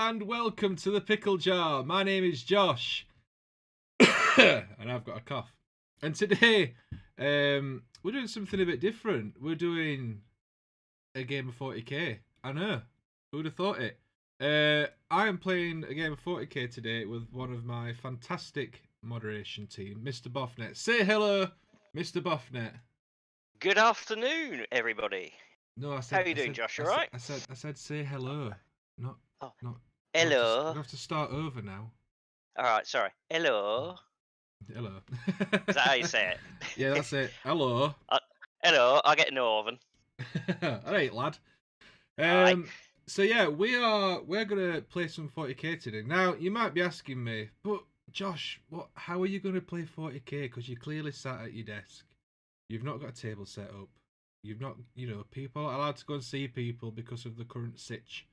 and welcome to the Pickle Jar. My name is Josh, and I've got a cough. And today, we're doing something a bit different. We're doing a game of 40k. I know, who'd have thought it? I am playing a game of 40k today with one of my fantastic moderation team, Mr. Boffnet. Say hello, Mr. Boffnet. Good afternoon, everybody. No, I said. How are you doing, Josh? All right? I said, say hello. Not. Hello. We have to start over now. All right, sorry. Hello. Hello. Is that how you say it? Yeah, that's it. Hello. Hello. I get Northern. Alright, lad. Aye. So yeah, we're gonna play some 40k today. Now you might be asking me, but Josh, how are you gonna play 40k? Because you clearly sat at your desk. You've not got a table set up. You've not, people are allowed to go and see people because of the current sitch.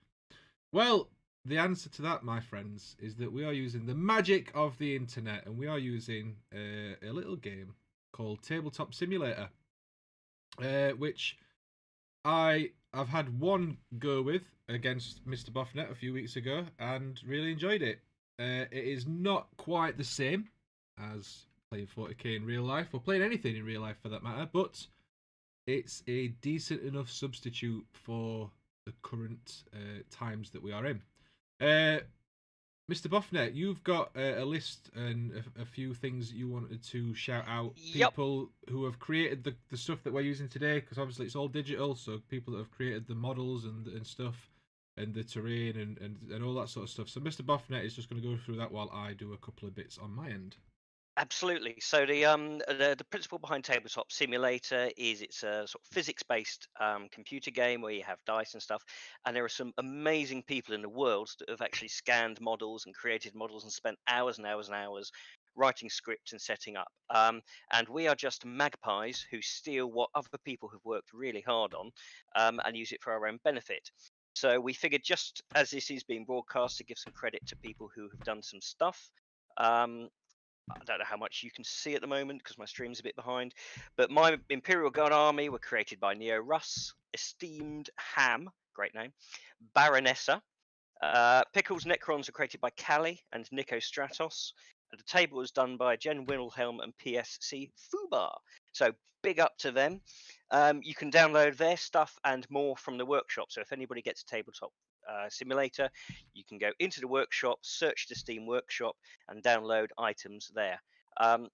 Well, the answer to that, my friends, is that we are using the magic of the internet, and we are using a little game called Tabletop Simulator, which I've had one go with against Mr. Boffnet a few weeks ago and really enjoyed it. It is not quite the same as playing 40k in real life, or playing anything in real life for that matter, but it's a decent enough substitute for the current times that we are in. Mr. Boffnet, you've got a list and a few things you wanted to shout out. People who have created the stuff that we're using today, because obviously it's all digital, so people that have created the models and stuff, and the terrain and all that sort of stuff. So Mr. Boffnet is just going to go through that while I do a couple of bits on my end. Absolutely. So the principle behind Tabletop Simulator is it's a sort of physics-based computer game where you have dice and stuff, and there are some amazing people in the world that have actually scanned models and created models and spent hours and hours and hours writing scripts and setting up. And we are just magpies who steal what other people have worked really hard on and use it for our own benefit. So we figured, just as this is being broadcast, to give some credit to people who have done some stuff. I don't know how much you can see at the moment because my stream's a bit behind, but my Imperial Guard army were created by Neo Russ, Esteemed Ham, great name, Baronessa. Pickle's Necrons are created by Callie and Nico Stratos. And the table was done by Jen Wilhelm and PSC Fubar. So big up to them. You can download their stuff and more from the workshop. So if anybody gets a Tabletop Simulator, you can go into the workshop, search the Steam Workshop, and download items there. And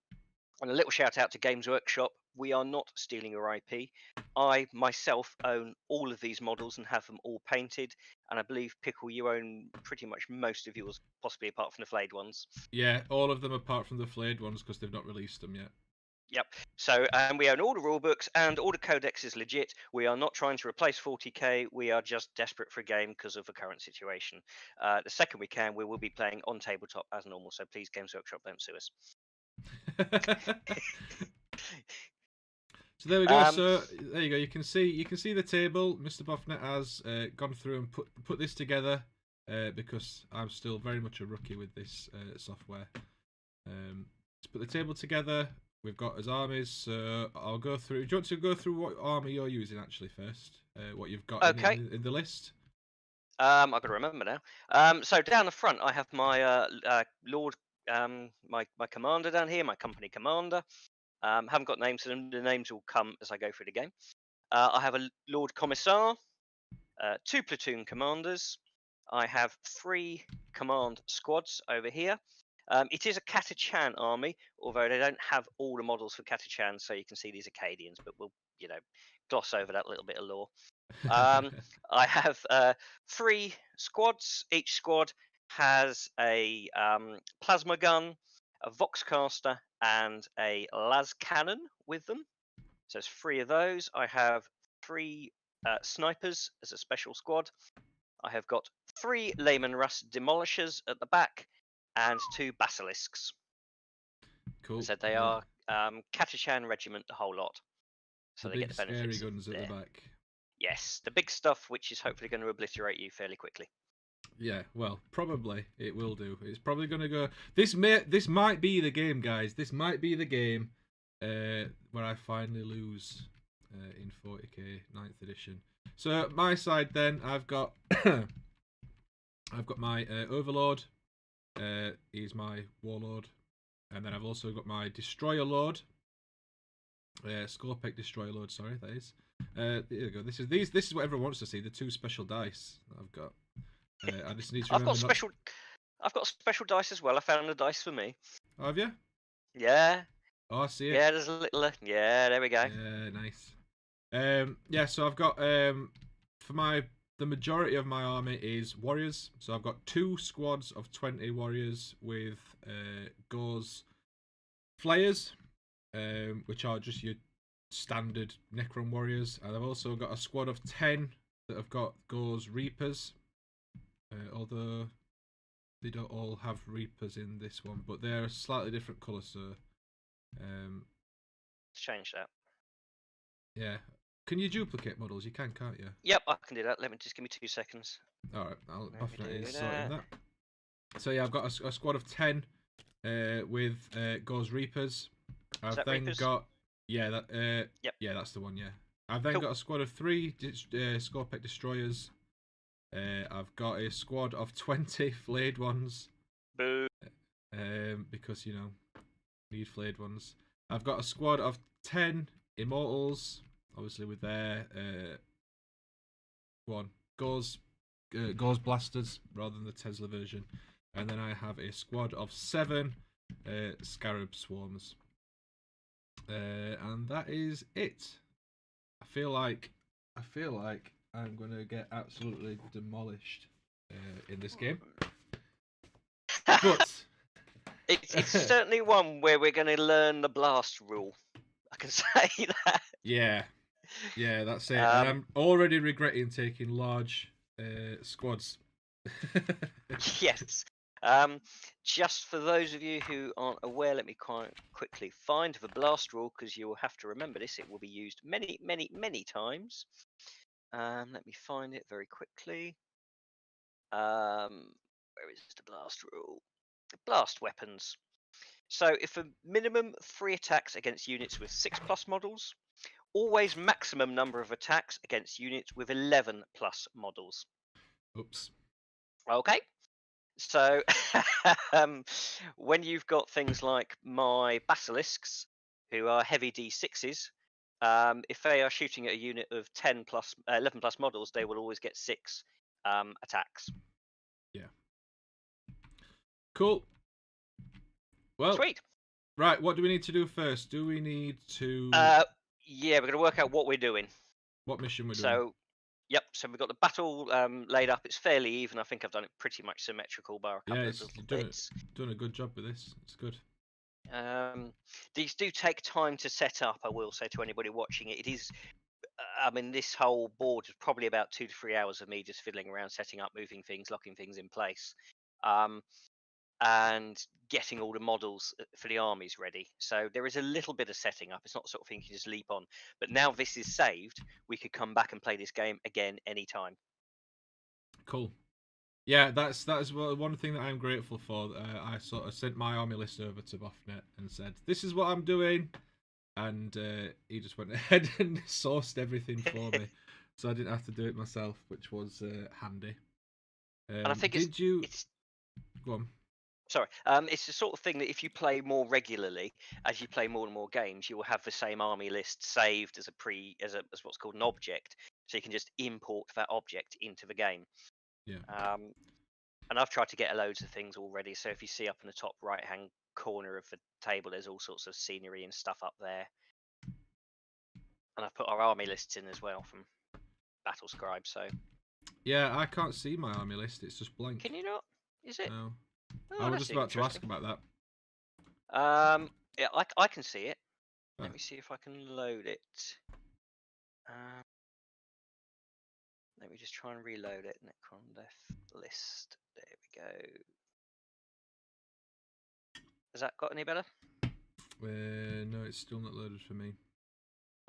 a little shout out to Games Workshop. We are not stealing your IP. I myself own all of these models and have them all painted. And I believe, Pickle, you own pretty much most of yours, possibly apart from the flayed ones. Yeah, all of them apart from the flayed ones because they've not released them yet. Yep. So, and we own all the rule books, and all the codex is legit. We are not trying to replace 40k. We are just desperate for a game because of the current situation. The second we can, we will be playing on tabletop as normal. So please, Games Workshop, don't sue us. So there we go. So there you go. You can see the table. Mr. Boffnet has gone through and put this together because I'm still very much a rookie with this software. Let's put the table together. We've got his armies. So I'll go through. Do you want to go through what army you're using actually first? What you've got in the list? I've got to remember now. So down the front, I have my Lord, my commander down here, my company commander. Haven't got names to them. The names will come as I go through the game. I have a Lord Commissar, 2 platoon commanders. I have 3 command squads over here. It is a Catachan army, although they don't have all the models for Catachan, so you can see these Acadians, but we'll, gloss over that little bit of lore. I have 3 squads. Each squad has a plasma gun, a Voxcaster, and a las cannon with them. So it's 3 of those. I have 3 snipers as a special squad. I have got 3 Layman Russ demolishers at the back, and 2 basilisks. Cool. So they are Catachan regiment, the whole lot. So the they get the benefits. Scary guns at the back. Yes, the big stuff, which is hopefully going to obliterate you fairly quickly. Yeah, well, probably it will do. It's probably going to go. This might be the game, guys. This might be the game where I finally lose in 40k 9th edition. So my side then, I've got I've got my Overlord. He's my Warlord. And then I've also got my Destroyer Lord. Scorpec Destroyer Lord, sorry, that is. There you go. This is what everyone wants to see, the 2 special dice that I've got. I just need to I've remember got not... special. I've got special dice as well. I found a dice for me. Oh, have you? Yeah. Oh, I see it. Yeah, there's a little. Yeah, there we go. Yeah, nice. Yeah, so I've got for the majority of my army is warriors. So I've got 2 squads of 20 warriors with Gore's flayers, which are just your standard Necron warriors, and I've also got a squad of 10 that have got Gore's reapers. Although they don't all have reapers in this one, but they're a slightly different colour. So, Let's change that. yeah. Can you duplicate models? You can, can't you? Yep, I can do that. Let me just give me 2 seconds. Alright, Boffnet is that. sorting that. So yeah, I've got a squad of 10 with Gore's Reapers. I've then Reapers? got... Yeah, that, Yep. Yeah, that's the one, yeah. I've then got a squad of 3 Scorpec Destroyers. I've got a squad of 20 flayed ones. Boo. Because, need flayed ones. I've got a squad of 10 Immortals, obviously with their Gore's blasters rather than the Tesla version, and then I have a squad of 7 Scarab Swarms, and that is it. I feel like I'm gonna get absolutely demolished in this game, but it's certainly one where we're going to learn the blast rule. I can say that. Yeah, that's it. And I'm already regretting taking large squads. Yes. Just for those of you who aren't aware, let me quite quickly find the blast rule, because you will have to remember this. It will be used many, many, many times. Let me find it very quickly. Where is the blast rule? Blast weapons. So if a minimum 3 attacks against units with 6+ models, always maximum number of attacks against units with 11+ models. Oops. Okay. So when you've got things like my basilisks, who are heavy D6s, if they are shooting at a unit of 11+ models, they will always get 6 attacks. Yeah. Cool. Well, sweet. Right, what do we need to do first? Do we need to... Yeah, we're going to work out what we're doing. What mission we're doing? So, yep, so we've got the battle laid up. It's fairly even. I think I've done it pretty much symmetrical, bar a couple of little bits. Done a good job with this. It's good. These do take time to set up, I will say to anybody watching it. It is... I mean, this whole board is probably about 2 to 3 hours of me just fiddling around, setting up, moving things, locking things in place. And getting all the models for the armies ready. So there is a little bit of setting up. It's not the sort of thing you can just leap on. But now this is saved, we could come back and play this game again anytime. Cool. Yeah, that's one thing that I'm grateful for. I sort of sent my army list over to Boffnet and said, "This is what I'm doing," and he just went ahead and sourced everything for me, so I didn't have to do it myself, which was handy. And I think it's Go on. Sorry, it's the sort of thing that if you play more regularly, as you play more and more games, you will have the same army list saved as as what's called an object, so you can just import that object into the game. Yeah. And I've tried to get loads of things already. So if you see up in the top right-hand corner of the table, there's all sorts of scenery and stuff up there. And I've put our army lists in as well from Battle Scribe. So yeah, I can't see my army list. It's just blank. Can you not? Is it? No. Oh, I was just about to ask about that. Yeah, I can see it. Oh. Let me see if I can load it. Let me just try and reload it. Necron Death list. There we go. Has that got any better? No, it's still not loaded for me.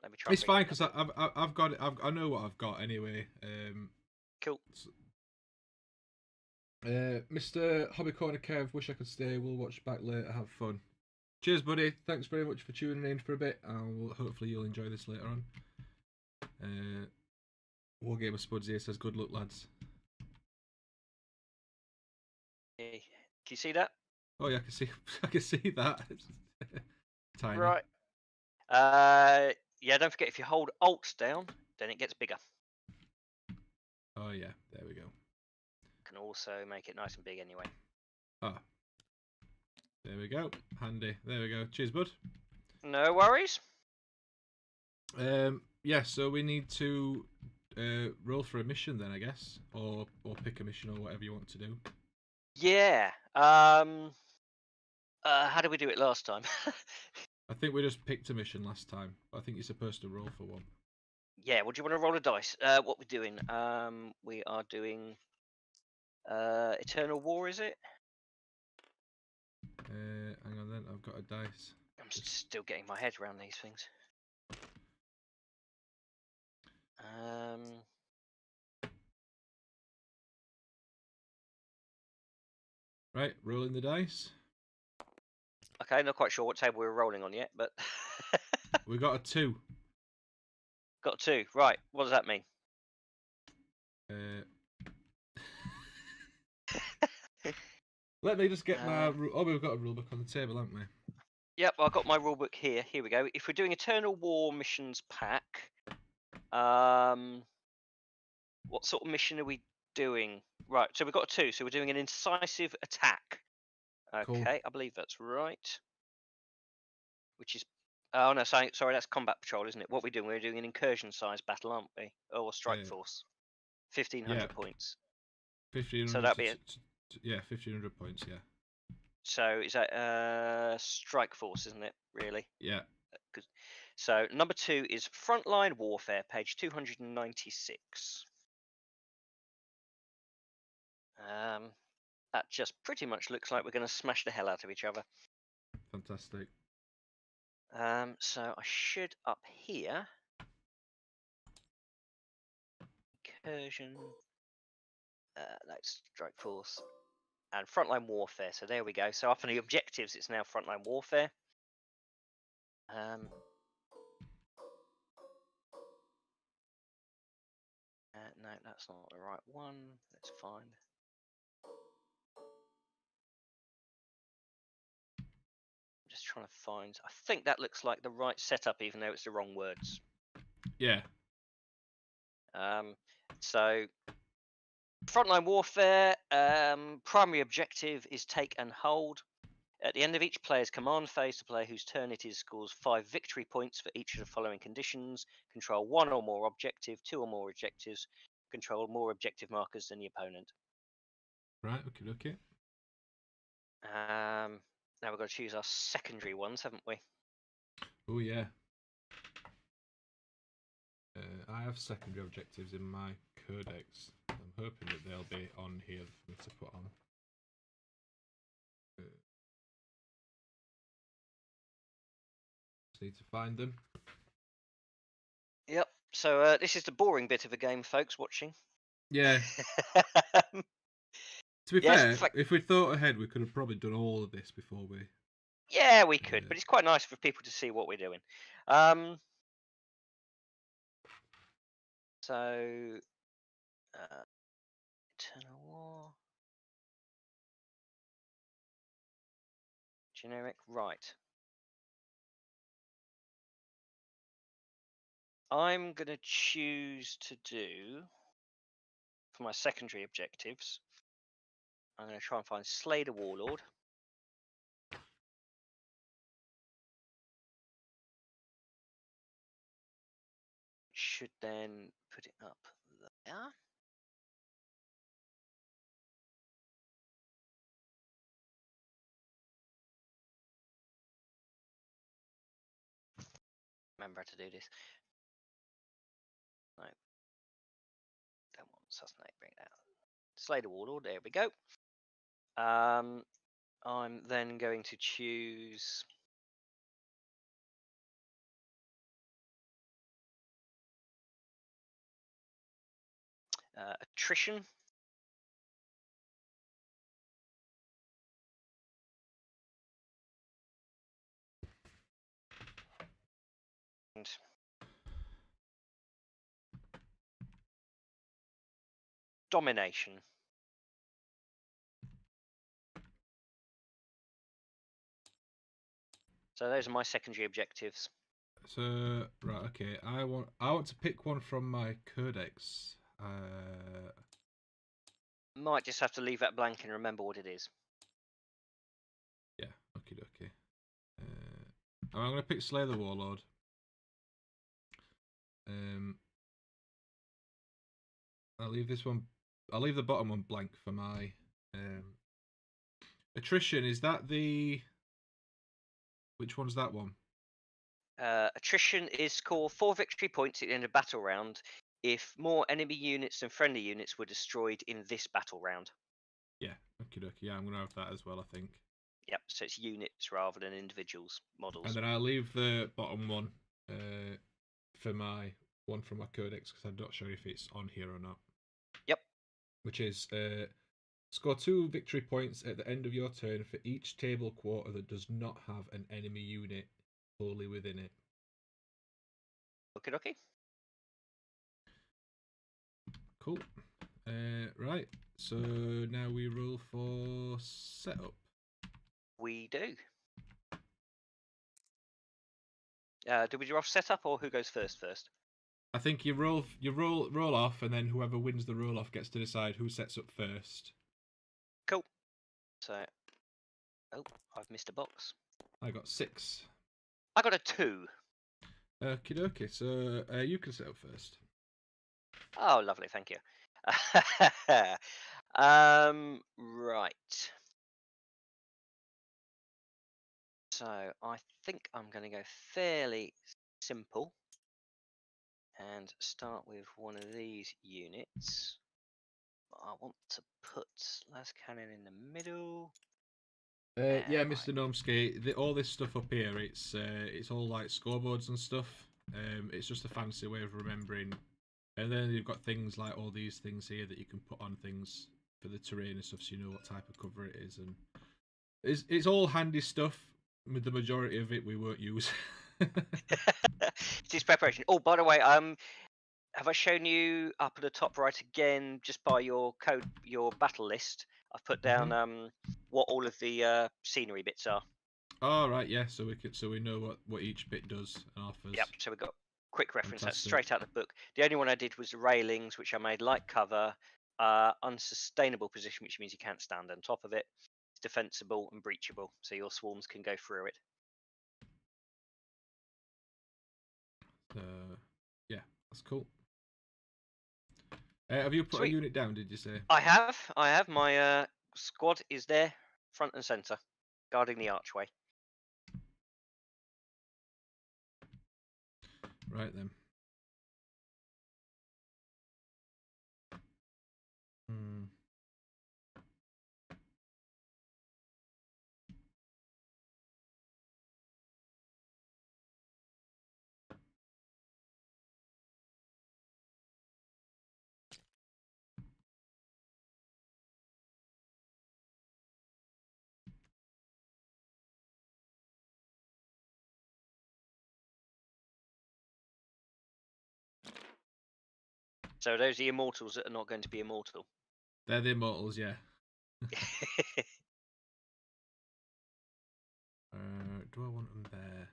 Let me try. It's fine because I've got it. I know what I've got anyway. Cool. Mr. Hobby Corner Kev, wish I could stay. We'll watch back later. Have fun. Cheers, buddy. Thanks very much for tuning in for a bit. Hopefully you'll enjoy this later on. Wargamer Spuds here says, "Good luck, lads." Can you see that? Oh yeah, I can see. I can see that. It's tiny. Right. Yeah. Don't forget, if you hold Alt down, then it gets bigger. Oh yeah, there we go. Can also make it nice and big anyway. Ah, there we go. Handy. There we go. Cheers, bud. No worries. Yeah. So we need to roll for a mission then, I guess, or pick a mission or whatever you want to do. Yeah. How did we do it last time? I think we just picked a mission last time. I think you're supposed to roll for one. Yeah. Well, do you want to roll a dice? What we're doing? We are doing Eternal War. Is it? Hang on then. I've got a dice. I'm still getting my head around these things. Right, rolling the dice. Okay, not quite sure what table we're rolling on yet, but We got a 2. got 2. Right, what does that mean? Let me just get my. Oh, we've got a rulebook on the table, haven't we? Yep, I've got my rulebook here. Here we go. If we're doing Eternal War missions pack, what sort of mission are we doing? Right, so we've got a 2. So we're doing an incisive attack. Okay, Cool. I believe that's right. Which is, oh no, sorry, that's combat patrol, isn't it? What we're doing? We're doing an incursion-sized battle, aren't we? Or strike force. 1,500 points. 1,500. So that'd be it. Yeah, 1,500 points. Yeah. So is that strike force, isn't it? Really? Yeah. So number 2 is Frontline Warfare, page 296. That just pretty much looks like we're going to smash the hell out of each other. Fantastic. So I should up here. Incursion. That's strike force. And Frontline Warfare. So there we go. So up on the objectives, it's now Frontline Warfare. No, that's not the right one. Let's find. I'm just trying to find. I think that looks like the right setup, even though it's the wrong words. Yeah. So Frontline Warfare, primary objective is take and hold. At the end of each player's command phase, the player whose turn it is scores 5 victory points for each of the following conditions. Control 1 or more objective, 2 or more objectives, control more objective markers than the opponent. Right, okay. Now we've got to choose our secondary ones, haven't we? Oh, yeah. I have secondary objectives in my codex. I'm hoping that they'll be on here for me to put on. Just need to find them. Yep. So this is the boring bit of a game, folks watching. Yeah. To be fair, if we'd thought ahead, we could have probably done all of this before we. Yeah, we could, but it's quite nice for people to see what we're doing. So, Eternal War, generic, right. I'm going to choose to do, for my secondary objectives, I'm going to try and find Slay the Warlord. Should then put it up there. Remember how to do this. No. Don't want assassinate, bring it out. Slay the Warlord, there we go. I'm then going to choose attrition. And domination. So those are my secondary objectives. So right, okay. I want to pick one from my codex. Might just have to leave that blank and remember what it is. Yeah, okay. I'm gonna pick Slay the Warlord. I'll leave this one. I'll leave the bottom one blank for my attrition. Is that the? Which one's that one? Attrition is score 4 victory points at the end of battle round if more enemy units than friendly units were destroyed in this battle round. Yeah, okay. Yeah, I'm gonna have that as well, I think. Yep, so it's units rather than individuals, models. And then I'll leave the bottom one for my one from my codex because I'm not sure if it's on here or not. Yep. Which is score 2 victory points at the end of your turn for each table quarter that does not have an enemy unit wholly within it. Okay. Cool. Right. So now we roll for setup. We do. Do we do off setup or who goes first? I think you roll off, and then whoever wins the roll off gets to decide who sets up first. Cool. So, I've missed a box. I got 6. I got a 2. Okay. So you can set up first. Oh, lovely, thank you. Right. So I think I'm going to go fairly simple and start with one of these units. I want to put Las Cannon in the middle. Yeah, Mr. Gnomesky, all this stuff up here, it's all like scoreboards and stuff. It's just a fancy way of remembering. And then you've got things like all these things here that you can put on things for the terrain and stuff, so you know what type of cover it is. And it's all handy stuff. With the majority of it, we won't use. It is preparation. Oh, by the way, have I shown you up at the top right again, just by your battle list? I've put down what all of the scenery bits are. Oh right, yeah. So we know what each bit does and offers. Yep. So we've got quick reference. Fantastic. That's straight out of the book. The only one I did was the railings, which I made light cover, unsustainable position, which means you can't stand on top of it. It's defensible and breachable, so your swarms can go through it. Yeah, that's cool. Have you put a unit down? Did you say? I have. My squad is there, front and center, guarding the archway. Right then. So those are the immortals that are not going to be immortal. They're the immortals, yeah. Do I want them there?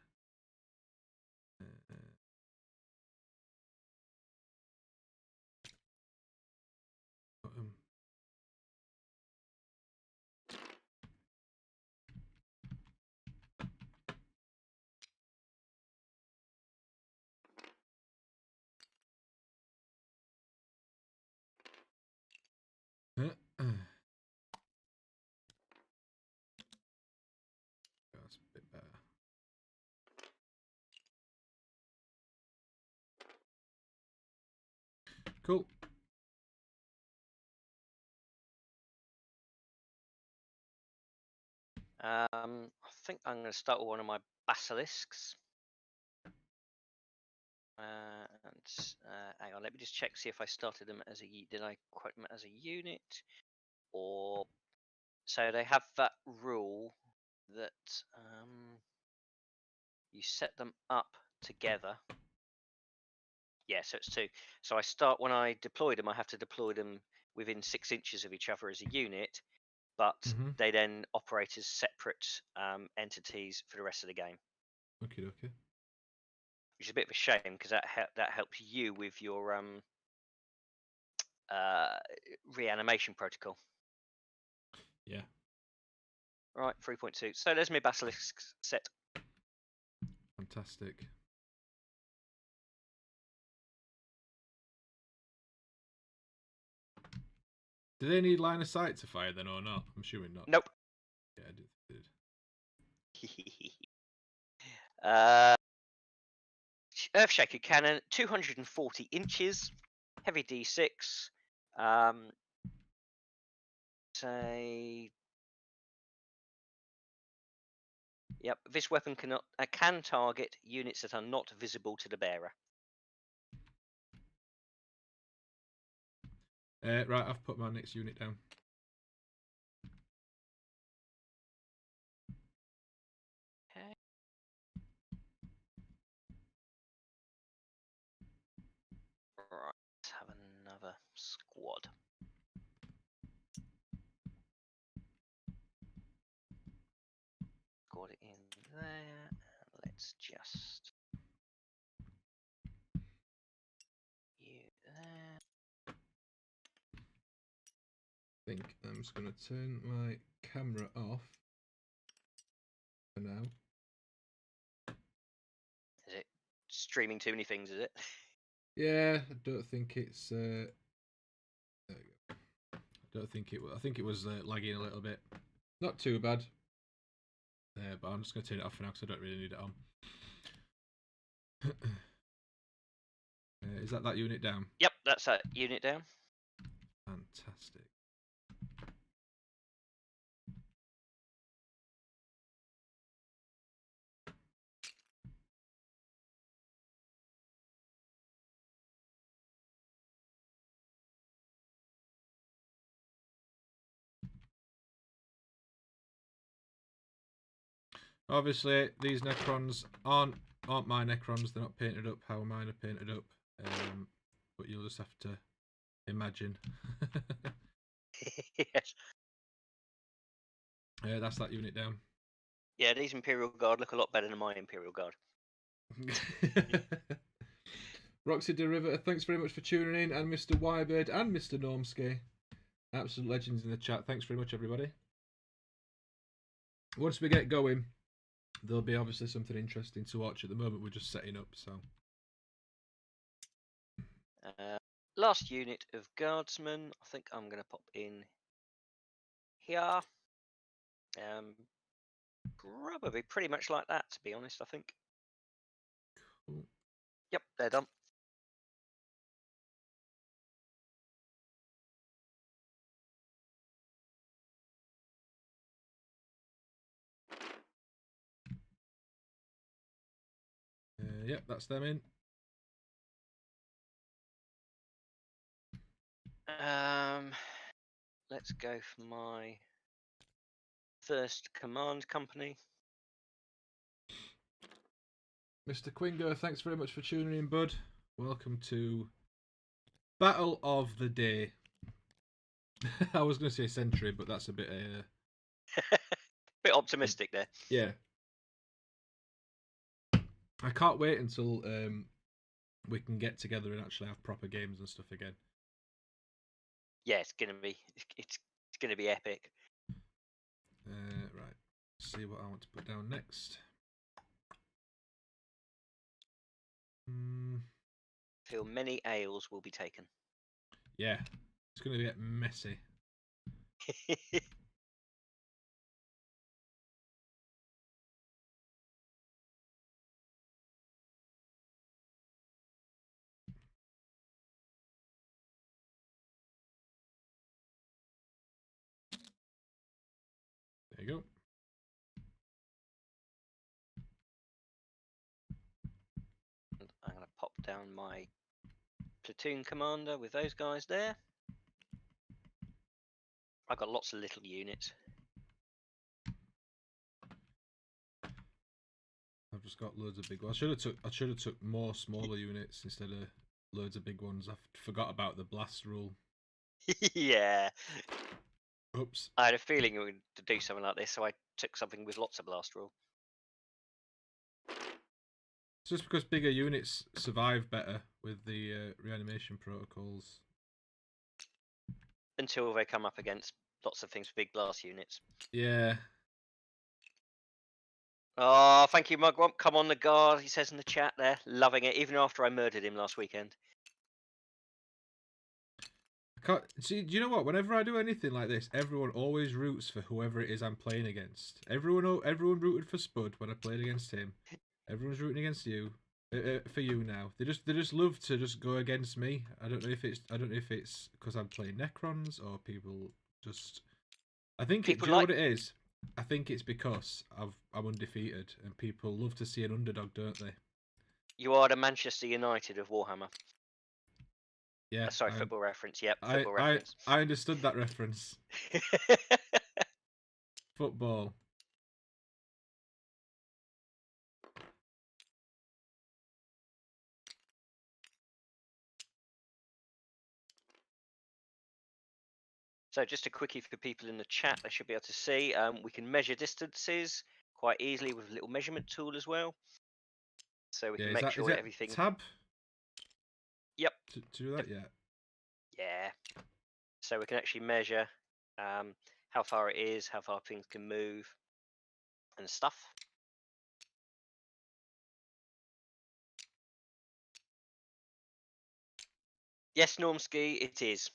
That's a bit better. Cool. I think I'm going to start with one of my basilisks. Hang on, let me just check, see if I started them as did I quote them as a unit, or so they have that rule that you set them up together. Yeah, so it's 2. So I start when I deploy them. I have to deploy them within 6 inches of each other as a unit, but they then operate as separate entities for the rest of the game. Okay, okay. Which is a bit of a shame because that helps you with your reanimation protocol. Yeah. Right, 3.2. So there's my basilisk set. Fantastic. Do they need line of sight to fire then or not? I'm assuming not. Nope. Yeah, I did. Earthshaker cannon, 240 inches, heavy D6. Say, yep. This weapon can target units that are not visible to the bearer. Right, I've put my next unit down. Okay. Right, let's have another squad. Got it in there. Let's just you there. I think I'm just going to turn my camera off for now. Is it streaming too many things? Is it? Yeah, I don't think it's. There we go. I don't think it. I think it was lagging a little bit. Not too bad. But I'm just going to turn it off for now because I don't really need it on. Is that unit down? Yep, that's that unit down. Fantastic. Obviously, these Necrons aren't my Necrons. They're not painted up how mine are painted up. But you'll just have to imagine. Yes. That's that unit down. Yeah, these Imperial Guard look a lot better than my Imperial Guard. Roxy Derivative, thanks very much for tuning in, and Mr. Wybird and Mr. Normsky. Absolute legends in the chat. Thanks very much, everybody. Once we get going, there'll be obviously something interesting to watch. At the moment, we're just setting up, so. Last unit of guardsmen. I think I'm going to pop in here. Probably pretty much like that, to be honest, I think. Cool. Yep, they're done. Yep, that's them in. Let's go for my first command company. Mr. Quingo, thanks very much for tuning in, bud. Welcome to Battle of the Day. I was going to say century, but that's a bit... Bit optimistic there. Yeah. I can't wait until we can get together and actually have proper games and stuff again. Yeah, it's gonna be epic. Right. See what I want to put down next. Feel many ales will be taken. Yeah, it's going to get messy. There you go. And I'm going to pop down my platoon commander with those guys there. I've got lots of little units. I've just got loads of big ones. I should have took more smaller units instead of loads of big ones. I forgot about the blast rule. Yeah. Oops. I had a feeling we were to do something like this, so I took something with lots of blast rule. It's just because bigger units survive better with the reanimation protocols. Until they come up against lots of things for big blast units. Yeah. Oh, thank you, Mugwump. Come on the guard, he says in the chat there. Loving it, even after I murdered him last weekend. See, do you know what? Whenever I do anything like this, everyone always roots for whoever it is I'm playing against. Everyone rooted for Spud when I played against him. Everyone's rooting against you. For you now. They just love to just go against me. I don't know if it's because I'm playing Necrons or people just. I think do you know what it is? I think it's because I'm undefeated and people love to see an underdog, don't they? You are the Manchester United of Warhammer. Yeah. Sorry, football reference. Yep, football reference. I understood that reference. Football. So just a quickie for people in the chat, they should be able to see. We can measure distances quite easily with a little measurement tool as well. So we can make sure everything. Tab. Yep. To do that, yeah. Yeah. So we can actually measure how far it is, how far things can move, and stuff. Yes, Normski, it is.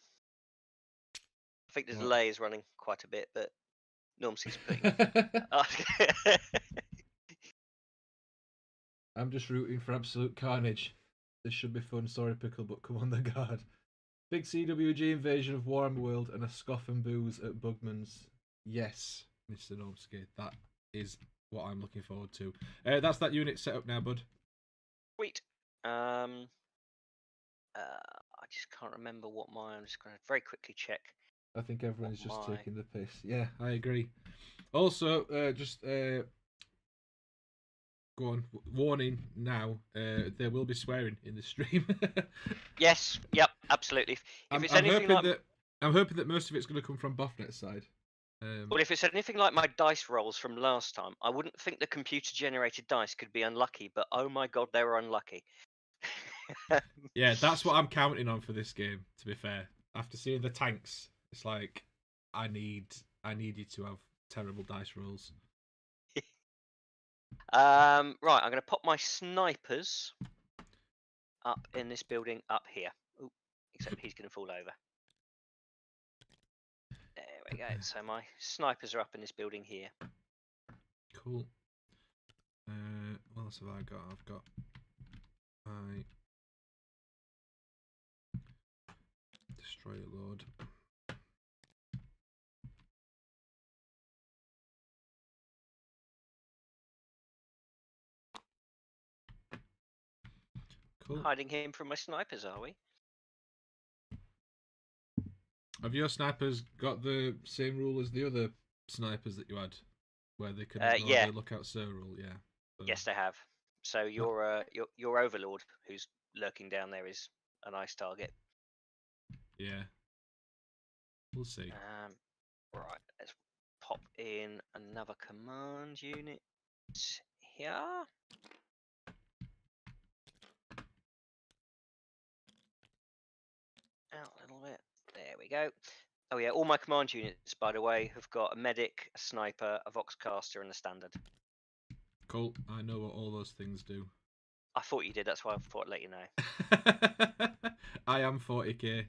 I think the delay is running quite a bit, but Normski's putting. I'm just rooting for absolute carnage. This should be fun. Sorry, Pickle, but come on the guard. Big CWG invasion of Warhammer World and a scoff and booze at Bugman's. Yes, Mr. Normski. That is what I'm looking forward to. That's that unit set up now, bud. Sweet. I just can't remember what I'm just going to very quickly check. I think everyone's just taking the piss. Yeah, I agree. Also, go on. Warning now. There will be swearing in the stream. Yes. Yep. Absolutely. I'm hoping that most of it's going to come from Boffnet's side. Well, if it's anything like my dice rolls from last time, I wouldn't think the computer-generated dice could be unlucky, but oh my god, they were unlucky. Yeah, that's what I'm counting on for this game. To be fair, after seeing the tanks, it's like I need you to have terrible dice rolls. Right, I'm going to pop my snipers up in this building up here. Ooh, except he's going to fall over. There we go. So my snipers are up in this building here. Cool. What else have I got? I've got my Destroyer Lord. Cool. Hiding him from my snipers, are we? Have your snipers got the same rule as the other snipers that you had, where they can yeah. the lookout sir rule? Yeah. So. Yes, they have. So your overlord, who's lurking down there, is a nice target. Yeah. We'll see. Right. Let's pop in another command unit here. Out a little bit. There we go. Oh yeah, all my command units, by the way, have got a medic, a sniper, a voxcaster, and a standard. Cool. I know what all those things do. I thought you did. That's why I thought I'd let you know. I am 40k.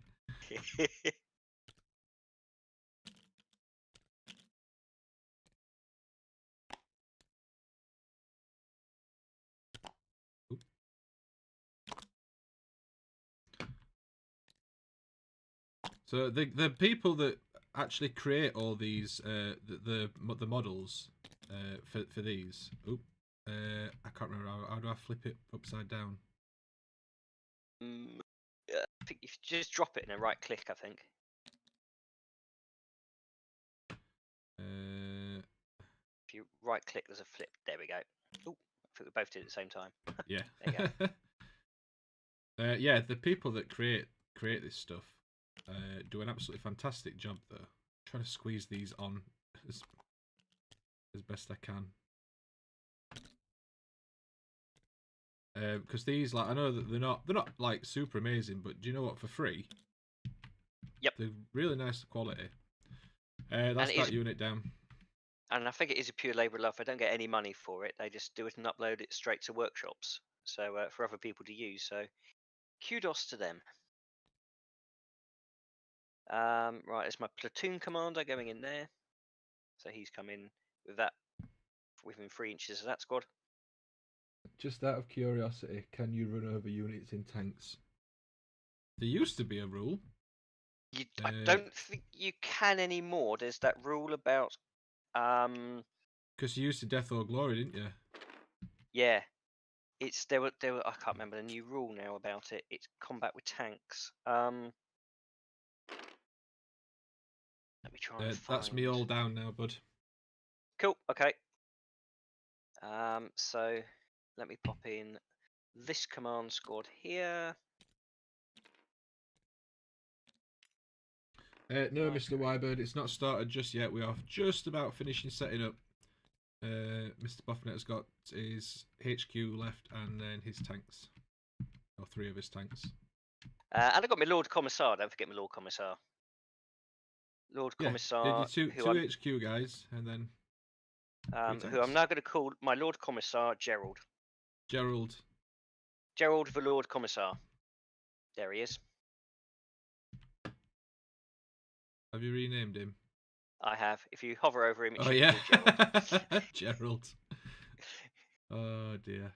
So the people that actually create all these the models for these. I can't remember how do I flip it upside down. I think if you just drop it and then right click, I think. If you right click, there's a flip. There we go. Oh, I think we both did it at the same time. Yeah. There you go. Yeah, the people that create this stuff do an absolutely fantastic job though. Trying to squeeze these on as best I can. Because these, like, I know that they're not like super amazing, but do you know what? For free, Yep. they're really nice quality. And That's it that is, unit down. and I think it is a pure labour of love. They don't get any money for it. They just do it and upload it straight to workshops, so for other people to use. So kudos to them. Right, there's my platoon commander going in there. So he's come in with that within 3 inches of that squad. Just out of curiosity, can you run over units in tanks? There used to be a rule. I don't think you can anymore. There's that rule about Because you used to Death or Glory, didn't you? yeah. It's there were I can't remember the new rule now about it. It's combat with tanks. Let me try and find. That's me all down now, bud. Cool. Okay. So let me pop in this command squad here. No, Mr. Wybird, it's not started just yet. We are just about finishing setting up. Mr. Boffnet has got his HQ left and then his tanks. Or 3 of his tanks. And I got my Lord Commissar. Don't forget my Lord Commissar. Lord Commissar. Two HQ guys, and then who I'm now going to call my Lord Commissar Gerald. Gerald the Lord Commissar. There he is. Have you renamed him? I have. If you hover over him, it should be Gerald. Gerald. Oh dear.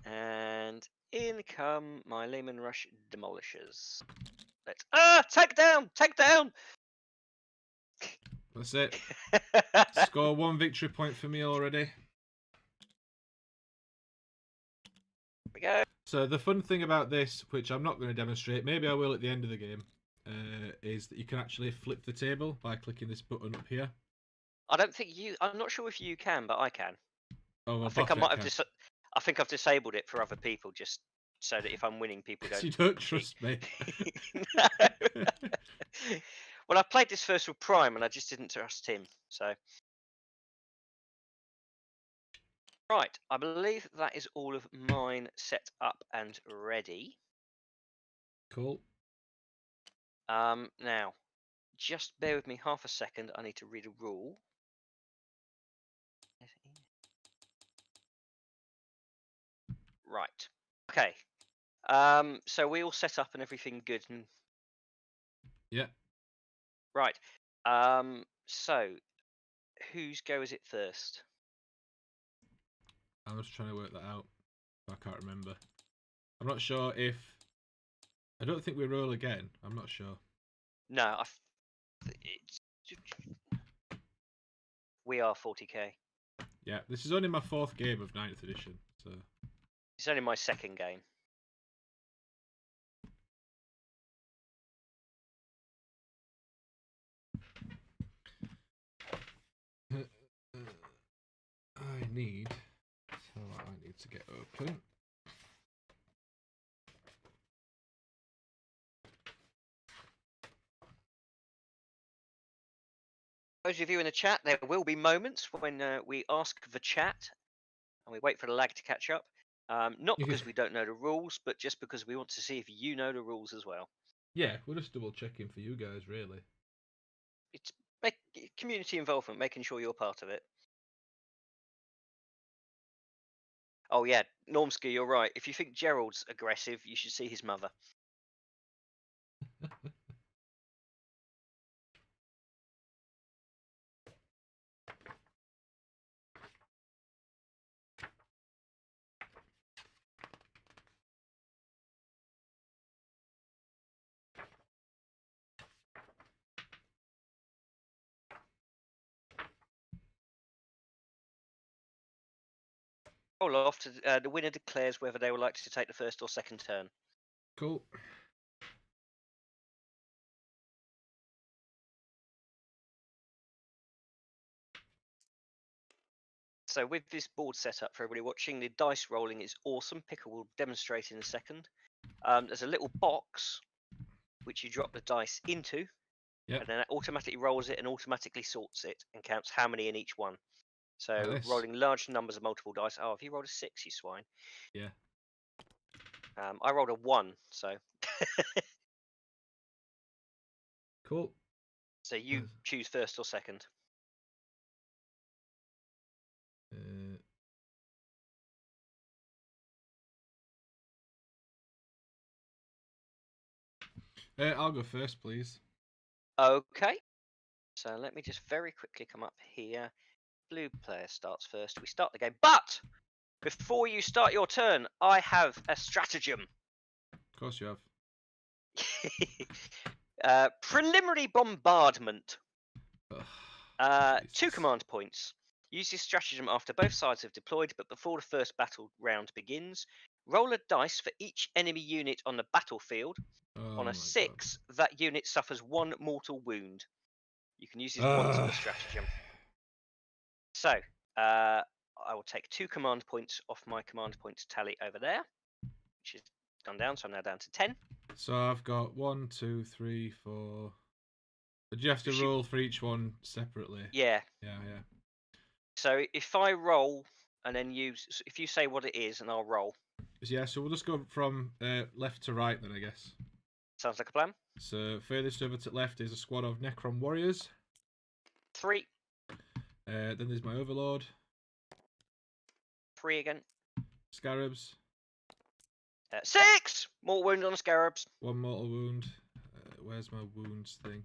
And in come my Lehman Rush demolishers. Let's take down! Take down! That's it. Score 1 victory point for me already. We go. So the fun thing about this, which I'm not going to demonstrate, maybe I will at the end of the game, is that you can actually flip the table by clicking this button up here. I don't think you. I'm not sure if you can, but I can. Oh, well, I think I might have. I think I've disabled it for other people, just so that if I'm winning, people don't. You don't trust me. No. Well, I played this first with Prime, and I just didn't trust him. So, right, I believe that is all of mine set up and ready. Cool. Now, just bear with me half a second. I need to read a rule. Right. Okay. So we all set up and everything good and. Yeah. Right. So whose go is it first? I was trying to work that out. I can't remember. I'm not sure if. I don't think we roll again. I'm not sure. No, we are 40k. Yeah, this is only my 4th game of 9th edition, so. It's only my 2nd game. I need to get open. Those of you in the chat, there will be moments when we ask the chat and we wait for the lag to catch up. Not because we don't know the rules, but just because we want to see if you know the rules as well. Yeah, we're just double checking for you guys, really. It's community involvement, making sure you're part of it. Oh yeah, Normski, you're right. If you think Gerald's aggressive, you should see his mother. Off to the winner declares whether they would like to take the first or second turn. Cool. So with this board set up for everybody watching, the dice rolling is awesome. Pickle will demonstrate in a second. There's a little box which you drop the dice into, and then it automatically rolls it and automatically sorts it and counts how many in each one. So rolling large numbers of multiple dice. Oh, have you rolled a 6, you swine? Yeah. I rolled a 1, so Cool. so you choose first or second. I'll go first, please. Okay. So let me just very quickly come up here. Blue player starts first. We start the game, but before you start your turn, I have a stratagem. Of course you have. Preliminary bombardment. Ugh, 2 command points. Use this stratagem after both sides have deployed, but before the first battle round begins. Roll a dice for each enemy unit on the battlefield. On a 6, that unit suffers 1 mortal wound. You can use this once per stratagem. So, I will take 2 command points off my command points tally over there, which has gone down, so I'm now down to 10. So I've got 1, 2, 3, 4. But you have to roll for each one separately. Yeah. Yeah. So if I roll and then if you say what it is, and I'll roll. Yeah. So we'll just go from left to right then, I guess. Sounds like a plan. So furthest over to the left is a squad of Necron warriors. 3. Then there's my overlord. 3 again. Scarabs. 6! Mortal wound on the scarabs. 1 mortal wound. Where's my wounds thing?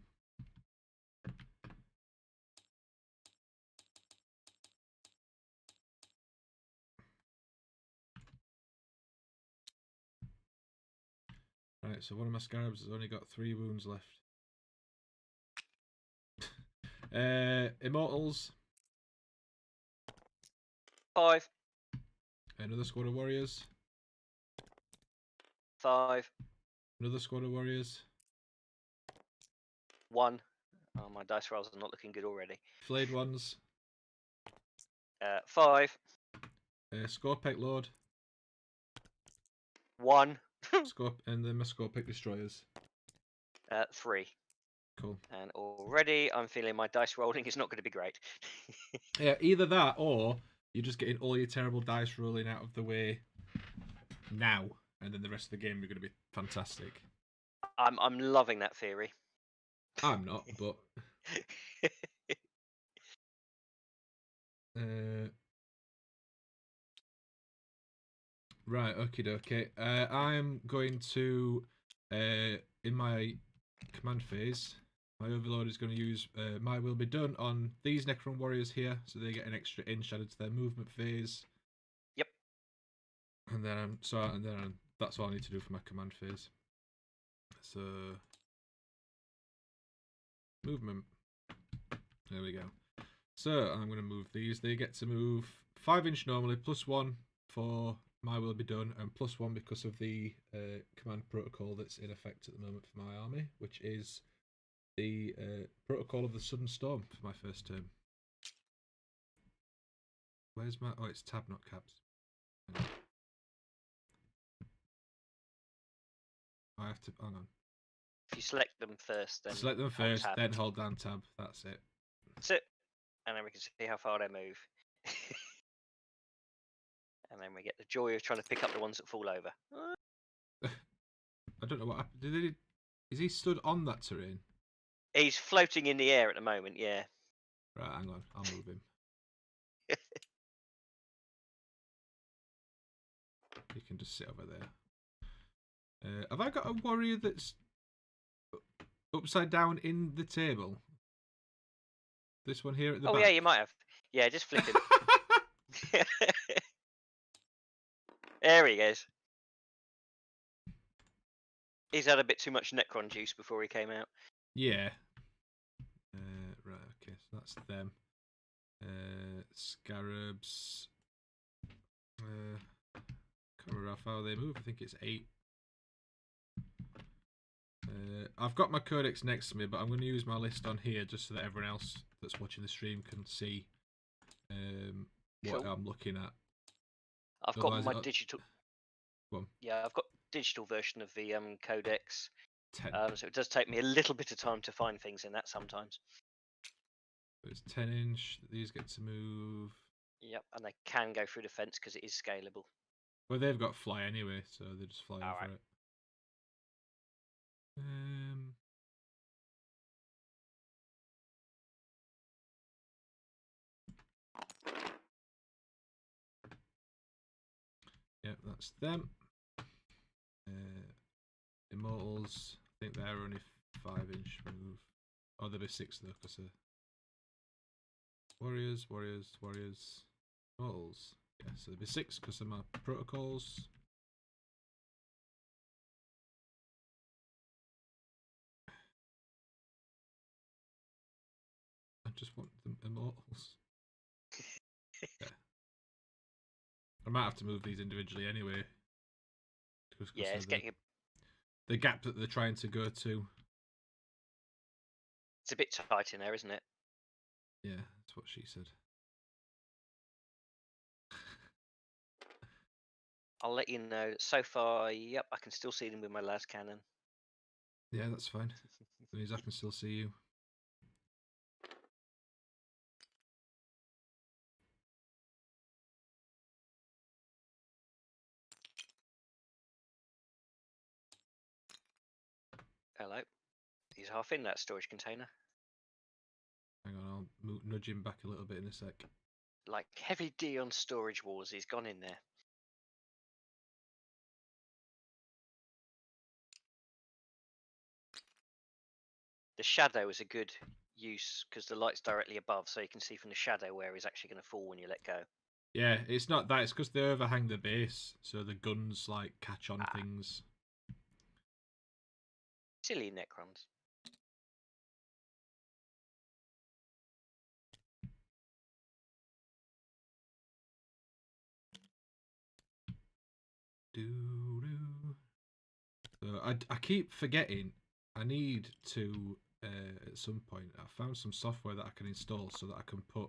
Right, so one of my scarabs has only got 3 wounds left. Immortals. 5. Another squad of warriors. 5. Another squad of warriors. 1. Oh, my dice rolls are not looking good already. Flayed ones. 5. Scorpic Lord. 1. And then my Scorpic Destroyers. 3. Cool. And already I'm feeling my dice rolling is not going to be great. Yeah, either that or you're just getting all your terrible dice rolling out of the way now, and then the rest of the game are going to be fantastic. I'm loving that theory. I'm not, but right, okay. I'm going to in my command phase, my overlord is going to use my will be done on these Necron warriors here, so they get an extra inch added to their movement phase. Yep. And then that's all I need to do for my command phase. So movement. There we go. So I'm going to move these. They get to move 5 inch normally, +1 for my will be done, and +1 because of the command protocol that's in effect at the moment for my army, which is the protocol of the sudden storm for my first turn. Where's my... Oh, it's tab, not caps. I have to... Hang on. If you select them first, then select them first, then hold down tab. That's it. That's it. And then we can see how far they move. And then we get the joy of trying to pick up the ones that fall over. I don't know what happened. Is he stood on that terrain? He's floating in the air at the moment, yeah. Right, hang on. I'll move him. He can just sit over there. Have I got a warrior that's upside down in the table? This one here at the back? Oh, yeah, you might have. Yeah, just flick him. There he goes. He's had a bit too much Necron juice before he came out. Yeah. Right, okay, so that's them. Scarabs. Can't remember how far they move. I think it's 8. I've got my codex next to me, but I'm going to use my list on here just so that everyone else that's watching the stream can see what I'm looking at. I've got my digital. Yeah, I've got digital version of the codex. So it does take me a little bit of time to find things in that sometimes. It's 10 inch. These get to move. Yep, and they can go through the fence because it is scalable. Well, they've got fly anyway, so they just fly over right. it. Yep, that's them. Immortals, I think they're only 5-inch move. Oh, there'll be 6 though, because warriors. Immortals. Yeah, so there'll be 6 because of my protocols. I just want the immortals. Yeah. I might have to move these individually anyway. Yeah, it's getting the gap that they're trying to go to. It's a bit tight in there, isn't it? Yeah, that's what she said. I'll let you know. So far, yep, I can still see them with my las cannon. Yeah, that's fine. That means I can still see you. Hello. He's half in that storage container. Hang on, I'll nudge him back a little bit in a sec. Like heavy D on Storage Wars, he's gone in there. The shadow is a good use because the light's directly above, so you can see from the shadow where he's actually going to fall when you let go. Yeah, it's not that. It's because they overhang the base, so the guns like catch on things. Silly Necrons. So I keep forgetting. I need to at some point. I found some software that I can install so that I can put,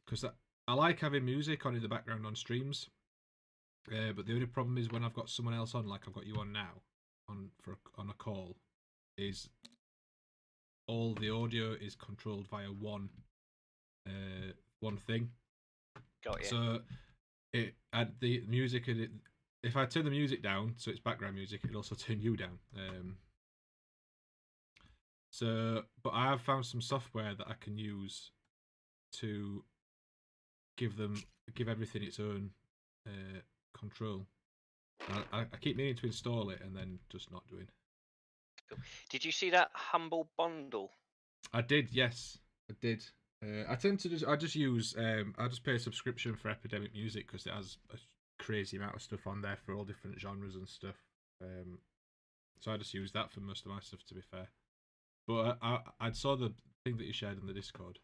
because I like having music on in the background on streams. But the only problem is when I've got someone else on, like I've got you on now, on a call, is all the audio is controlled via one thing. Got you. So the music, if I turn the music down, so it's background music, it'll also turn you down. But I have found some software that I can use to give everything its own control. I keep meaning to install it and then just not doing. Cool. Did you see that Humble Bundle? I did, yes, I did. I tend to just use I just pay a subscription for Epidemic Music because it has a crazy amount of stuff on there for all different genres and stuff. So I just use that for most of my stuff, to be fair. But I saw the thing that you shared in the Discord.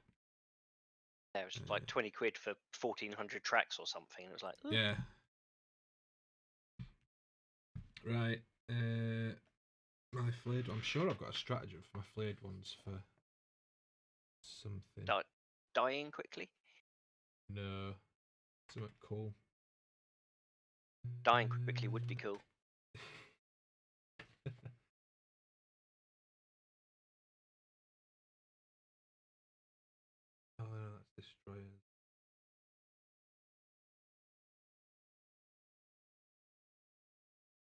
Yeah, it was like 20 quid for 1,400 tracks or something. It was like, ooh. Yeah. Right. My flayed. I'm sure I've got a stratagem for my flayed ones for something. Dying quickly? No. Something cool. Dying quickly would be cool. Oh no, that's destroyers.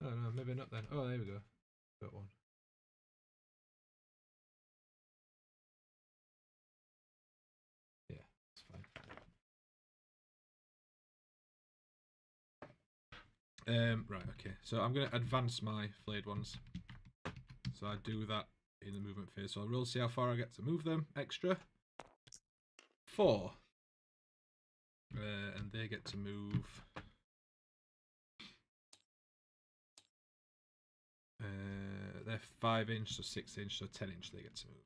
Oh no, maybe not then. Oh, there we go. Got one. Yeah, it's fine. Right, okay. So I'm going to advance my flayed ones. So I do that in the movement phase. So I'll roll, see how far I get to move them extra. 4. And they get to move. They're 5-inch, so 6-inch, so 10-inch they get to move.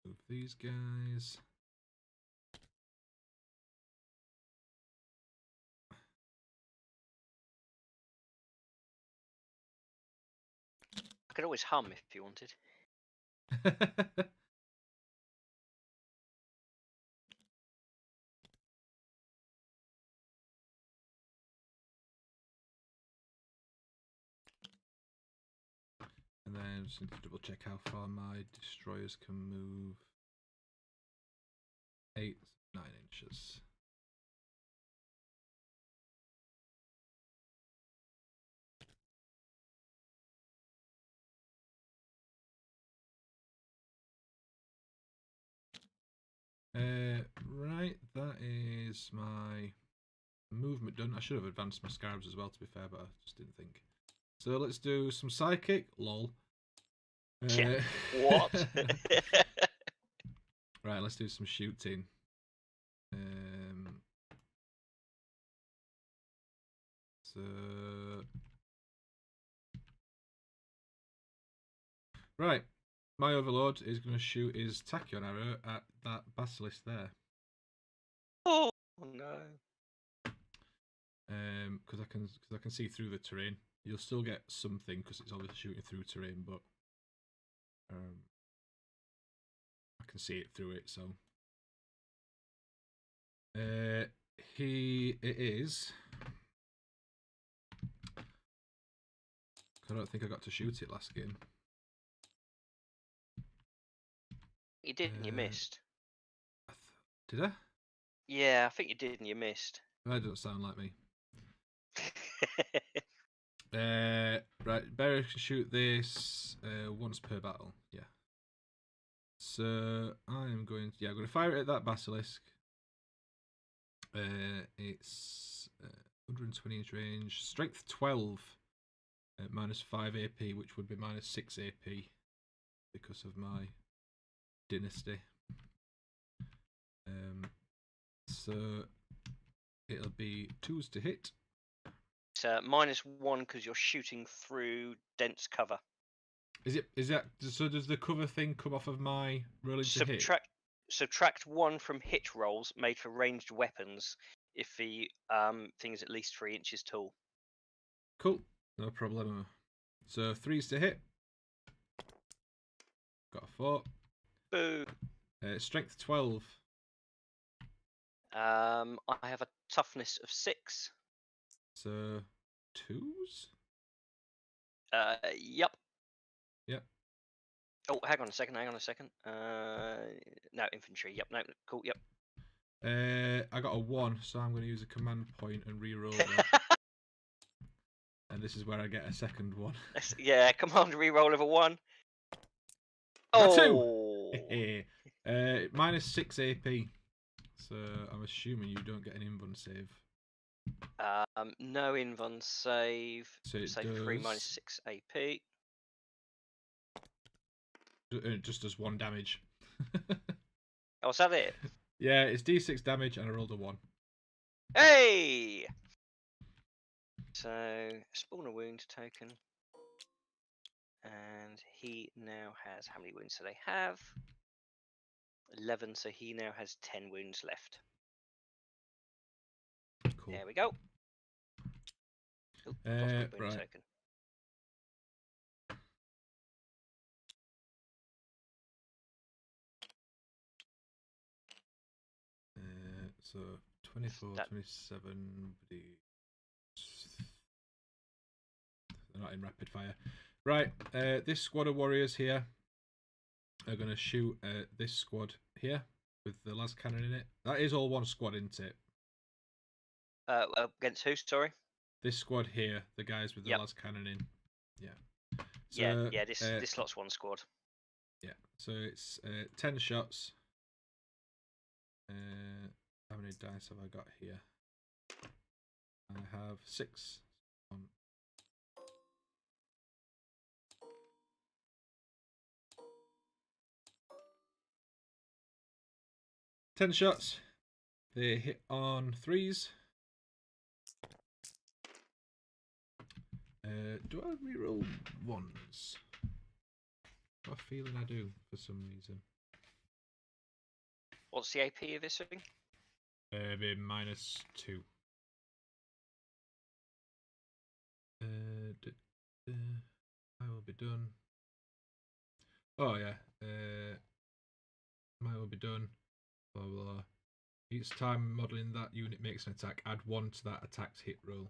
Move these guys. I could always hum if you wanted. And then just need to double check how far my destroyers can move. 8, 9 inches. Right, that is my movement done. I should have advanced my scarabs as well, to be fair, but I just didn't think. So let's do some psychic. Lol. Yeah. What? Right, let's do some shooting. So right, my overlord is going to shoot his tachyon arrow at that basilisk there. Oh no. Because I can see through the terrain. You'll still get something because it's obviously shooting through terrain, but I can see it through it. So it is. I don't think I got to shoot it last game. You did and you missed. Did I? Yeah, I think you did and you missed. That doesn't sound like me. Right, Barry can shoot this once per battle. Yeah. So I'm going to fire it at that basilisk. It's 120 inch range, strength 12, minus 5 AP, which would be minus 6 AP because of my dynasty. So it'll be 2s to hit. It's -1 because you're shooting through dense cover. Is that so? Does the cover thing come off of my rolling to hit? Subtract 1 from hit rolls made for ranged weapons if the thing is at least 3 inches tall. Cool, no problem. So 3s to hit. Got a 4. Boo. Strength 12. I have a toughness of 6. So 2s. Yep. Yep. Oh, hang on a second. No, infantry. Yep. No, cool. Yep. I got a 1, so I'm going to use a command point and re-roll that. And this is where I get a second one. Yeah, command re-roll of a 1. Oh! Minus 6 AP. So I'm assuming you don't get an invuln save. No invuln save. So it save 3 minus 6 AP. It just does 1 damage. Oh, is that it? Yeah, it's D6 damage and I rolled a 1. Hey! So, spawn a wound token. And he now has, how many wounds do they have? 11, so he now has 10 wounds left. Cool. There we go. Ooh, right. Token. So 24, 27. They're not in rapid fire. Right, this squad of warriors here are going to shoot this squad here with the las cannon in it. That is all one squad, isn't it? Against who, sorry? This squad here, the guys with the las cannon in. Yeah. So, yeah, this lot's one squad. Yeah, so it's 10 shots. How many dice have I got here? I have 6. 10 shots. They hit on 3s. Do I reroll 1s? Got a feeling I do for some reason. What's the AP of this thing? Be -2. I will be done. Oh yeah. each time modelling that unit makes an attack, add 1 to that attack's hit roll.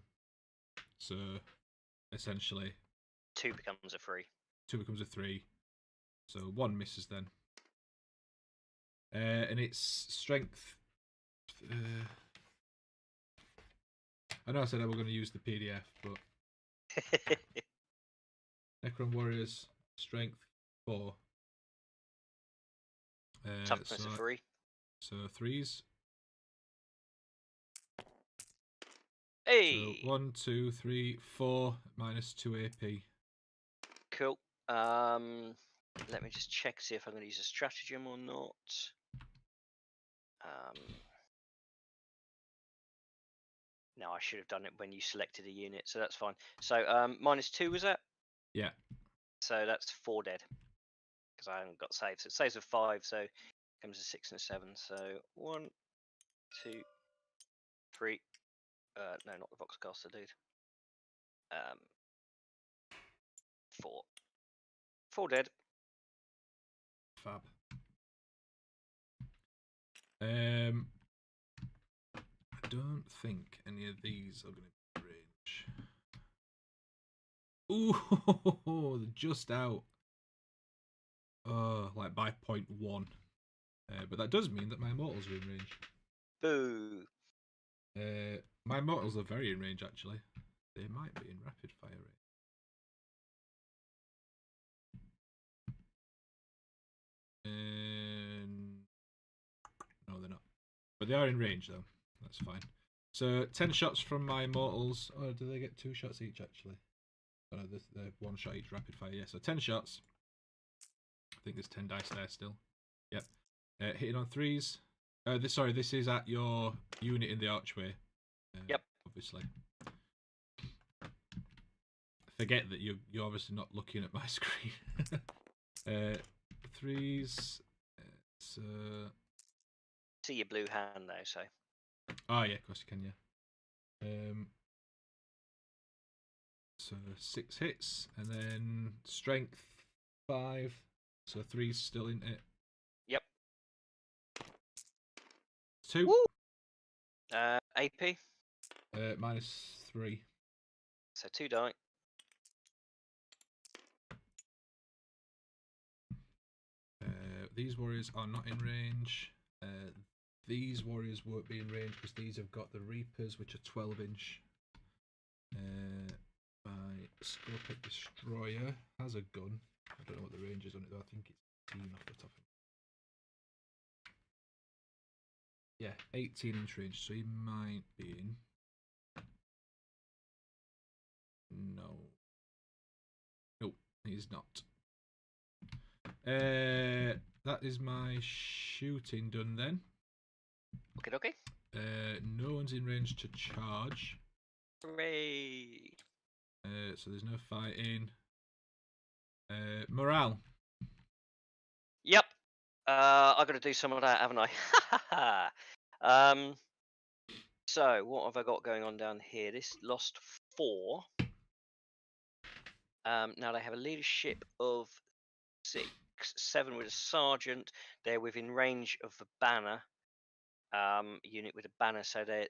So, essentially... 2 becomes a 3. 2 becomes a 3. So 1 misses then. And it's strength... I know I said I was going to use the PDF, but... Necron Warriors, strength 4. Toughness of 3. So 3s. Hey! So 1, 2, 3, 4, minus 2 AP. Cool. Let me just check, see if I'm going to use a stratagem or not. No, I should have done it when you selected a unit, so that's fine. So minus 2 was that? Yeah. So that's 4 dead. Because I haven't got saves. It saves of 5, so it comes to 6 and a 7. So 1, 2, 3. No, not the Voxcaster, dude. 4. 4 dead. Fab. I don't think any of these are going to be range. Ooh, they're just out. Like by 0.1. But that does mean that my mortals are in range. Boo. My mortals are very in range, actually. They might be in rapid fire range. No, they're not. But they are in range, though. That's fine. So 10 shots from my mortals. Oh, do they get 2 shots each, actually? Oh, no, they're 1 shot each rapid fire. Yeah, so 10 shots. I think there's 10 dice there still. Yep. Hitting on 3s. This is at your unit in the archway. Yep. Obviously. Forget that you're obviously not looking at my screen. 3s. So... See your blue hand though, so. Oh yeah, of course you can, yeah. So 6 hits, and then strength 5. So 3's still in it. Yep. 2. Woo! AP. Minus 3. So 2 die. These warriors are not in range. These warriors won't be in range because these have got the Reapers, which are 12-inch. My Scorpic Destroyer has a gun. I don't know what the range is on it though. I think it's 18 off the top of it. Yeah, 18-inch range, so he might be in. No. Nope, he's not. That is my shooting done then. Okay. No one's in range to charge. Hooray! So there's no fighting. Morale. Yep. I've got to do some of that, haven't I? So what have I got going on down here? This lost 4. Now they have a leadership of 6, 7 with a sergeant. They're within range of the banner. Unit with a banner, so that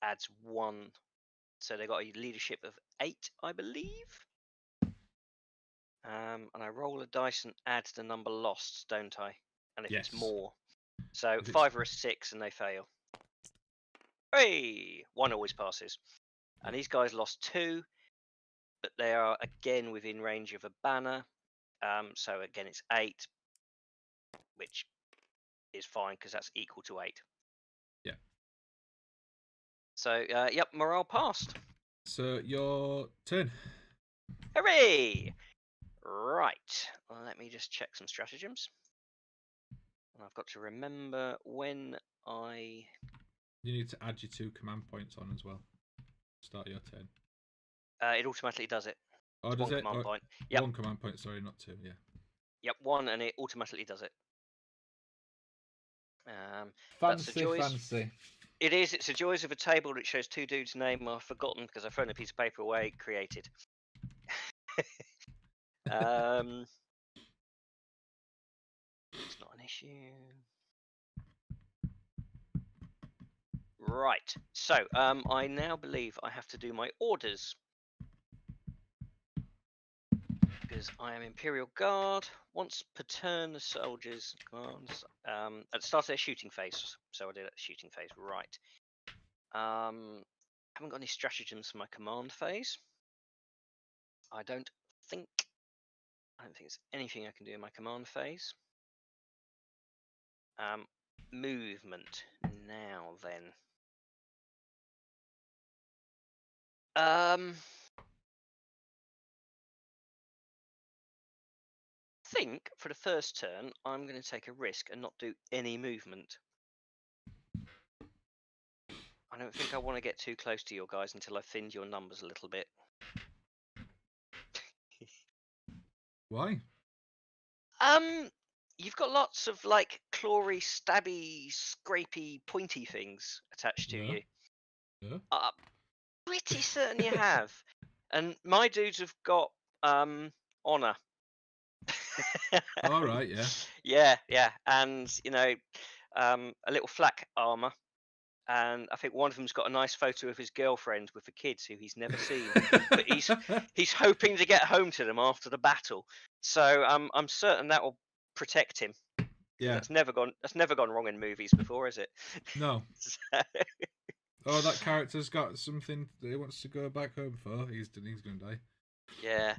adds 1. So they got a leadership of 8, I believe. And I roll a dice and add the number lost, don't I? And if it's more. So 5 or a 6 and they fail. Hey! 1 always passes. And these guys lost 2, but they are again within range of a banner. So again it's 8, which is fine because that's equal to 8. Yeah. So yep, morale passed. So your turn. Hooray! Right, let me just check some stratagems. And I've got to remember when I... You need to add your 2 command points on as well. Start your turn. It automatically does it. Oh, does it? Command point. Yep. 1 command point, sorry, not 2, yeah. Yep, 1 and it automatically does it. Fancy. It is. It's the joys of a table that shows 2 dudes' name I've forgotten because I've thrown a piece of paper away. Created. It's not an issue. Right. So I now believe I have to do my orders. Because I am Imperial Guard. Once per turn, the soldiers commands at the start of their shooting phase. So I do that shooting phase. Right. Haven't got any stratagems for my command phase. I don't think there's anything I can do in my command phase. Movement now then. I think for the first turn I'm going to take a risk and not do any movement. I don't think I want to get too close to your guys until I've thinned your numbers a little bit. Why? You've got lots of like clawy, stabby, scrapey, pointy things attached to you. Yeah. Pretty certain you have. And my dudes have got honor. All right. Yeah. Yeah, and you know, a little flak armor. And I think one of them's got a nice photo of his girlfriend with the kids who he's never seen, but he's hoping to get home to them after the battle. So I'm certain that will protect him. Yeah. That's never gone wrong in movies before, is it? No. So, Oh, that character's got something that he wants to go back home for. He's gonna die. yeah,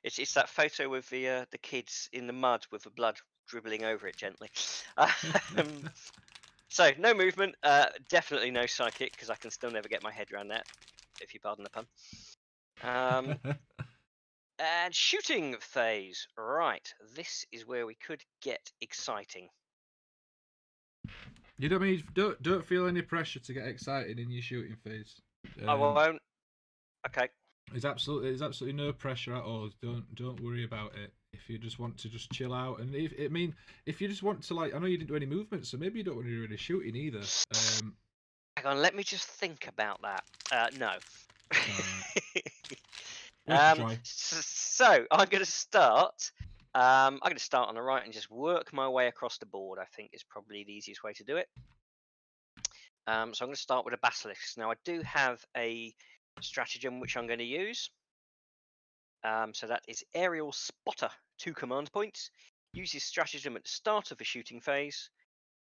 it's that photo with the kids in the mud with the blood dribbling over it gently. So no movement, definitely no psychic because I can still never get my head around that, if you pardon the pun. And shooting phase. Right, this is where we could get exciting. You know what I mean? Don't feel any pressure to get excited in your shooting phase. I won't. Okay. There's absolutely no pressure at all. Don't worry about it. If you just want to just chill out, and if you just want to, like, I know you didn't do any movement, so maybe you don't want to do any shooting either. Hang on, let me just think about that. No. Try. So I'm going to start. I'm going to start on the right and just work my way across the board. I think is probably the easiest way to do it. So I'm going to start with a basilisk. Now I do have a stratagem which I'm going to use. So that is Aerial Spotter, 2 command points. Use this stratagem at the start of the shooting phase.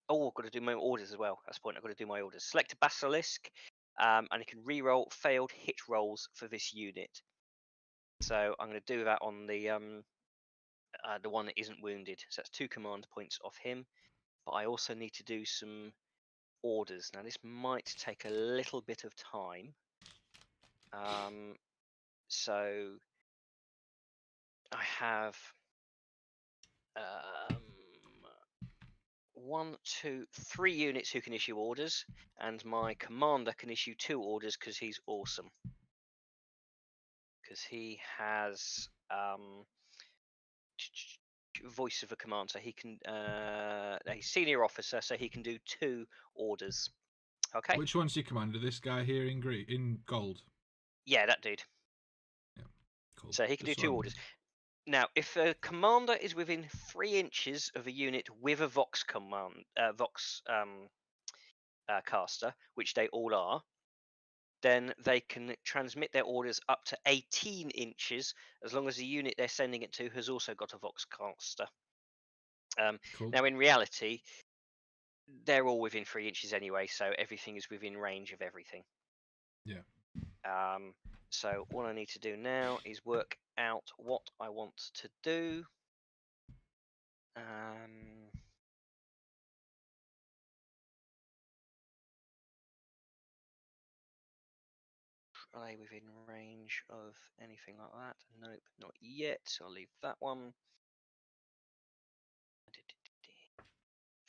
Oh, I've got to do my orders as well. That's the point. I've got to do my orders. Select a basilisk, and it can reroll failed hit rolls for this unit. So I'm going to do that on the one that isn't wounded. So that's 2 command points off him. But I also need to do some orders. Now this might take a little bit of time. So I have 1, 2, 3 units who can issue orders, and my commander can issue 2 orders because he's awesome. Because he has voice of a command, so he can. He's senior officer, so he can do 2 orders. Okay. Which one's your commander? This guy here in gold. Yeah, that dude. Yeah, cool. So he can do 2 orders. Now, if a commander is within 3 inches of a unit with a Vox caster, which they all are, then they can transmit their orders up to 18 inches, as long as the unit they're sending it to has also got a Vox caster. Cool. Now, in reality, they're all within 3 inches anyway, so everything is within range of everything. Yeah. So what I need to do now is work out what I want to do. Are they within range of anything like that? Nope, not yet. So I'll leave that one.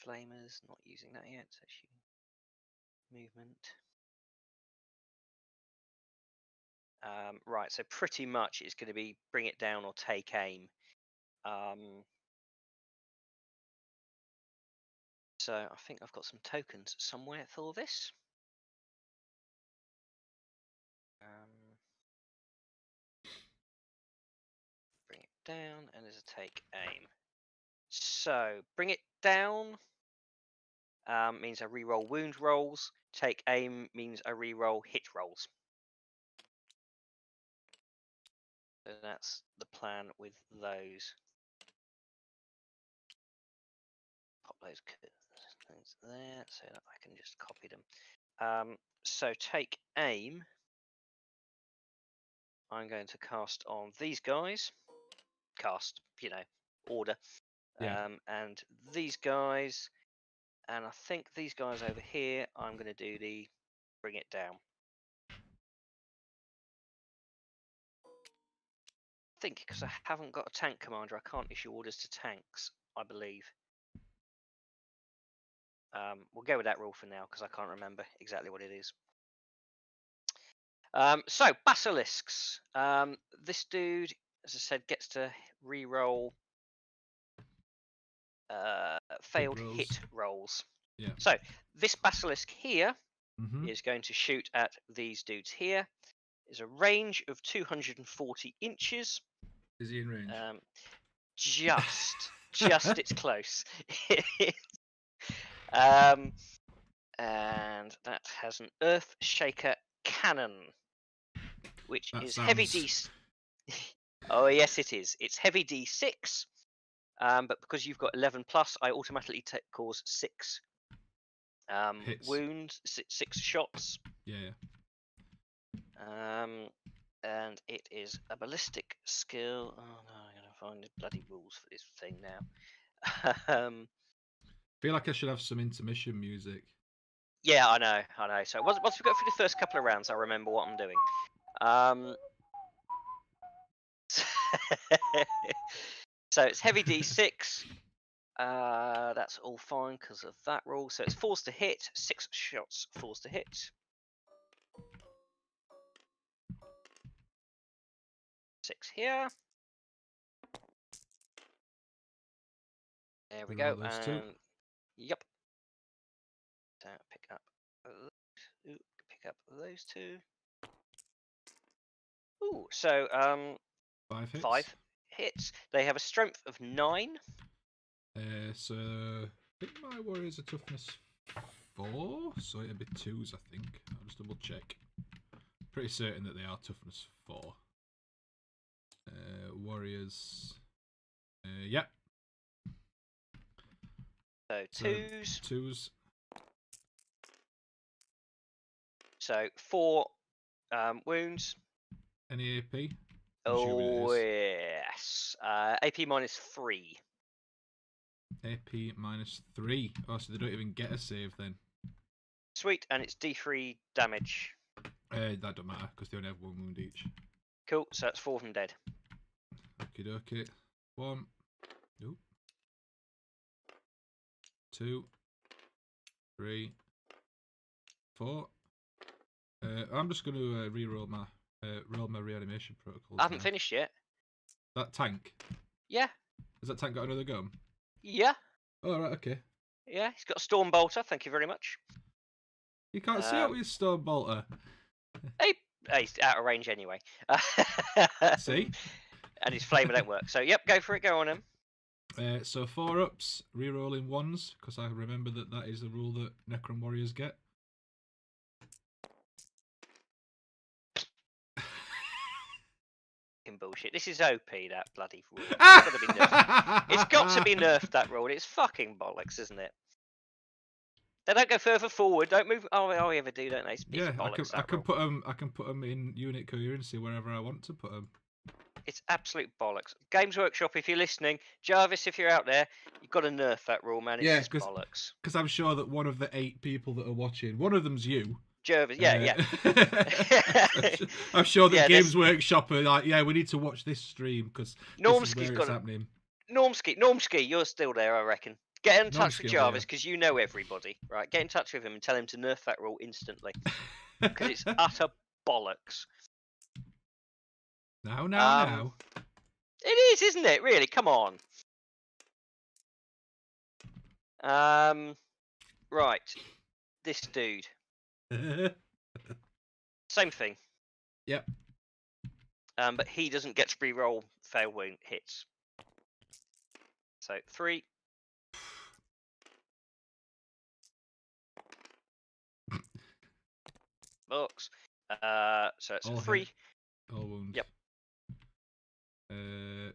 Flamers, not using that yet. So movement. Right, so pretty much it's going to be bring it down or take aim. So I think I've got some tokens somewhere for this. Bring it down, and there's a take aim. So bring it down means I reroll wound rolls take aim means I re-roll hit rolls. So that's the plan with those. Pop those things there so that I can just copy them. So take aim. I'm going to cast on these guys. Cast, order. Yeah. And these guys, and I think these guys over here, I'm going to do the bring it down. I think because I haven't got a tank commander, I can't issue orders to tanks, I believe. We'll go with that rule for now because I can't remember exactly what it is. So basilisks. This dude, as I said, gets to re-roll failed hit rolls. Yeah. So this basilisk here Mm-hmm. is going to shoot at these dudes here. Is a range of 240 inches. Is he in range? Just it's close. And that has an Earth Shaker cannon, which is heavy D. Oh yes, it is. It's heavy D6. But because you've got 11 plus, I automatically cause 6 wounds, 6 shots. Yeah. And it is a ballistic skill. Oh no, I'm gonna find the bloody rules for this thing now. I feel like I should have some intermission music. Yeah, I know. So once we go through the first couple of rounds, I'll remember what I'm doing. So it's heavy D6. That's all fine because of that rule. So it's force to hit, 6 shots, force to hit. 6 here. There we go. Those two. Yep. So pick up those 2. Ooh, so 5 hits. 5 hits. They have a strength of 9. So I think my warriors are toughness 4, so it'd be 2s. I think. I'll just double check. Pretty certain that they are toughness 4. Warriors. Yep. So 2s. 2s. So 4 wounds. Any AP? Oh yes. AP -3. AP -3. Oh, so they don't even get a save then. Sweet, and it's D3 damage. That don't matter because they only have 1 wound each. Cool. So that's 4 of them dead. Okie dokie. 1. Nope. 2. 3. 4. I'm just going to re-roll my roll my reanimation protocols. I haven't finished yet. That tank? Yeah. Has that tank got another gun? Yeah. Oh, right, okay. Yeah, he's got a storm bolter. Thank you very much. You can't see it with his storm bolter. He's out of range anyway. See? And his flamer don't work. So yep, go for it. Go on him. So 4-ups, re-rolling 1s, because I remember that is the rule that Necron warriors get. Bullshit. This is OP, that bloody rule. It's got to be nerfed, that rule. It's fucking bollocks, isn't it? They don't go further forward. Don't move. Oh, they ever do, don't they? It's bollocks, I can put them in unit coherency wherever I want to put them. It's absolute bollocks. Games Workshop, if you're listening, Jarvis, if you're out there, you've got to nerf that rule, man. It's just bollocks. Because I'm sure that one of the 8 people that are watching, one of them's you. Jervis, yeah. I'm sure that Games Workshop are like, yeah, we need to watch this stream because this is where it's happening. Normski, you're still there, I reckon. Get in touch with Jarvis because you know everybody, right? Get in touch with him and tell him to nerf that rule instantly because it's utter bollocks. Now. It is, isn't it? Really? Come on. Right. This dude. Same thing. Yep. But he doesn't get to re-roll fail wound hits. So 3. box. So it's All 3. hit. All wounds. Yep.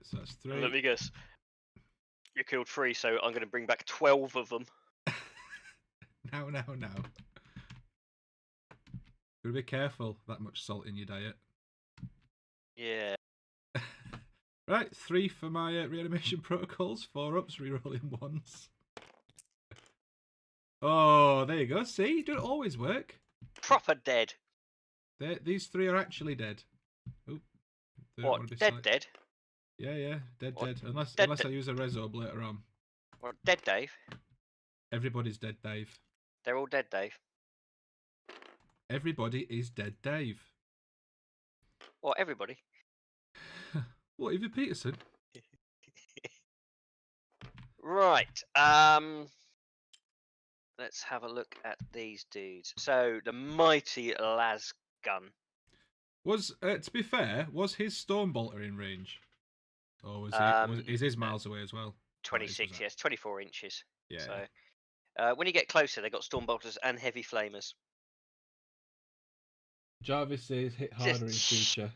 So that's 3. Let me guess. You killed 3, so I'm going to bring back 12 of them. Now. Gotta be careful. That much salt in your diet. Yeah. Right, 3 for my reanimation protocols. 4 ups, rerolling 1s. Oh, there you go. See, it don't always work. Proper dead. These 3 are actually dead. Oh, What? Dead? Yeah, dead. What? Unless Dead, I use a resorb later on. Well, dead, Dave. Everybody's dead, Dave. They're all dead, Dave. Everybody is dead, Dave. What? Everybody? What, Evie Peterson? Right. Let's have a look at these dudes. So the mighty las gun. Was to be fair, was his Stormbolter in range, or is his miles away as well? 26, yes, 24 inches. Yeah. So when you get closer, they got Stormbolters and Heavy Flamers. Jarvis says hit harder in future.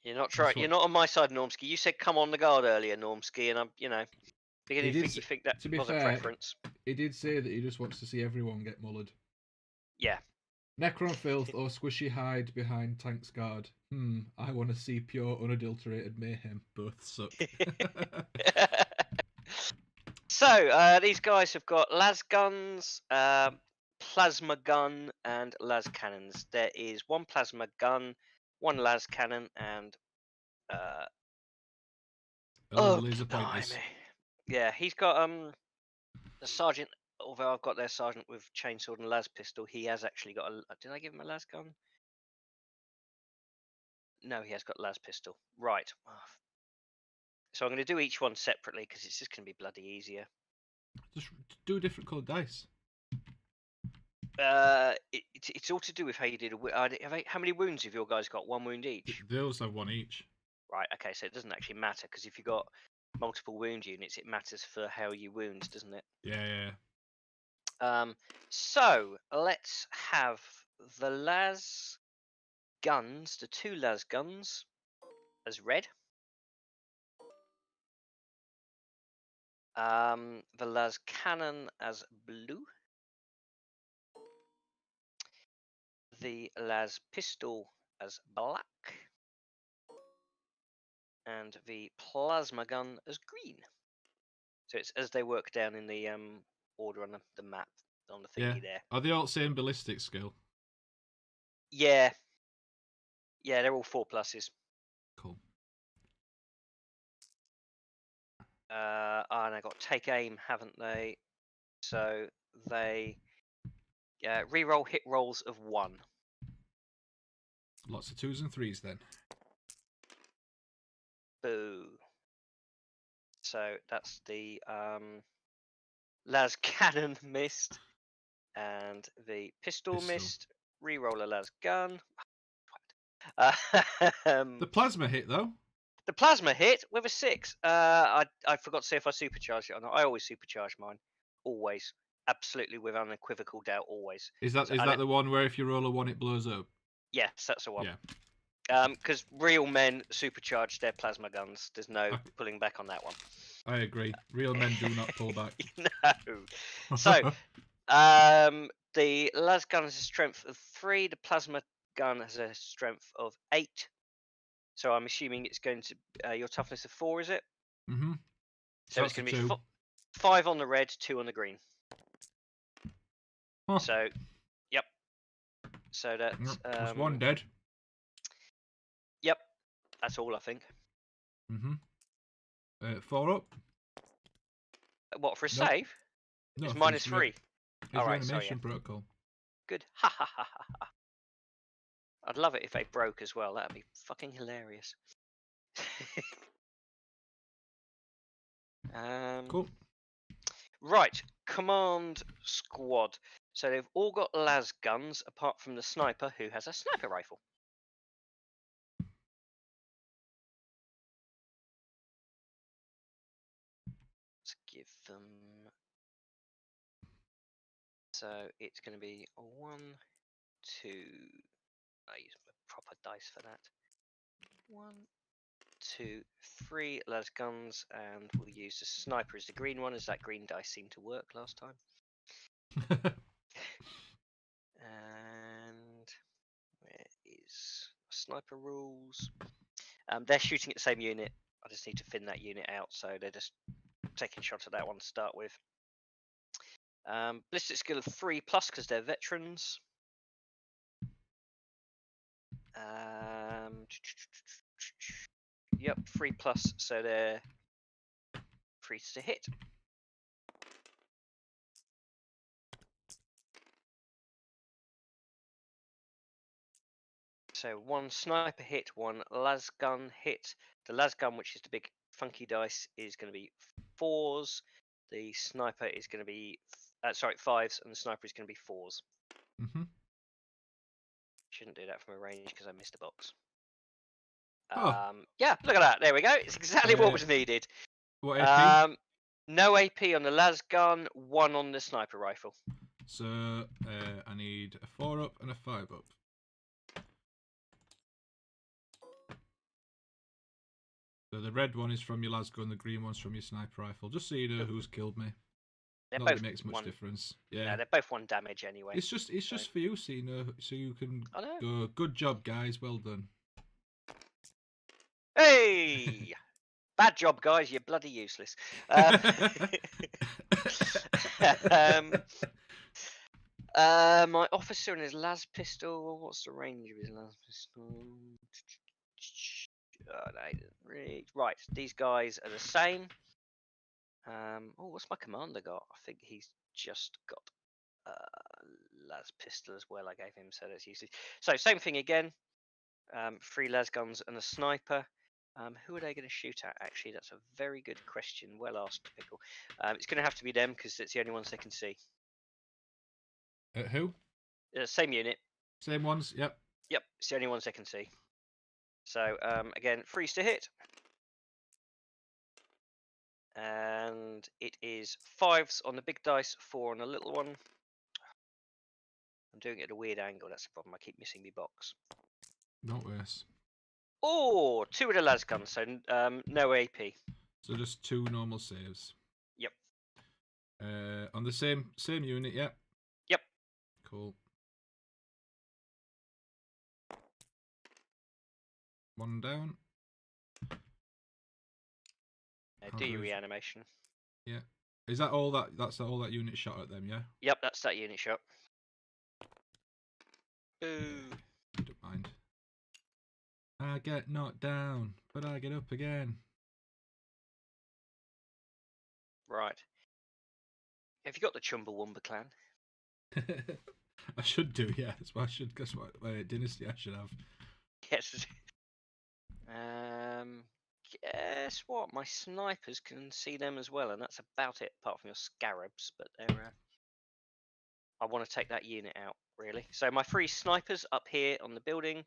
You're not trying. You're not on my side, Normski. You said come on the guard earlier, Normski, and I'm, beginning to think you think that was a preference. He did say that he just wants to see everyone get mullered. Yeah. Necron filth or squishy hide behind Tank's guard. I want to see pure unadulterated mayhem. Both suck. So these guys have got las guns, plasma gun, and las cannons. There is 1 plasma gun, 1 las cannon, and laser pointers. Yeah, he's got the sergeant. Although I've got their sergeant with chainsword and las pistol, he has actually got a. Did I give him a las gun? No, he has got las pistol. Right. So I'm going to do each one separately because it's just going to be bloody easier. Just do different coloured dice. It's all to do with how you did. How many wounds have your guys got? 1 wound each. They also have 1 each. Right. Okay. So it doesn't actually matter because if you've got multiple wound units, it matters for how you wound, doesn't it? Yeah. So let's have the las guns, the 2 las guns, as red. The las cannon as blue. The las pistol as black. And the plasma gun as green. So it's as they work down in the order on the map on the thingy there. Are they all same ballistic skill? Yeah, they're all 4 pluses. Cool. And they got take aim, haven't they? So they reroll hit rolls of 1. Lots of 2s and 3s then. Boo. So that's the las cannon missed, and the pistol missed. Reroll a las gun. The plasma hit though. The plasma hit with a 6. I forgot to say if I supercharged it or not. I always supercharge mine. Always. Absolutely with unequivocal doubt. Always. Is that the one where if you roll a 1 it blows up? Yes, that's the one. Yeah. Because real men supercharge their plasma guns. There's no pulling back on that one. I agree. Real men do not pull back. No. So, the las gun has a strength of 3. The plasma gun has a strength of 8. So I'm assuming it's going to your toughness of 4, is it? Mm-hmm. So it's going to be 5 on the red, 2 on the green. Huh. So, yep. So that's There's 1 dead. Yep, that's all I think. 4 up. What for a save? No, it's -3. His reanimation protocol. Good. Ha ha ha ha ha. I'd love it if they broke as well. That'd be fucking hilarious. Cool. Right, command squad. So they've all got las guns, apart from the sniper, who has a sniper rifle. Let's give them So it's going to be 1, 2. I use my proper dice for that. 1, 2, 3 las guns, and we'll use the sniper as the green one, as that green dice seemed to work last time. And where is sniper rules? They're shooting at the same unit. I just need to thin that unit out, so they're just taking shots at that one to start with. Ballistic skill of 3+ because they're veterans. Yep, 3+, so they're free to hit. So 1 sniper hit, 1 las gun hit. The las gun, which is the big funky dice, is going to be 4s. The sniper is going to be 5s, and the sniper is going to be 4s. Shouldn't do that from a range because I missed a box. Yeah, look at that. There we go. It's exactly what was needed. What AP? No AP on the las gun, 1 on the sniper rifle. So I need a 4-up and a 5-up. So the red one is from your las gun, the green one's from your sniper rifle. Just so you know who's killed me. They're Not both that it makes much difference. Yeah, no, they're both 1 damage anyway. It's just for you, so you know, so you can go. Good job, guys. Well done. Hey, bad job, guys. You're bloody useless. My officer and his las pistol. What's the range of his las pistol? Oh, no, he didn't reach. Right, these guys are the same. What's my commander got? I think he's just got las pistol as well. I gave him, so that's useless. So same thing again. 3 las guns and a sniper. Who are they going to shoot at? Actually, that's a very good question. Well asked, Pickle. It's going to have to be them because it's the only ones they can see. Who? Same unit. Same ones. Yep. Yep, it's the only ones they can see. So again, 3s to hit. And it is 5s on the big dice, 4 on the little one. I'm doing it at a weird angle. That's the problem. I keep missing my box. Not worse. Oh, 2 with the las gun, so no AP. So just 2 normal saves. Yep. On the same unit, yeah. Yep. Cool. 1 down. Do your reanimation. Yeah. Is that all that? That's all that unit shot at them, yeah. Yep, that's that unit shot. Ooh. Don't mind. I get knocked down, but I get up again. Right. Have you got the Chumbawamba clan? I should do, yeah. That's what I should. Guess what? Dynasty I should have. Yes. Guess what? My snipers can see them as well, and that's about it. Apart from your scarabs, but they're. I want to take that unit out, really. So my 3 snipers up here on the building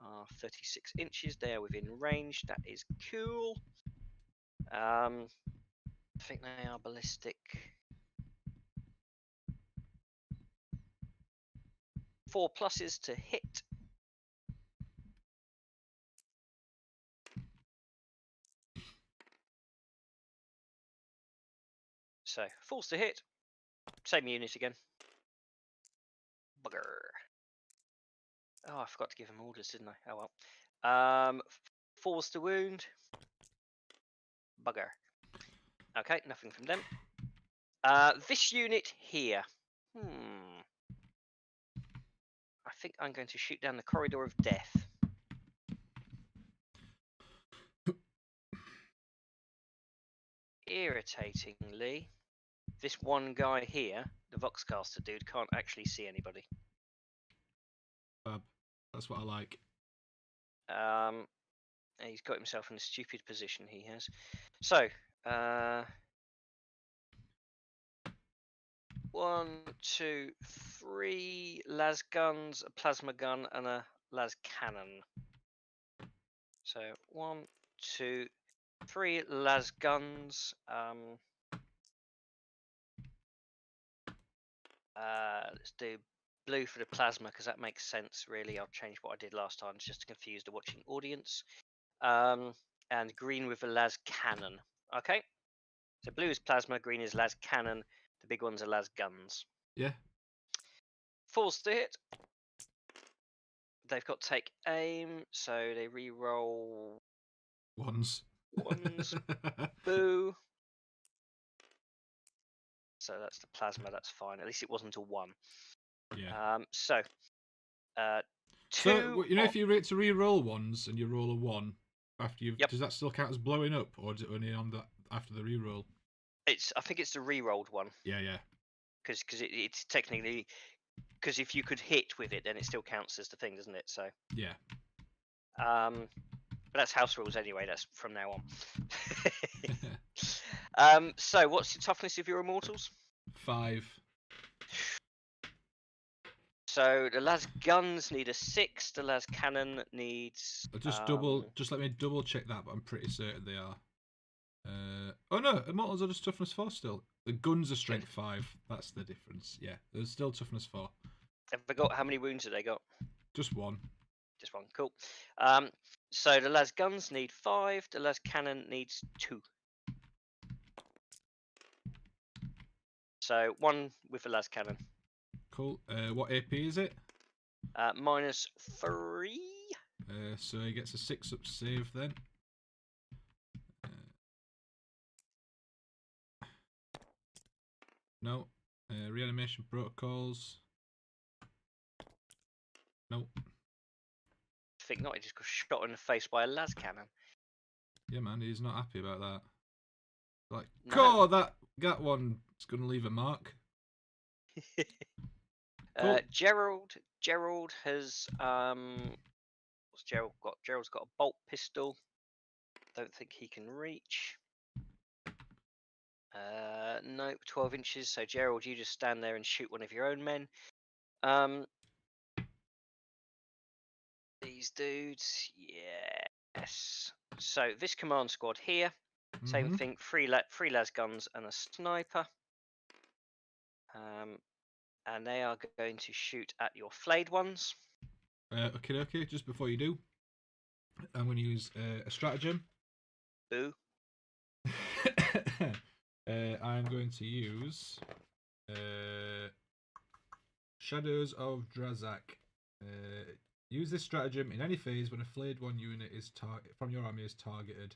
are 36 inches. They're within range. That is cool. I think they are ballistic. 4 pluses to hit. So 4s to hit. Same unit again. Bugger. Oh, I forgot to give him orders, didn't I? Oh well. 4s to wound. Bugger. Okay, nothing from them. This unit here. I think I'm going to shoot down the corridor of death. Irritatingly, this one guy here, the Voxcaster dude, can't actually see anybody. Fab. That's what I like. He's got himself in a stupid position, he has. So, 1, 2, 3 las guns, a plasma gun, and a las cannon. So 1, 2, 3 las guns. Let's do blue for the plasma because that makes sense. Really, I'll change what I did last time just to confuse the watching audience. And green with the las cannon. Okay. So blue is plasma, green is las cannon. The big ones are las guns. Yeah. Falls to hit. They've got to take aim, so they re-roll Ones. Boo. So that's the plasma. That's fine. At least it wasn't a 1. Yeah. So, So 2. you know, if you rate to re-roll ones and you roll a 1 after you, Yep. does that still count as blowing up, or is it only on the after the re-roll? I think it's the re-rolled one. Yeah, yeah. Because it's technically, because if you could hit with it, then it still counts as the thing, doesn't it? So. Yeah. But that's house rules anyway. That's from now on. So what's the toughness of your immortals? 5. So the las guns need a 6. The las cannon needs. Just let me double check that, but I'm pretty certain they are. Oh no, immortals are just toughness 4 still. The guns are strength 5. That's the difference. Yeah, there's still toughness 4. Have they got, how many wounds have they got? Just 1. Just 1. Cool. So the las guns need 5. The las cannon needs 2. So 1 with the las cannon. Cool. What AP is it? -3. So he gets a 6 up save then. No. Reanimation protocols. Nope. I think not. He just got shot in the face by a las cannon. Yeah, man, he's not happy about that. Like, No. cool, that one is going to leave a mark. Cool. Gerald has what's Gerald got? Gerald's got a bolt pistol. Don't think he can reach. Nope, 12 inches. So Gerald, you just stand there and shoot one of your own men. These dudes, yes. So this command squad here, same thing. 3 las guns and a sniper. And they are going to shoot at your flayed ones. Okay. Just before you do, I'm going to use a stratagem. Boo. I'm going to use Shadows of Drazak. Use this stratagem in any phase when a flayed one unit is from your army is targeted.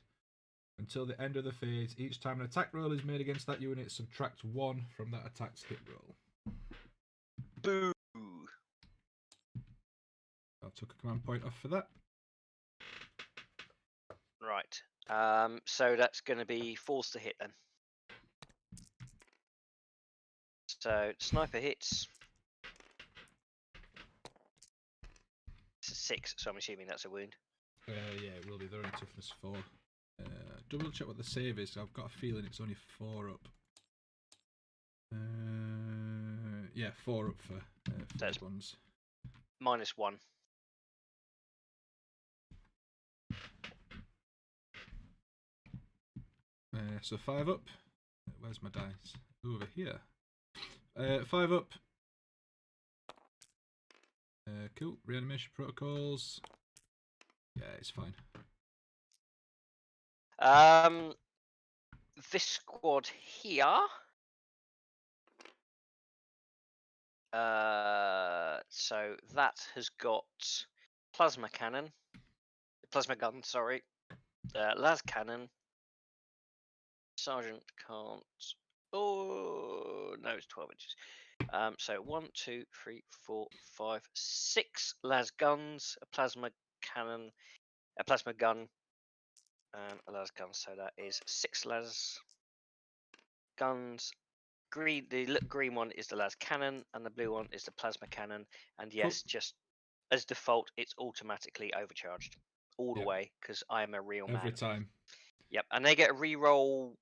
Until the end of the phase, each time an attack roll is made against that unit, subtract 1 from that attack's hit roll. Boo. I took a command point off for that. Right. So that's going to be forced to hit then. So sniper hits. It's a 6, so I'm assuming that's a wound. Yeah, it will be. They're only toughness 4. Double check what the save is. I've got a feeling it's only 4 up. Yeah, 4 up for those ones. -1. So 5 up. Where's my dice? Over here. 5 up. Cool. Reanimation protocols. Yeah, it's fine. This squad here. So that has got plasma cannon, plasma gun. Sorry, las cannon. Sergeant can't. Oh no, it's 12 inches. So 1, 2, 3, 4, 5, 6 las guns, a plasma cannon, a plasma gun, and a las gun. So that is 6 las guns. Green, the green one is the las cannon, and the blue one is the plasma cannon. And yes, Cool. just as default, it's automatically overcharged all the way because I am a real man. Every time. Yep, and they get a re-roll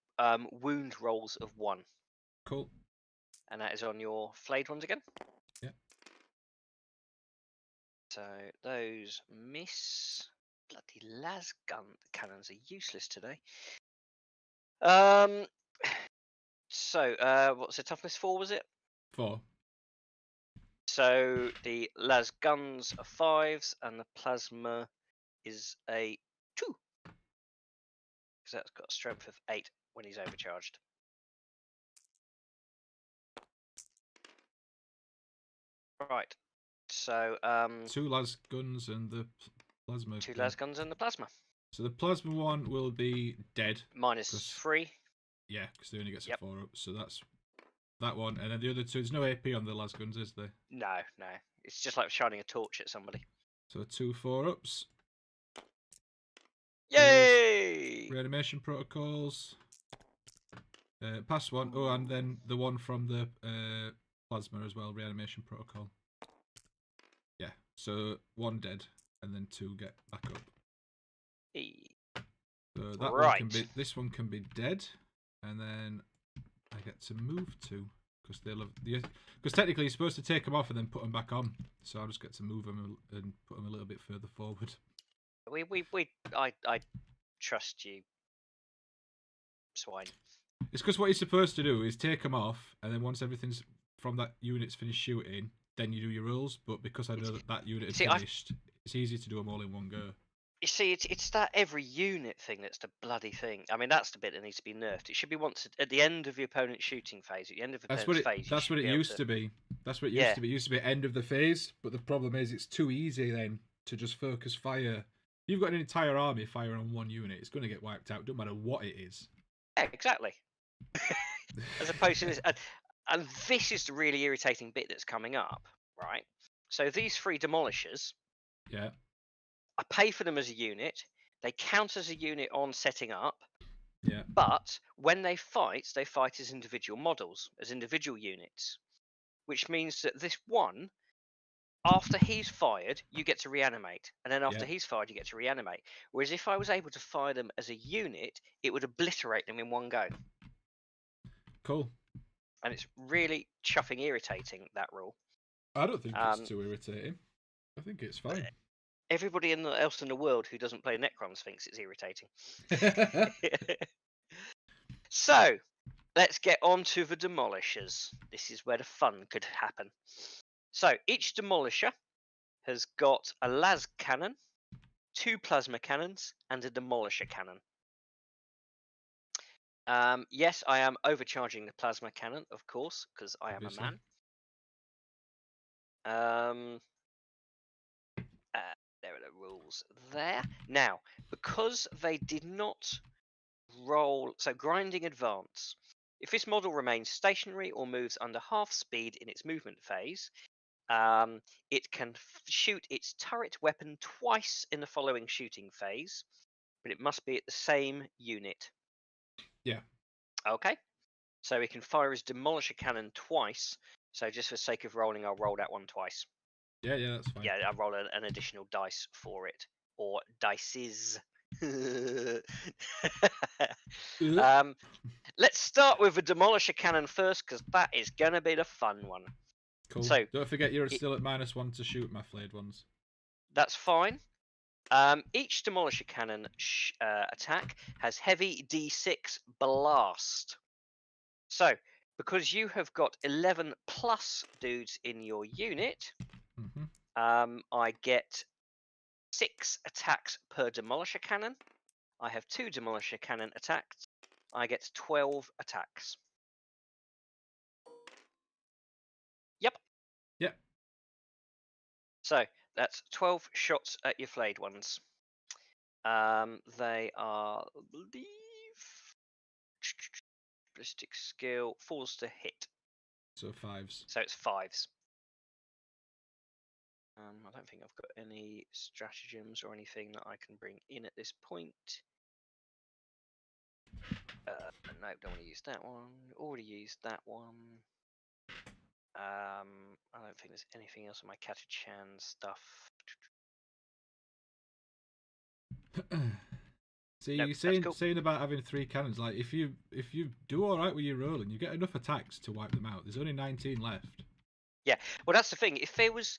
wound rolls of 1. Cool. And that is on your flayed ones again. Yeah. So those miss. Bloody las gun cannons are useless today. So what's the toughness 4? Was it 4. So the las guns are 5s, and the plasma is a 2, because that's got a strength of 8 when he's overcharged. Right. So 2 las guns and the plasma. 2 las guns and the plasma. So the plasma one will be dead. -3. Yeah, because they only get Yep. 4 up. So that's that one, and then the other 2. There's no AP on the las guns, is there? No. It's just like shining a torch at somebody. So 2 4-ups. Yay! Reanimation protocols. Pass 1. Oh, and then the one from the plasma as well. Reanimation protocol. Yeah. So 1 dead, and then 2 get back up. So that one can be. This one can be dead, and then I get to move 2 because they love because technically you're supposed to take them off and then put them back on. So I'll just get to move them and put them a little bit further forward. I trust you, swine. It's because what you're supposed to do is take them off, and then once everything's from that unit's finished shooting, then you do your rolls. But because I know that unit is finished, it's easy to do them all in one go. You see, it's that every unit thing that's the bloody thing. I mean, that's the bit that needs to be nerfed. It should be once at the end of your opponent's shooting phase. At the end of the opponent's phase. That's what it used to be. That's what it used to be. It used to be end of the phase. But the problem is, it's too easy then to just focus fire. If you've got an entire army firing on one unit, it's going to get wiped out. Don't matter what it is. Yeah, exactly. As opposed to this, and this is the really irritating bit that's coming up, right? So these 3 demolishers. Yeah. I pay for them as a unit. They count as a unit on setting up. Yeah. But when they fight as individual models, as individual units, which means that this one, after he's fired, you get to reanimate, and then after he's fired, you get to reanimate. Whereas if I was able to fire them as a unit, it would obliterate them in one go. Cool. And it's really chuffing irritating, that rule. I don't think it's too irritating. I think it's fine. Everybody else in the world who doesn't play Necrons thinks it's irritating. So, let's get on to the demolishers. This is where the fun could happen. So, each demolisher has got a las cannon, 2 plasma cannons, and a demolisher cannon. Yes, I am overcharging the plasma cannon, of course, because I am a man. There are the rules there. Now, because they did not roll, so grinding advance. If this model remains stationary or moves under half speed in its movement phase, it can shoot its turret weapon twice in the following shooting phase, but it must be at the same unit. Yeah. Okay. So we can fire his demolisher cannon twice. So just for the sake of rolling, I'll roll that one twice. Yeah, that's fine. Yeah, I'll roll an additional dice for it. Or dices. Let's start with the demolisher cannon first, because that is going to be the fun one. Cool. So don't forget you're still at -1 to shoot my flayed ones. That's fine. Each demolisher cannon attack has heavy D6 blast. So, because you have got 11 plus dudes in your unit, I get 6 attacks per demolisher cannon. I have 2 demolisher cannon attacks. I get 12 attacks. Yep. So that's 12 shots at your flayed ones. They are, I believe, ballistic skill falls to hit. So 5s. So it's 5s. I don't think I've got any stratagems or anything that I can bring in at this point. No, don't want to use that one. Already used that one. I don't think there's anything else on my Catachan stuff. See, you're saying about having 3 cannons. Like, if you do all right with your rolling, you get enough attacks to wipe them out. There's only 19 left. Yeah, well, that's the thing. If it was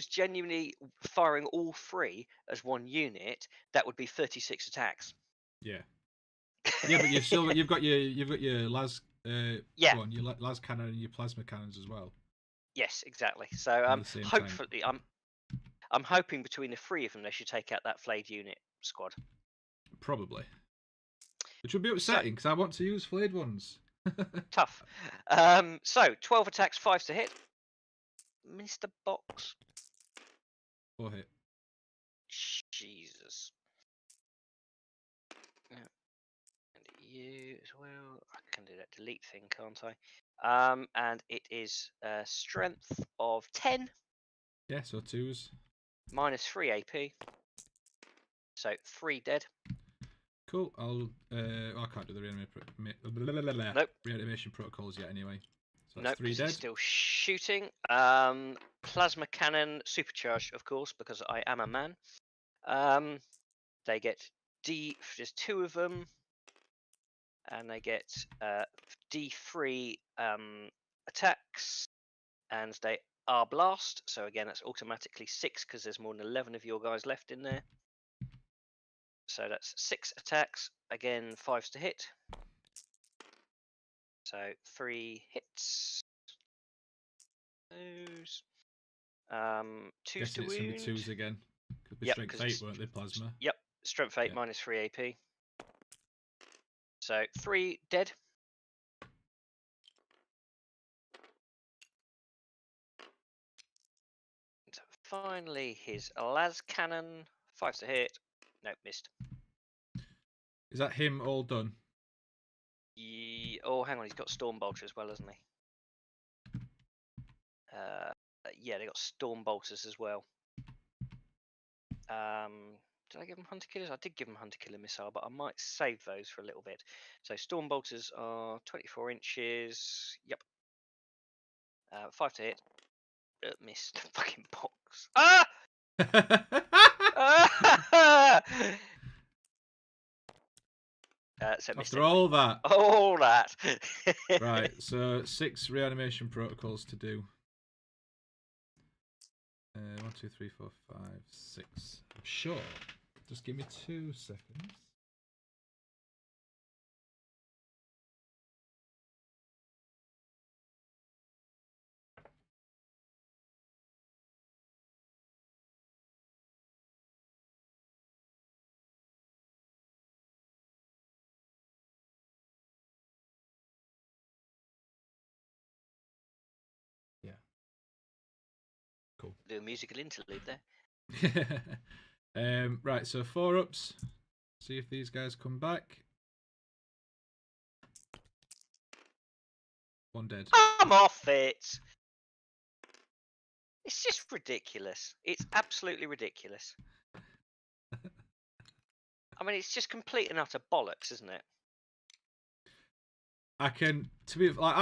genuinely firing all 3 as one unit, that would be 36 attacks. Yeah. Yeah, but you've got your las your las cannon and your plasma cannons as well. Yes, exactly. So at the same time. hopefully, I'm hoping between the three of them they should take out that flayed unit squad. Probably. Which would be So upsetting because I want to use flayed ones. tough. So 12 attacks, 5 to hit. Mr. Box. 4 hit. Jesus. Yeah. And you as well. I can do that delete thing, can't I? And it is strength of 10. Yeah, so 2s. Minus 3 AP. So 3 dead. Cool. I can't do the reanimation protocols yet anyway. So that's Nope, 3 because dead. it's still shooting. Plasma cannon supercharged, of course, because I am a man. They get there's 2 of them, and they get D3 attacks, and they are blast. So again, that's automatically 6 because there's more than 11 of your guys left in there. So that's 6 attacks. Again, 5s to hit. So 3 hits. Those. 2s to Guessing it's gonna be wound. 2s again. Could be Yep, strength 'cause 8, weren't they, plasma? Yep, strength 8 Yeah. minus 3 AP. So 3 dead. And finally, his las cannon. 5s to hit. Nope, missed. Is that him all done? Oh, hang on, he's got storm bolter as well, hasn't he? Yeah, they got storm bolters as well. Did I give him hunter killers? I did give him hunter killer missile, but I might save those for a little bit. So storm bolters are 24 inches. Yep. 5 to hit. Missed. Fucking box. Ah! So After all that. All that. Right, so 6 reanimation protocols to do. 1, 2, 3, 4, 5, 6. I'm sure. Just give me 2 seconds. Yeah. Cool. Do a musical interlude there. Right, so 4 ups. See if these guys come back. 1 dead. I'm off it. It's just ridiculous. It's absolutely ridiculous. I mean, it's just complete and utter bollocks, isn't it? I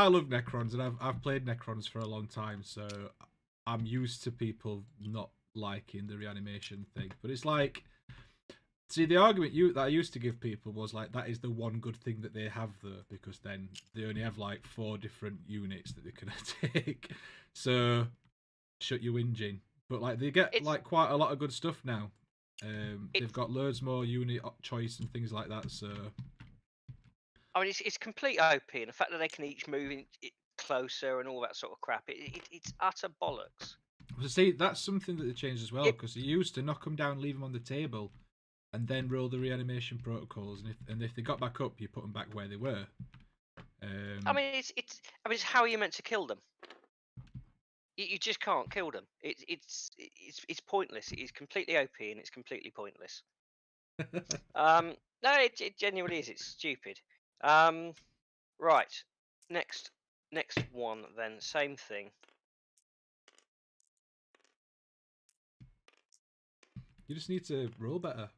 love Necrons, and I've played Necrons for a long time, so I'm used to people not liking the reanimation thing. But it's like, see, the argument that I used to give people was like, that is the one good thing that they have though, because then they only have like 4 different units that they can take. So shut your whinging. But like they get like quite a lot of good stuff now. They've got loads more unit choice and things like that. So I mean, it's complete OP, and the fact that they can each move in closer and all that sort of crap, it's utter bollocks. So see, that's something that they changed as well, because they used to knock them down, leave them on the table, and then roll the reanimation protocols, and if they got back up, you put them back where they were. I mean, it's how are you meant to kill them? You just can't kill them. It's pointless. It is completely OP and it's completely pointless. No, it genuinely is. It's stupid. Right. Next one then. Same thing. You just need to roll better.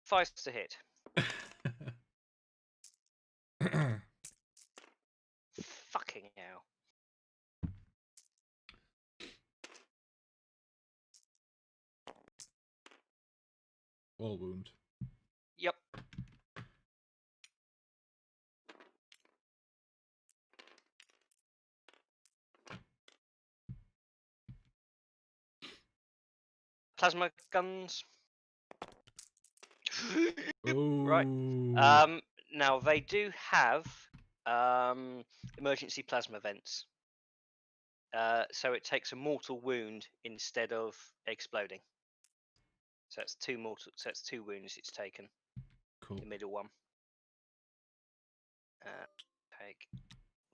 5 to hit. Fucking hell. All wound. Yep. Plasma guns. Right. Now they do have Emergency plasma vents. So it takes a mortal wound instead of exploding. So that's 2 mortal. So that's 2 wounds it's taken. Cool. The middle one. Take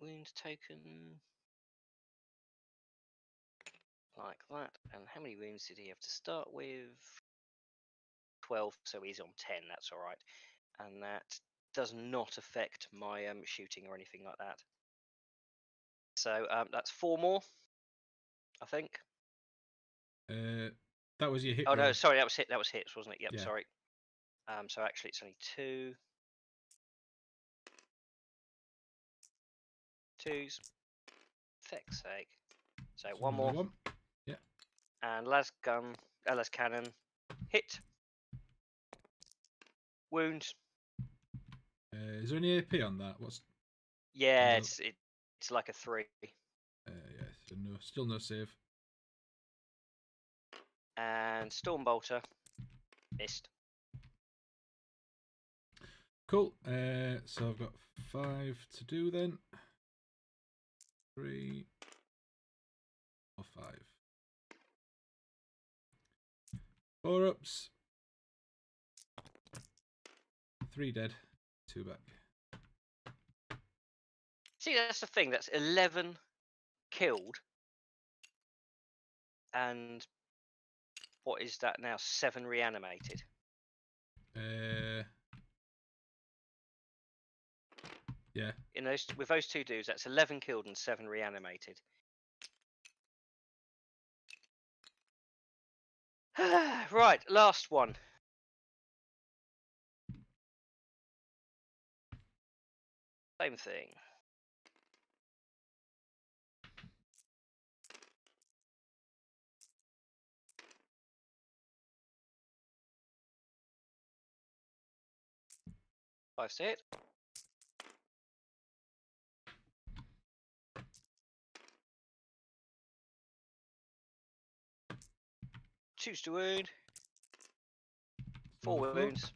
wounds taken like that. And how many wounds did he have to start with? 12. So he's on 10. That's all right. And that does not affect my shooting or anything like that. So that's 4 more, I think. That was your hit. Oh roll. no, sorry, that was hit. That was hits, wasn't it? Yep, Yeah. sorry. So actually, it's only 2. 2s. Feck's sake. So one more. One. Yeah. And las cannon. Hit. Wound. Is there any AP on that? What's? Yeah, it's like a 3. Yeah. So no, still no save. And Stormbolter. Missed. Cool. So I've got 5 to do then. 3 or 5. 4 ups. 3 dead. 2 back. See, that's the thing. That's 11 killed. And what is that now? 7 reanimated. Yeah. With those 2 dudes, that's 11 killed and 7 reanimated. Right, last one. Same thing. Five to hit. Choose to wound. 4 wounds.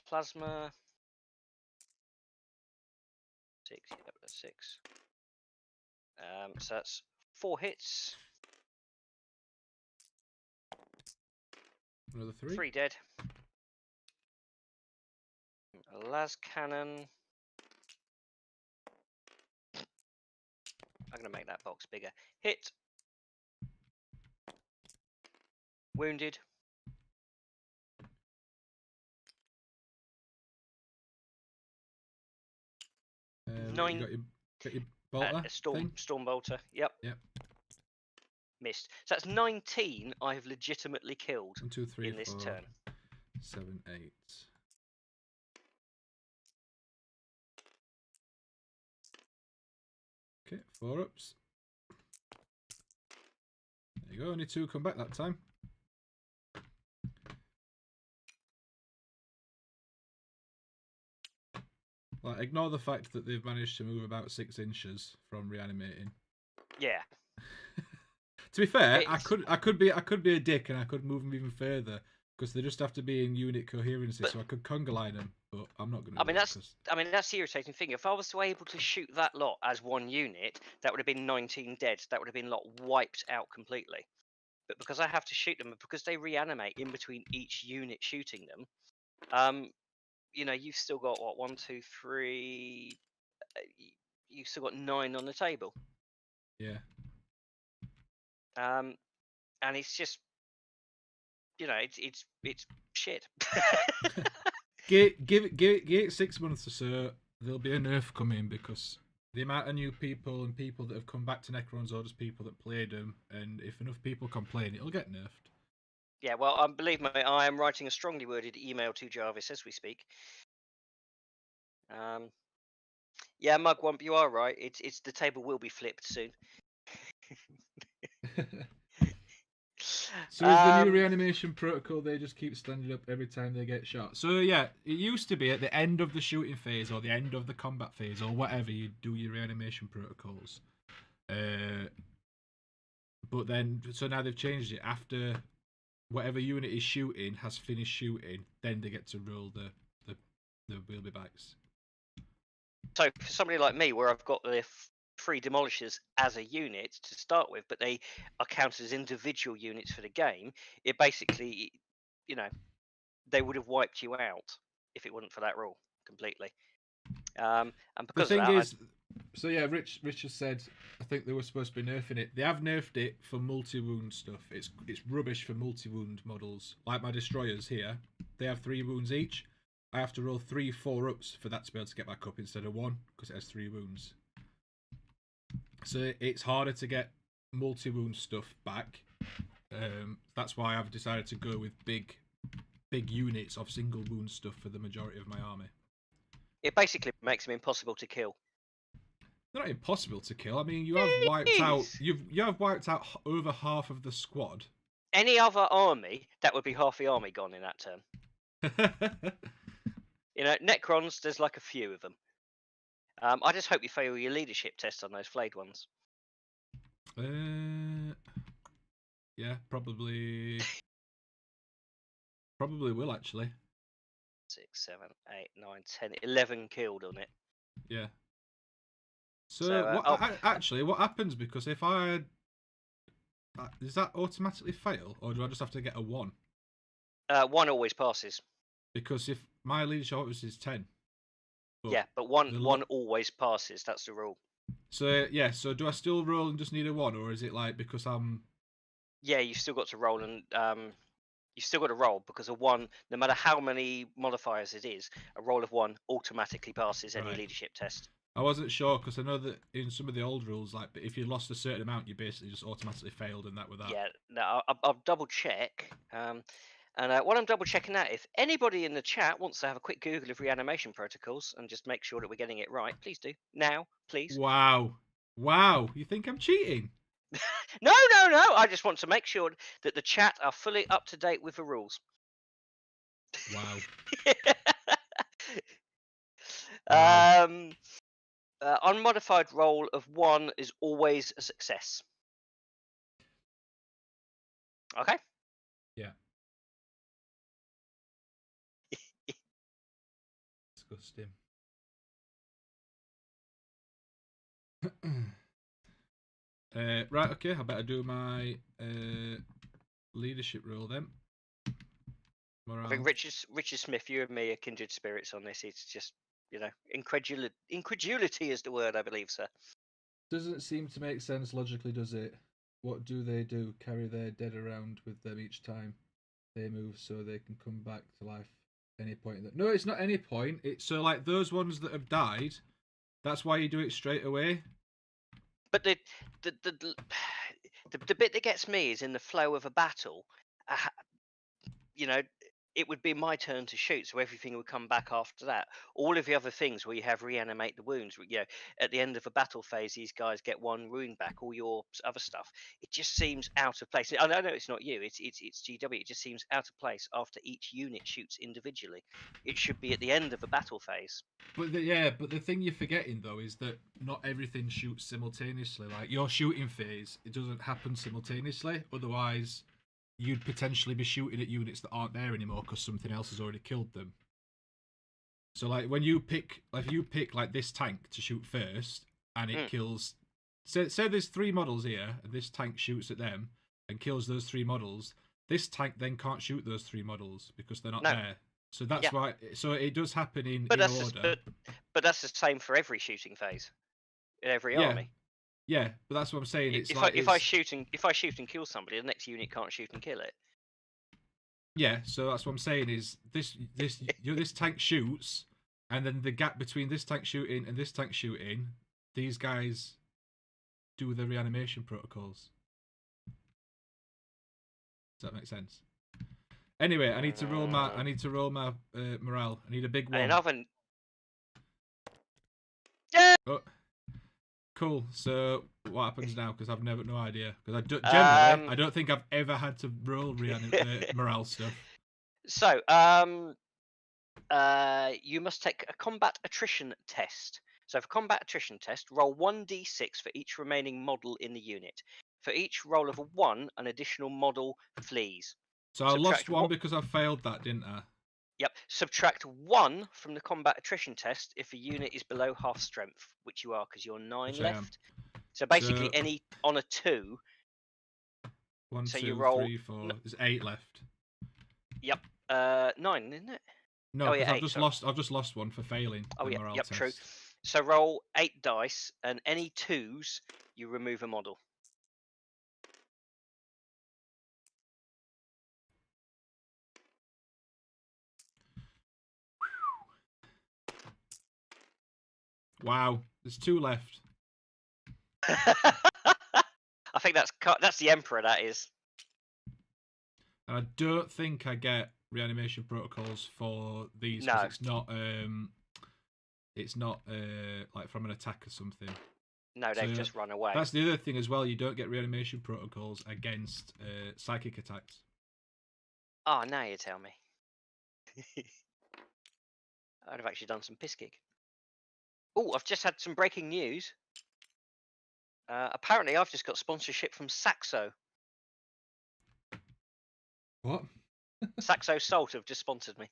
Plasma. 6. Yep, that's 6. So that's 4 hits. Another 3. 3 dead. A las cannon. I'm gonna make that box bigger. Hit. Wounded. Nine. You got your bolter Stormbolter. Yep. Yep. Missed. So that's 19 I have legitimately killed 1, 2, 3, in this 4, turn. 7, 8. Okay, 4 ups. There you go. Only 2 come back that time. Like, ignore the fact that they've managed to move about 6 inches from reanimating. Yeah. To be fair, I could be a dick and I could move them even further because they just have to be in unit coherency, so I could conga line them, but I'm not going to. I mean that's the irritating thing. If I was able to shoot that lot as one unit, that would have been 19 dead. That would have been wiped out completely. But because I have to shoot them, because they reanimate in between each unit shooting them, you've still got what 1, 2, 3. You've still got 9 on the table. Yeah. And it's just, it's shit. give it 6 months or so. There'll be a nerf coming because the amount of new people and people that have come back to Necrons or just people that played them, and if enough people complain, it'll get nerfed. Yeah, well, believe me, I am writing a strongly worded email to Jarvis as we speak. Yeah, Mugwump, you are right. It's the table will be flipped soon. So is the new reanimation protocol they just keep standing up every time they get shot? So yeah, it used to be at the end of the shooting phase or the end of the combat phase or whatever, you do your reanimation protocols. But then, so now they've changed it after whatever unit is shooting has finished shooting, then they get to roll the wheelby bikes. So for somebody like me, where I've got the 3 demolishers as a unit to start with, but they are counted as individual units for the game, it basically, you know, they would have wiped you out if it wasn't for that rule completely. And The because thing of that, is, so yeah, Rich has said I think they were supposed to be nerfing it. They have nerfed it for multi-wound stuff. It's rubbish for multi-wound models. Like my destroyers here, they have 3 wounds each. I have to roll 3 4-ups for that to be able to get back up instead of 1 because it has 3 wounds. So it's harder to get multi-wound stuff back. That's why I've decided to go with big units of single wound stuff for the majority of my army. it basically makes them impossible to kill. They're not impossible to kill. I mean, you have wiped out. You have wiped out over half of the squad. Any other army, that would be half the army gone in that turn. You know, Necrons, there's like a few of them. I just hope you fail your leadership test on those flayed ones. Yeah, probably will actually. 6, 7, 8, 9, 10, 11 killed on it. Yeah. So actually, what happens? Because if I does that automatically fail, or do I just have to get a 1? 1 always passes. Because if my leadership is 10. Yeah, but one always passes. That's the rule. So yeah, so do I still roll and just need a 1, or is it like because I'm? Yeah, you've still got to roll, and you've still got to roll because a 1, no matter how many modifiers it is, a roll of 1 automatically passes any leadership test. I wasn't sure because I know that in some of the old rules, like if you lost a certain amount, you basically just automatically failed, and that with that. Yeah, no, I'll double check. And while I'm double checking that, if anybody in the chat wants to have a quick Google of reanimation protocols and just make sure that we're getting it right, please do now, please. Wow, you think I'm cheating? No. I just want to make sure that the chat are fully up to date with the rules. Wow. Unmodified roll of 1 is always a success. Okay. Yeah. Disgusting. Right, okay, I better do my leadership role then. Morale. I think Richard Smith, you and me are kindred spirits on this. It's just, you know, incredulity is the word, I believe, sir. Doesn't seem to make sense logically, does it? What do? Carry their dead around with them each time they move so they can come back to life any point? No, it's not any point. It's so like those ones that have died, that's why you do it straight away. But the bit that gets me is in the flow of a battle. You know, it would be my turn to shoot, so everything would come back after that. All of the other things where you have reanimate the wounds, you know, at the end of a battle phase, these guys get 1 wound back. All your other stuff, it just seems out of place. I know it's not you, it's GW. It just seems out of place after each unit shoots individually. It should be at the end of a battle phase. But the thing you're forgetting though is that not everything shoots simultaneously. Like your shooting phase, it doesn't happen simultaneously. Otherwise, you'd potentially be shooting at units that aren't there anymore because something else has already killed them. So like when you pick, like if you pick like this tank to shoot first, and it kills, say there's 3 models here, and this tank shoots at them and kills those 3 models. This tank then can't shoot those 3 models because they're not there. So that's why. So it does happen in order. But that's the same for every shooting phase in every army. Yeah, but that's what I'm saying. It's if I shoot and kill somebody, the next unit can't shoot and kill it. Yeah, so that's what I'm saying is this tank shoots, and then the gap between this tank shooting and this tank shooting, these guys do the reanimation protocols. Does that make sense? Anyway, I need to roll my morale. I need a big 1. Yeah. Oh. Cool. So what happens now? Because I've no idea. Because generally, I don't think I've ever had to roll morale stuff. So you must take a combat attrition test. So for combat attrition test, roll 1d6 for each remaining model in the unit. For each roll of a 1, an additional model flees. So I lost one because I failed that, didn't I? Yep. Subtract 1 from the combat attrition test if a unit is below half strength, which you are because you're 9 Which left. So basically, so, any on a 2. 1, so 2, you roll 3, 4. There's 8 left. Yep. 9, isn't it? No, Oh because yeah, I've just lost one for failing the morale test. True. So roll 8 dice, and any 2s, you remove a model. Wow, there's 2 left. I think that's the Emperor. That is. And I don't think I get reanimation protocols for these No. it's not like from an attack or something. No, they've just run away. That's the other thing as well. You don't get reanimation protocols against psychic attacks. Oh, now you tell me. I'd have actually done some piss kick. Oh, I've just had some breaking news. Apparently, I've just got sponsorship from Saxo. What? Saxo Salt have just sponsored me.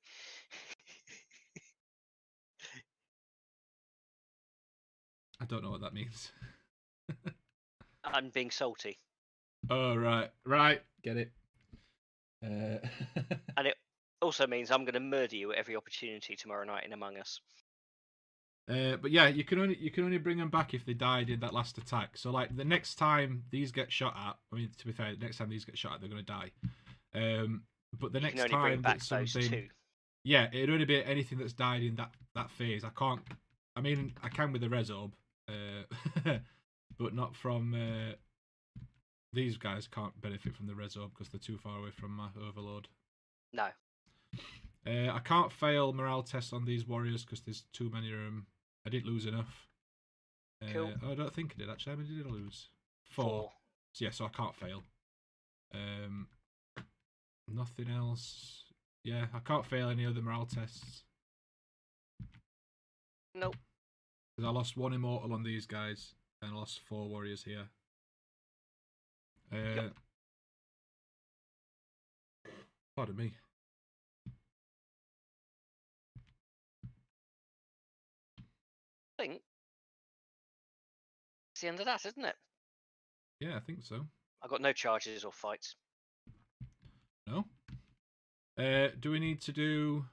I don't know what that means. I'm being salty. Oh, right, get it. And it also means I'm going to murder you at every opportunity tomorrow night in Among Us. But yeah, you can only bring them back if they died in that last attack. So like the next time these get shot at, I mean to be fair, the next time these get shot at, they're going to die. But the next time that something, yeah, it'd only be anything that's died in that phase. I can't. I mean, I can with the Resorb, but not from these guys. Can't benefit from the Resorb because they're too far away from my Overlord. No. I can't fail morale tests on these warriors because there's too many of them. I didn't lose enough. Cool. I don't think I did actually. How many did I lose? 4. So, yeah, so I can't fail. Nothing else. Yeah, I can't fail any other morale tests. Nope. Because I lost 1 immortal on these guys, and I lost 4 warriors here. Yep. Pardon me. I think it's the end of that, isn't it? Yeah, I think so. I got no charges or fights. No. Do we need to do?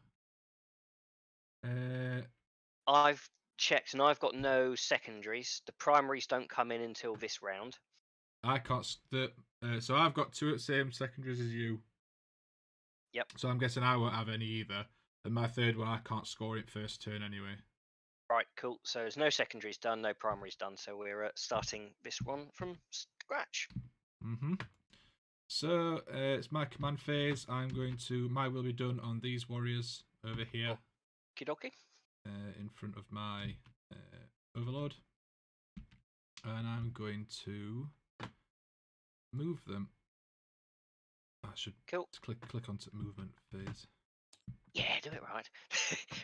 I've checked, and I've got no secondaries. The primaries don't come in until this round. I can't. So I've got 2 at the same secondaries as you. Yep. So I'm guessing I won't have any either. And my 3rd one, I can't score it first turn anyway. Right, cool. So there's no secondaries done, no primaries done. So we're starting this one from scratch. So it's my command phase. I'm going to. My will be done on these warriors over here. Okie-dokie. In front of my Overlord. And I'm going to move them. I should click onto movement phase. Yeah, do it right.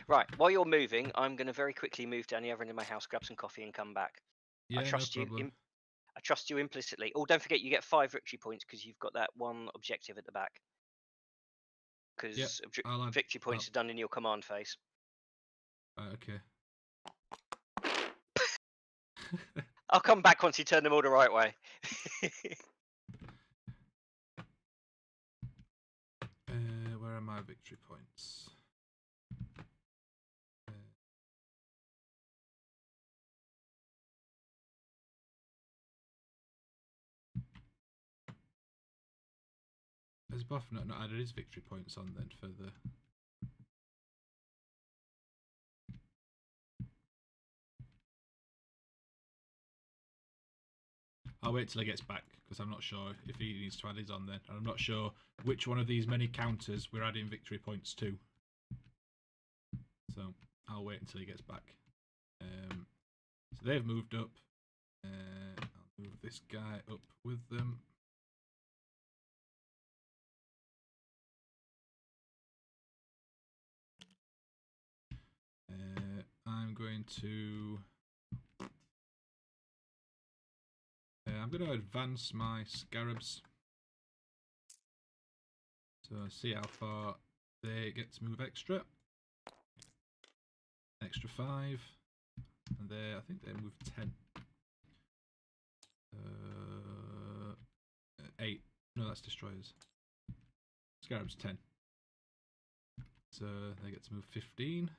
Right, while you're moving, I'm going to very quickly move down the other end of my house, grab some coffee, and come back. Yeah, I trust no you. problem. I trust you implicitly. Oh, don't forget, you get 5 victory points because you've got that one objective at the back. Because victory points are done in your command phase. Okay. I'll come back once you turn them all the right way. Where are my victory points? Has Boffnet not added his victory points on then for the? I'll wait till he gets back because I'm not sure if he needs to add his on then. And I'm not sure which one of these many counters we're adding victory points to. So I'll wait until he gets back. So they've moved up. I'll move this guy up with them. I'm going to. I'm going to advance my scarabs. So see how far they get to move extra. Extra 5. And I think they move 10. 8. No, that's destroyers. Scarab's 10. So they get to move 15.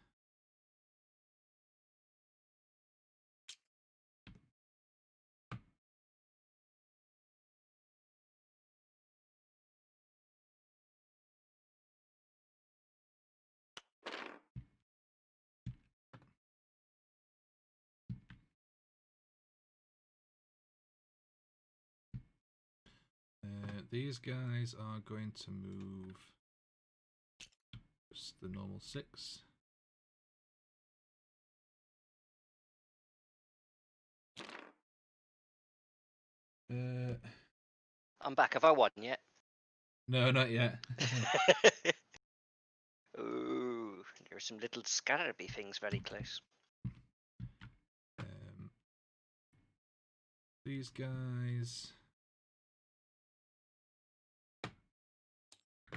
These guys are going to move just the normal 6. I'm back. Have I won yet? No, not yet. Ooh, there are some little scaraby things very close. These guys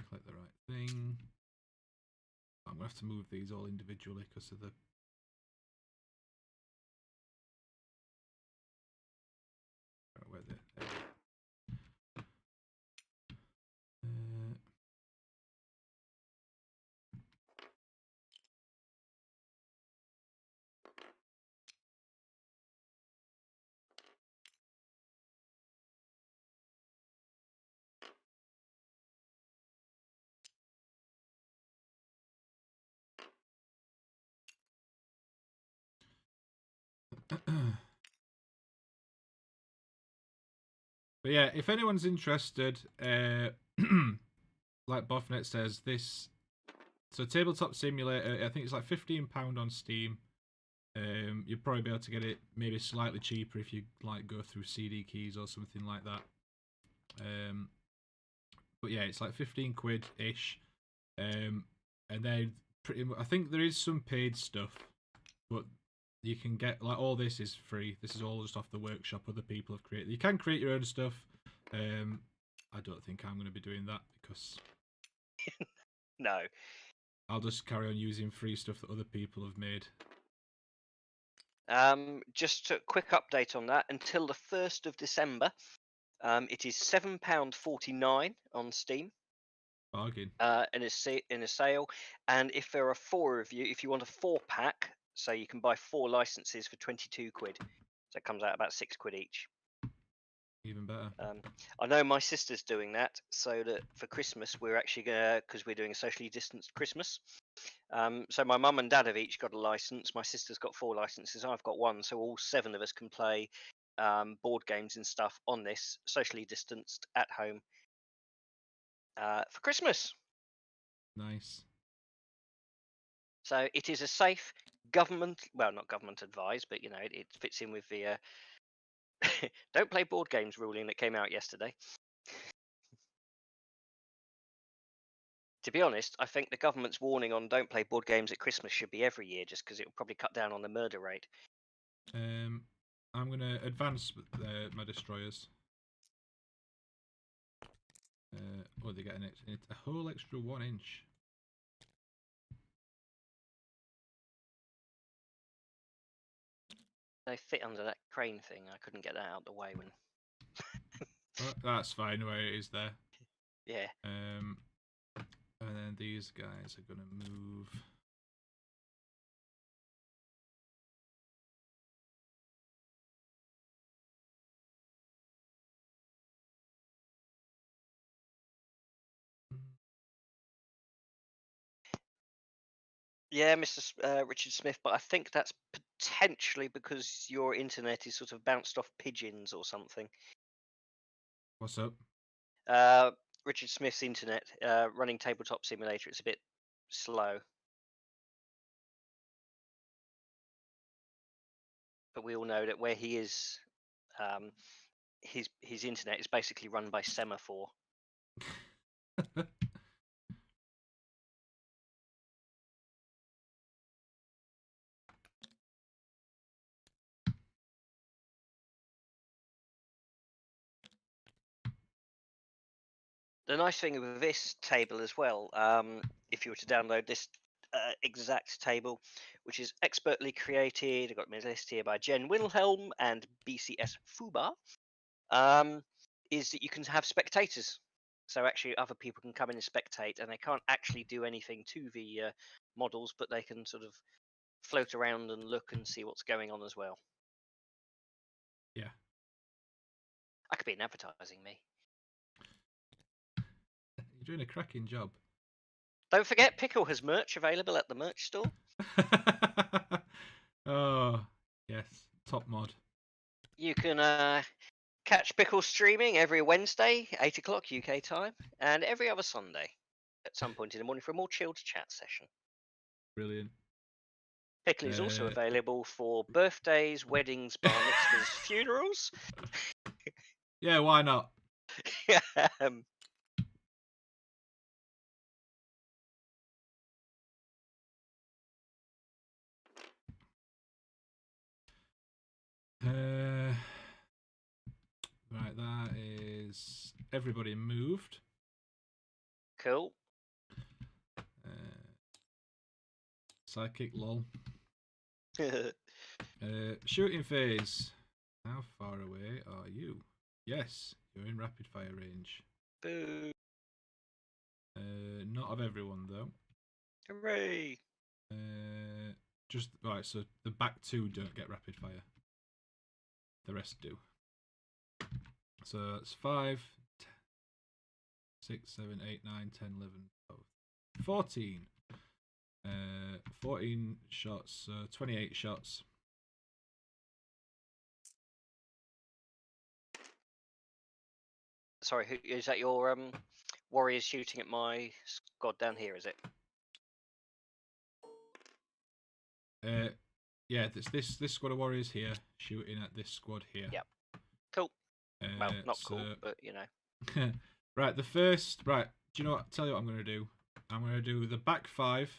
click the right thing. I'm gonna have to move these all individually because of the. Where they? But yeah, if anyone's interested, like Boffnet says, this so Tabletop Simulator, I think it's like £15 on Steam. You'll probably be able to get it maybe slightly cheaper if you like go through CD keys or something like that. But yeah, it's like 15 quid ish. And then pretty much, I think there is some paid stuff, but you can get like all this is free. This is all just off the workshop other people have created. You can create your own stuff. I don't think I'm going to be doing that because No. I'll just carry on using free stuff that other people have made. Just a quick update on that. Until the 1st of December, it is £7.49 on Steam. Bargain. In a sale, and if there are 4 of you, if you want a 4-pack, so you can buy 4 licenses for 22 quid. So it comes out about 6 quid each. Even better. I know my sister's doing that, so that for Christmas we're actually gonna, because we're doing a socially distanced Christmas. So my mum and dad have each got a license. My sister's got 4 licenses. I've got 1, so all 7 of us can play board games and stuff on this socially distanced at home for Christmas. Nice. So it is a safe government, well, not government advised, but you know, it fits in with the don't play board games ruling that came out yesterday. To be honest, I think the government's warning on don't play board games at Christmas should be every year, just because it will probably cut down on the murder rate. I'm going to advance my destroyers. Oh, they get a whole extra 1 inch. They fit under that crane thing. I couldn't get that out of the way when. Oh, that's fine where it is there. Yeah. And then these guys are going to move. Yeah, Mr. Richard Smith, but I think that's potentially because your internet is sort of bounced off pigeons or something. What's up? Richard Smith's internet running Tabletop Simulator, it's a bit slow. But we all know that where he is, his internet is basically run by Semaphore. The nice thing with this table as well, if you were to download this exact table, which is expertly created, I've got my list here by Jen Wilhelm and BCS Fuba, is that you can have spectators. So actually other people can come in and spectate, and they can't actually do anything to the models, but they can sort of float around and look and see what's going on as well. Yeah. I could be in advertising, me. You're doing a cracking job. Don't forget, Pickle has merch available at the merch store. Oh, yes. Top mod. You can catch Pickle streaming every Wednesday, 8 o'clock UK time, and every other Sunday at some point in the morning for a more chilled chat session. Brilliant. Pickle is also available for birthdays, weddings, bar mitzvahs, funerals. Yeah, why not? Right, that is everybody moved. Cool. Psychic lol. Shooting phase. How far away are you? Yes, you're in rapid fire range. Boo. Not of everyone though. Hooray. Just right, so the back two don't get rapid fire. The rest do. So that's 5, 6, 7, 8, 9, 10, 11, 12, 14. 14 shots, so 28 shots. Sorry, is that your warriors shooting at my squad down here, is it? Yeah, this squad of warriors here shooting at this squad here. Yep. Cool. Well, not cool, but you know. Right, the first. Right, do you know what? Tell you what I'm going to do. I'm going to do the back 5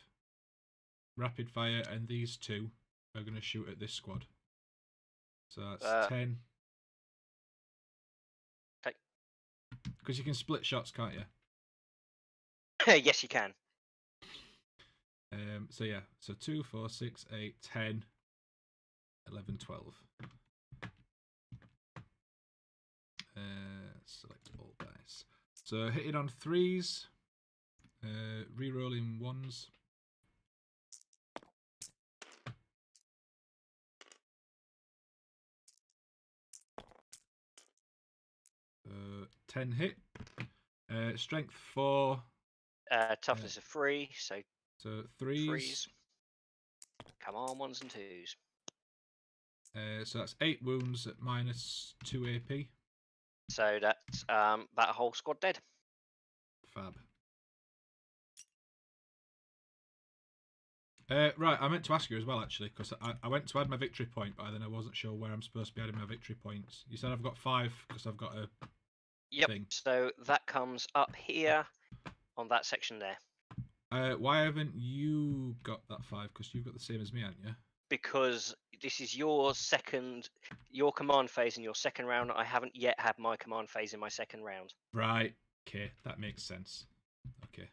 rapid fire, and these 2 are going to shoot at this squad. So that's 10. Okay. Because you can split shots, can't you? Yes, you can. So yeah, so 2, 4, 6, 8, 10, 11, 12. Select all dice. So hitting on 3s, re-rolling 1s. 10 hit. Strength 4. Toughness of 3, so 3s. Come on, 1s and 2s. So that's 8 wounds at -2 AP. So that's that whole squad dead. Fab. Right, I meant to ask you as well, actually, because I went to add my victory point, but then I wasn't sure where I'm supposed to be adding my victory points. You said I've got 5 because I've got a thing. So that comes up here on that section there. Why haven't you got that 5? Because you've got the same as me, haven't you? Because this is your command phase in your second round. I haven't yet had my command phase in my second round. Right. Okay, that makes sense. Okay.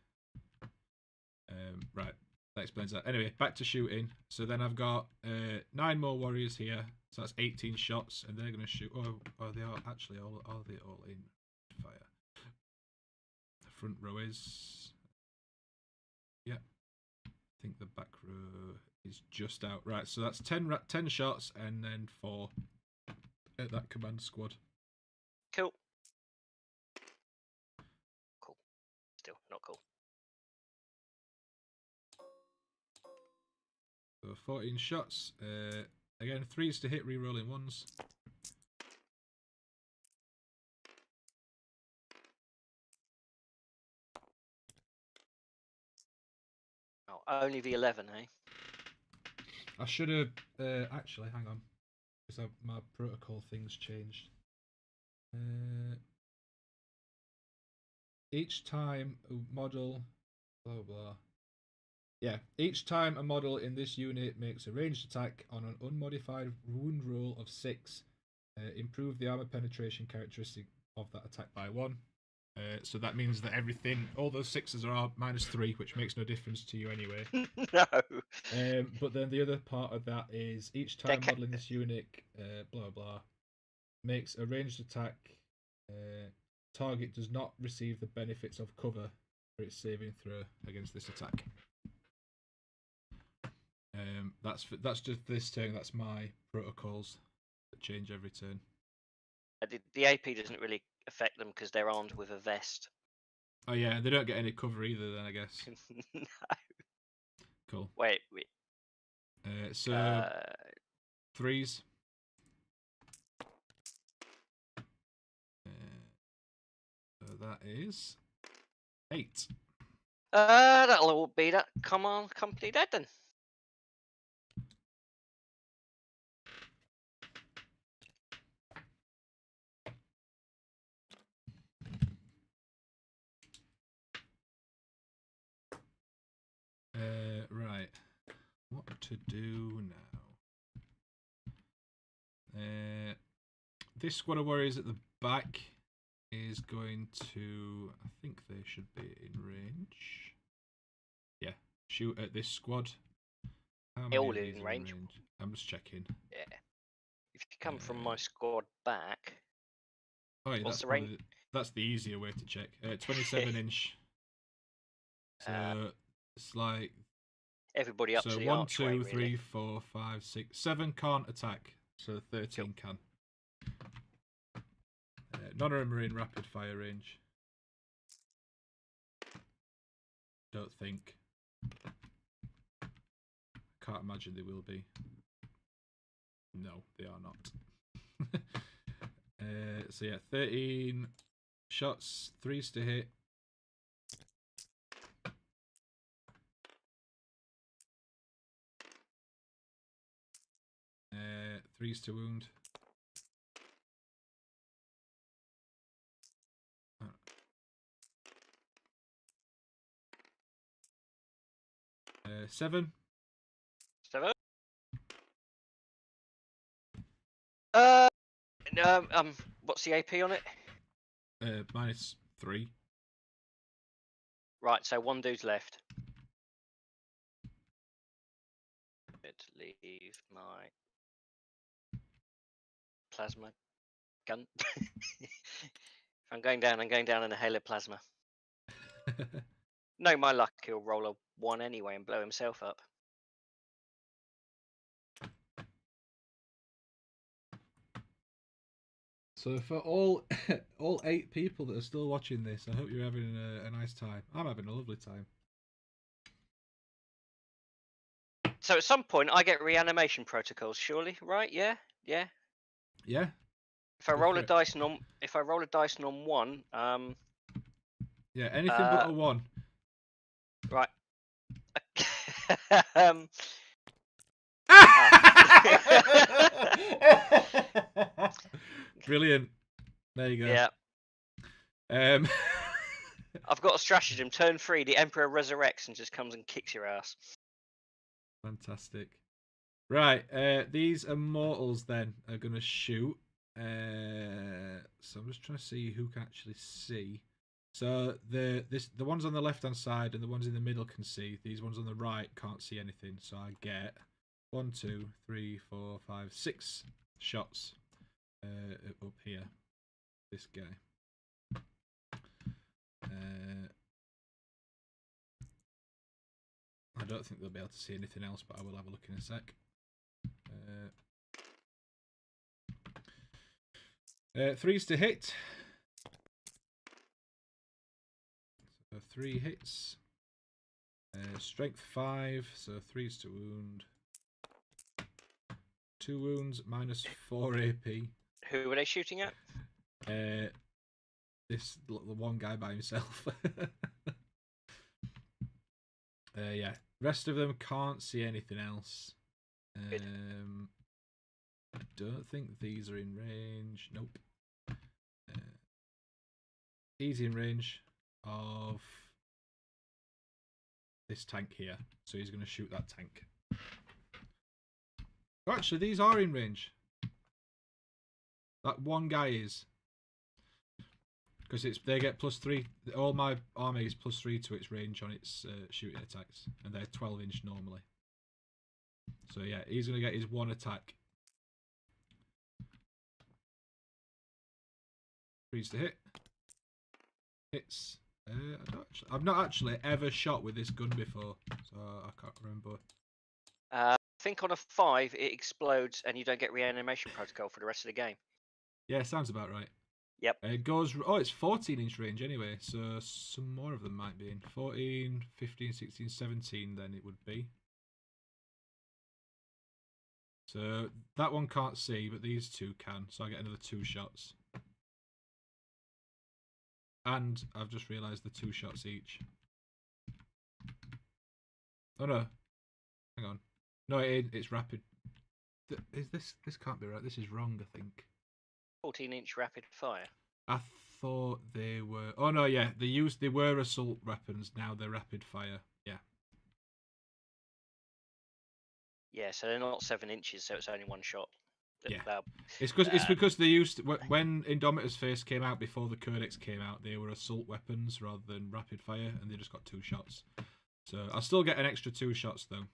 Right. That explains that. Anyway, back to shooting. So then I've got 9 more warriors here. So that's 18 shots, and they're going to shoot. Oh, they are actually all in fire. The front row is. Yeah. I think the back row is just out. Right. So that's 10 shots, and then 4 at that command squad. Cool. Cool. Still not cool. So 14 shots. Again, 3s to hit, re-rolling 1s. Oh, only the 11, eh? I should have actually hang on, because my protocol thing's changed. Each time a model, blah blah. Yeah, each time a model in this unit makes a ranged attack on an unmodified wound roll of 6, improve the armor penetration characteristic of that attack by 1. So that means that all those 6s are -3, which makes no difference to you anyway. No. But then the other part of that is each time modeling this unit, blah blah, makes a ranged attack. Target does not receive the benefits of cover for its saving throw against this attack. That's just this turn. That's my protocols that change every turn. The AP doesn't really affect them because they're armed with a vest. Oh yeah, they don't get any cover either. Then I guess. No. Cool. Wait. So 3s. So that is 8. That'll all be that. Come on, company dead then. Right. What to do now? This squad of warriors at the back is going to. I think they should be in range. Yeah, shoot at this squad. How many All are these in range. I'm just checking. Yeah. If you come from my squad back. Oh yeah, what's the range? That's the easier way to check. 27 inch. So it's like everybody up to the 1, 2, archway, 3, really. 4, 5, 6, 7 can't attack. So 13 can. None are in marine rapid fire range. Don't think. Can't imagine they will be. No, they are not. So yeah, 13 shots, 3s to hit. Uh, 3s to wound. 7. 7. What's the AP on it? -3. Right, so one dude's left. Let's leave my plasma gun. If I'm going down in a hail of plasma. No, my luck, he'll roll a 1 anyway and blow himself up. So for all 8 people that are still watching this, I hope you're having a nice time. I'm having a lovely time. So at some point I get reanimation protocols, surely, right? Yeah. Yeah. If I roll a dice on 1, yeah, anything but a 1. Right. Brilliant. There you go. Yeah. I've got a stratagem. Turn 3, the Emperor resurrects and just comes and kicks your ass. Fantastic. Right, these immortals then are going to shoot. So I'm just trying to see who can actually see. So the ones on the left hand side and the ones in the middle can see. These ones on the right can't see anything. So I get 1, 2, 3, 4, 5, 6 shots up here. This guy. I don't think they'll be able to see anything else, but I will have a look in a sec. 3s to hit. So 3 hits. Strength 5, so 3s to wound. 2 wounds, -4 AP. Who were they shooting at? The one guy by himself. Yeah. Rest of them can't see anything else. I don't think these are in range. Nope. He's in range of this tank here, so he's going to shoot that tank. Oh, actually, these are in range. That one guy is. because they get +3. All my army is +3 to its range on its shooting attacks, and they're 12-inch normally. So yeah, he's gonna get his 1 attack. Freeze to hit. Hits. I've not actually ever shot with this gun before, so I can't remember. I think on a 5 it explodes and you don't get reanimation protocol for the rest of the game. Yeah, sounds about right. Yep. It goes. Oh, it's 14-inch range anyway, so some more of them might be in 14, 15, 16, 17. Then it would be. So that one can't see, but these two can. So I get another 2 shots. And I've just realised the 2 shots each. Oh no, hang on. No, it's rapid. Is this can't be right? This is wrong, I think. 14-inch rapid fire. I thought they were. Oh no, yeah, they were assault weapons. Now they're rapid fire. Yeah. Yeah, so they're not 7 inches, so it's only 1 shot. Yeah. It's because they used when Indomitor's Face came out before the Codex came out, they were assault weapons rather than rapid fire, and they just got 2 shots. So I'll still get an extra 2 shots though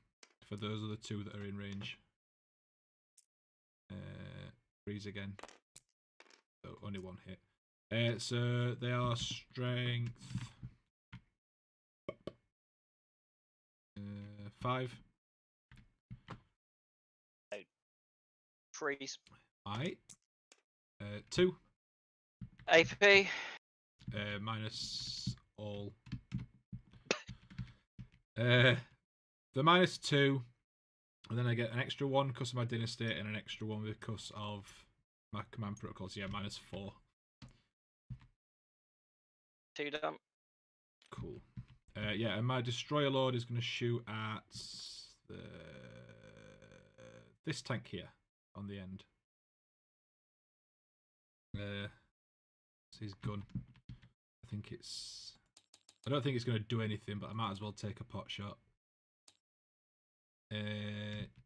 for those other 2 that are in range. Freeze again. So only 1 hit. So they are strength 5. Freeze. Alright. 2. AP. Minus all. The -2, and then I get an extra 1 because of my dynasty and an extra 1 because of my command protocols. Yeah, -4. 2 done. Cool. Yeah, and my destroyer lord is going to shoot at this tank here on the end. It's his gun. I don't think it's going to do anything, but I might as well take a pot shot.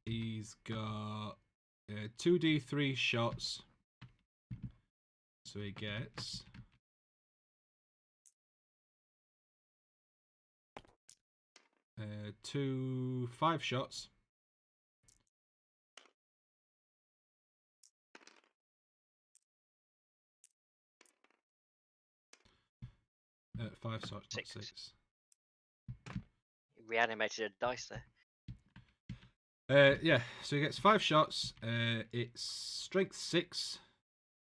He's got 2d3 shots, so he gets 5 shots. Five shots, 6. Reanimated a dice there. Yeah, so he gets 5 shots. It's strength 6,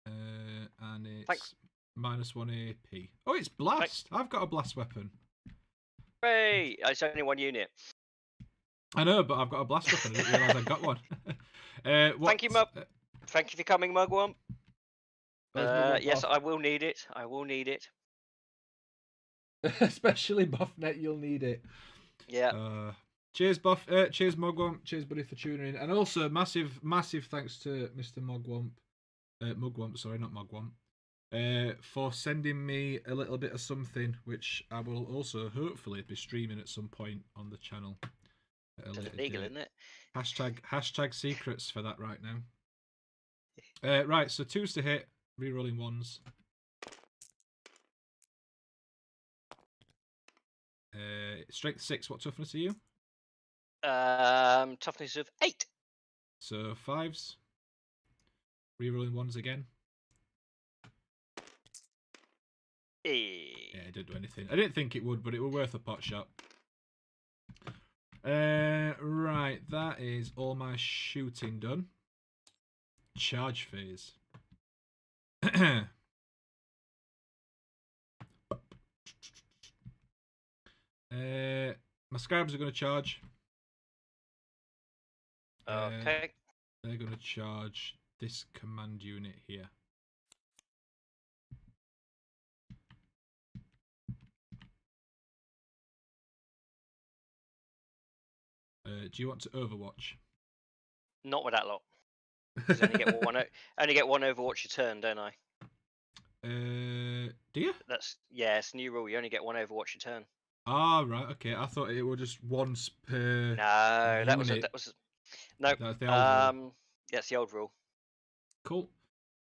and it's -1 AP. Oh, it's blast! Thanks. I've got a blast weapon. Hooray! It's only 1 unit. I know, but I've got a blast weapon. I didn't realise I got one. Thank you, Mug. Thank you for coming, Mugwump. Yes, off? I will need it. I will need it. Especially Boffnet, you'll need it. Yeah. Cheers, cheers, Mugwump. Cheers, buddy, for tuning in. And also, massive thanks to Mr. Mugwump. Mugwump, sorry, not Mugwump. For sending me a little bit of something, which I will also hopefully be streaming at some point on the channel. It's illegal, isn't it? Hashtag secrets for that right now. Right, so 2s to hit, rerolling 1s. Strength 6. What toughness are you? Toughness of 8. So 5s. Rerolling 1s again. Yeah, it didn't do anything. I didn't think it would, but it was worth a pot shot. Right, that is all my shooting done. Charge phase. My scarabs are going to charge. Okay. They're going to charge this command unit here. Do you want to Overwatch? Not with that lot. I only get one Overwatch a turn, don't I? Do you? It's a new rule. You only get one Overwatch a turn. Ah, right. Okay, I thought it was just once per. No, that was no. That's the old rule. Yeah, it's the old rule. Cool.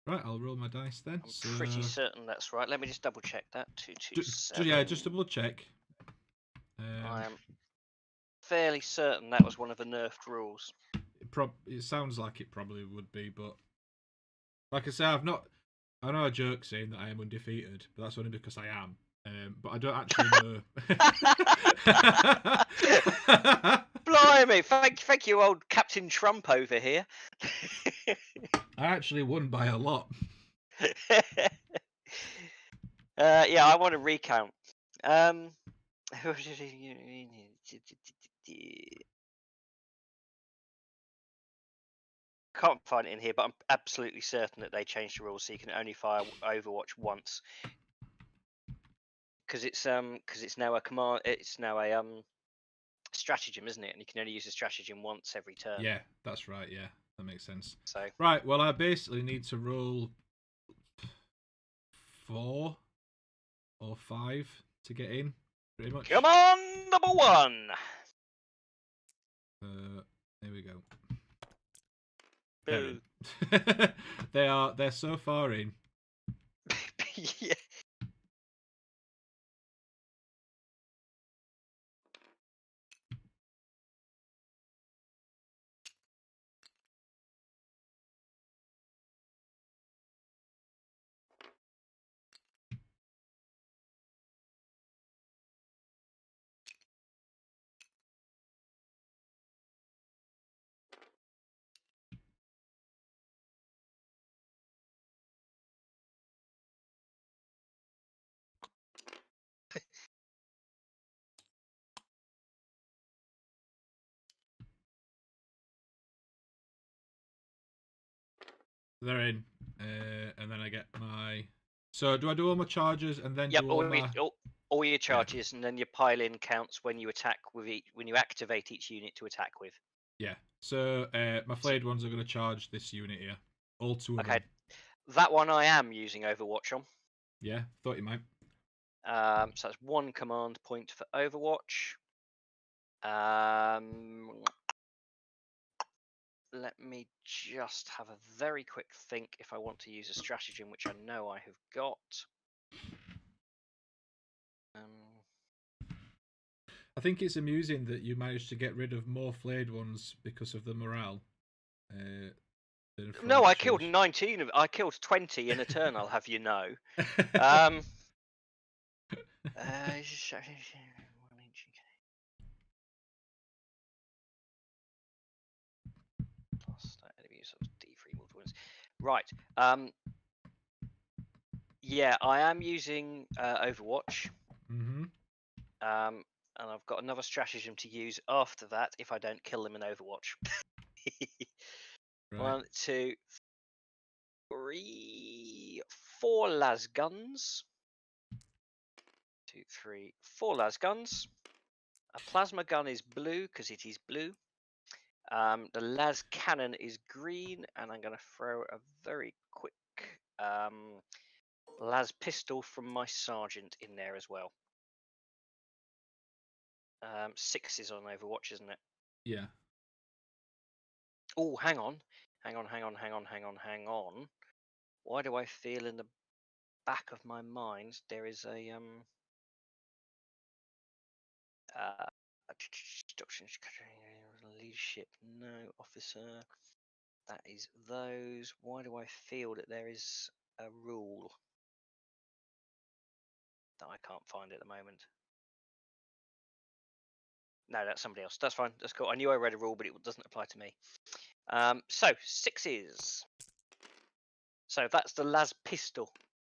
Right, I'll roll my dice then. I'm pretty certain that's right. Let me just double check that. 227. Yeah, just double check. I am fairly certain that was one of the nerfed rules. It sounds like it probably would be, but like I say, I know I joke saying that I am undefeated, but that's only because I am. But I don't actually know. Blimey! Thank you, old Captain Trump over here. I actually won by a lot. Yeah, I want to recount. Can't find it in here, but I'm absolutely certain that they changed the rules so you can only fire Overwatch once. Because it's now a command. It's now a stratagem, isn't it? And you can only use a stratagem once every turn. Yeah, that's right. Yeah, that makes sense. So right, well, I basically need to roll 4 or 5 to get in, pretty much. Come on, number 1. Here we go. Boo. They're so far in. Yeah. They're in, and then I get my. So do I do all my charges and then Yep, do all your charges, and then your pile-in counts when you attack with when you activate each unit to attack with. Yeah. So my flayed ones are going to charge this unit here. All 2 of them. Okay, that one I am using Overwatch on. Yeah, thought you might. So that's 1 command point for Overwatch. Let me just have a very quick think if I want to use a stratagem, which I know I have got. I think it's amusing that you managed to get rid of more flayed ones because of the morale. No, I killed 19. I killed 20 in a turn. I'll have you know. Plus that enemy use D3 multiple ones. Right. Yeah, I am using Overwatch. And I've got another stratagem to use after that if I don't kill them in Overwatch. Right. 1, 2, 3, 4 las guns. 2, 3, 4 las guns. A plasma gun is blue because it is blue. The las cannon is green, and I'm going to throw a very quick las pistol from my sergeant in there as well. 6 is on Overwatch, isn't it? Yeah. Oh, hang on. Why do I feel in the back of my mind there is a leadership? No, officer. That is those. Why do I feel that there is a rule that I can't find at the moment? No, that's somebody else. That's fine. That's cool. I knew I read a rule, but it doesn't apply to me. So 6s. So that's the las pistol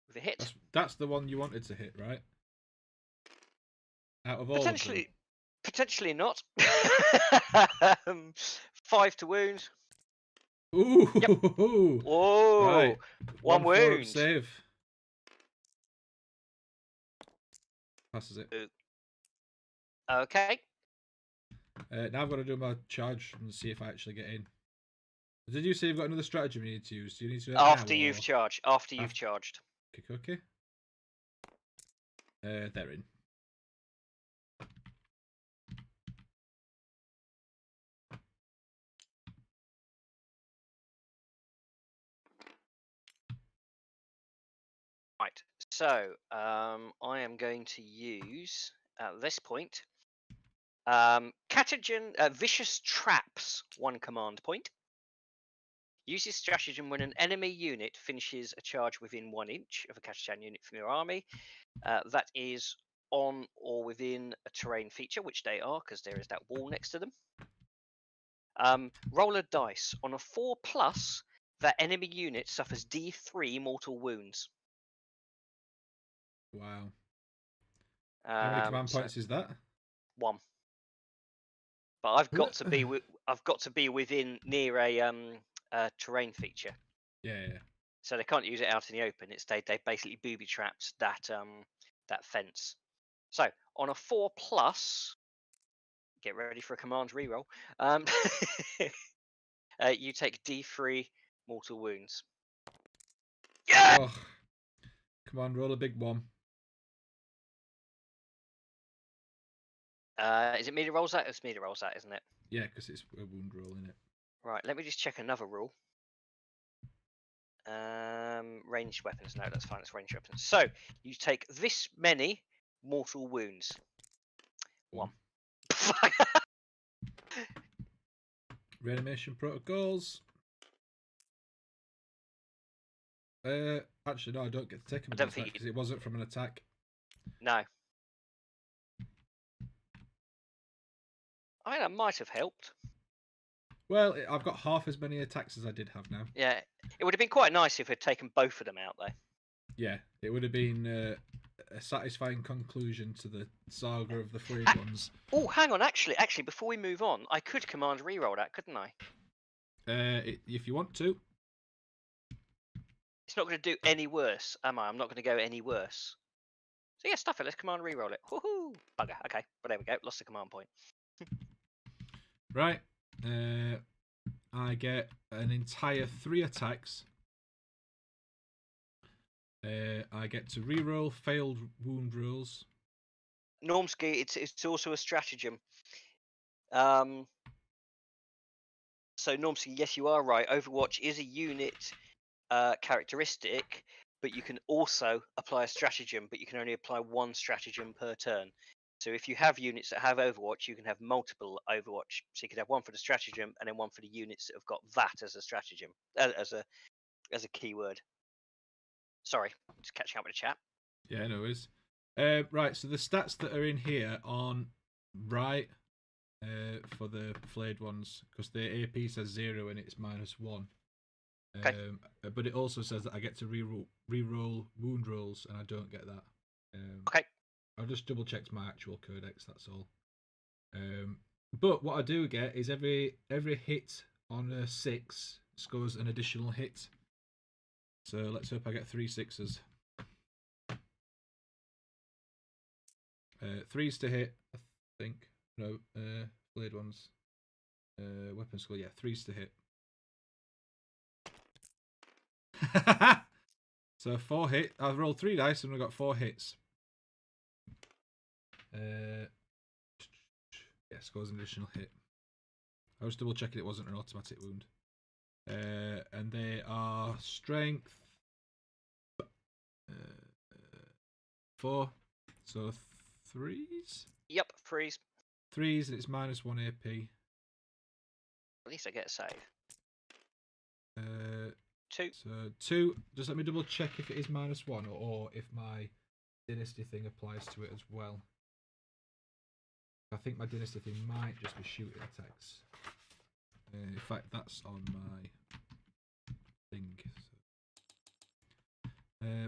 with a hit. That's the one you wanted to hit, right? Out of all of them. Potentially not. 5 to wound. Ooh. Yep. Whoa. Right. 1 wound. Save. Passes it. Okay. Now I've got to do my charge and see if I actually get in. Did you say you've got another strategy you need to use? Do you need to do that after now, you've charged? After you've charged. Okay. They're in. Right. So I am going to use at this point vicious traps. 1 command point. Use this stratagem when an enemy unit finishes a charge within 1 inch of a Catachan unit from your army. That is on or within a terrain feature, which they are, because there is that wall next to them. Roll a dice. On a 4+, that enemy unit suffers D3 mortal wounds. Wow. How many command points is that? 1. But I've got to be within near a terrain feature. Yeah. So they can't use it out in the open. It's they basically booby trapped that fence. So on a 4+, get ready for a command reroll. You take D3 mortal wounds. Yeah. Oh. Come on, roll a big one. Is it me that rolls that? It's me that rolls that, isn't it? Yeah, because it's a wound roll, isn't it? Right. Let me just check another rule. Ranged weapons. No, that's fine. It's ranged weapons. So you take this many mortal wounds. 1. Reanimation protocols. Actually, no, I don't get to take him because it wasn't from an attack. No. I mean, that might have helped. Well, I've got half as many attacks as I did have now. Yeah, it would have been quite nice if we'd taken both of them out, though. Yeah, it would have been a satisfying conclusion to the saga of the free ones. Oh, hang on. Actually, before we move on, I could command reroll that, couldn't I? If you want to. It's not going to do any worse, am I? I'm not going to go any worse. So yeah, stuff it. Let's command reroll it. Woohoo! Bugger. Okay, but there we go. Lost the command point. Right. I get an entire 3 attacks. I get to reroll failed wound rolls. Normski, it's also a stratagem. So Normski, yes, you are right. Overwatch is a unit characteristic, but you can also apply a stratagem, but you can only apply 1 stratagem per turn. So if you have units that have Overwatch, you can have multiple Overwatch. So you could have 1 for the stratagem and then 1 for the units that have got that as a stratagem, as a keyword. Sorry, just catching up with the chat. Yeah, no worries. Right, so the stats that are in here aren't right for the flayed ones, because the AP says 0 and it's -1. Okay. But it also says that I get to reroll wound rolls, and I don't get that. Okay. I've just double checked my actual codex, that's all. But what I do get is every hit on a 6 scores an additional hit. So let's hope I get 3 6s. 3s to hit, I think. No, blade ones. Weapon skill, yeah, 3s to hit. So 4 hit. I've rolled 3 dice and I got 4 hits. Yeah, scores an additional hit. I was double checking it wasn't an automatic wound. And they are strength 4. So 3s? Yep, freeze. 3s and it's -1 AP. At least I get a save. 2. So 2. Just let me double check if it is -1 or if my dynasty thing applies to it as well. I think my dynasty thing might just be shooting attacks. In fact, that's on my thing. So.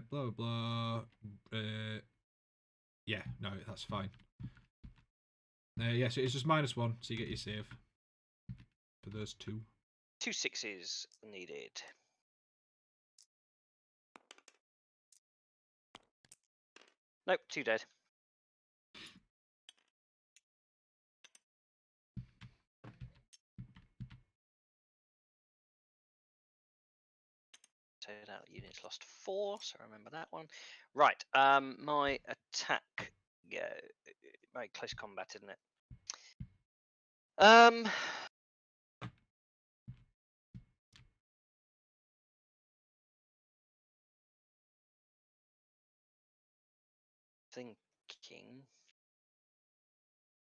Blah blah blah. Yeah, no, that's fine. Yeah, so it's just -1, so you get your save for those 2. 2 6s needed. Nope, 2 dead. So that unit's lost 4, so remember that one. Right, my attack go very close combat, isn't it? thinking,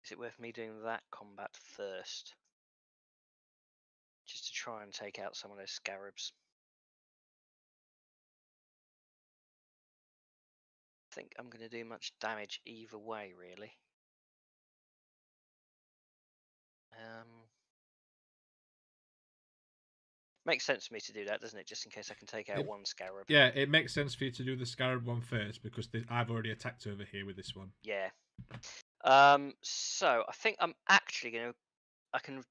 is it worth me doing that combat first? Just to try and take out some of those scarabs. I think I'm going to do much damage either way, really. Makes sense for me to do that, doesn't it? Just in case I can take out one scarab. Yeah, it makes sense for you to do the scarab one first because I've already attacked over here with this one. Yeah. So I think I'm actually I can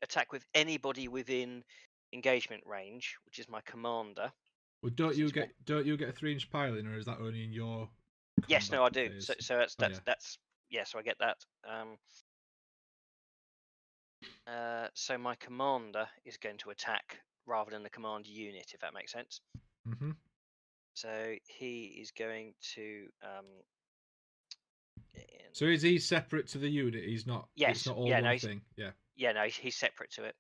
attack with anybody within engagement range, which is my commander. Well, don't you get a 3-inch piling, or is that only in your? Yes, no, I do. Phase? So that's yeah. So I get that. So my commander is going to attack rather than the command unit, if that makes sense. Mm-hmm. So he is going to. So is he separate to the unit? He's not. Yes. It's not all one thing. Yeah. Yeah, no, he's separate to it.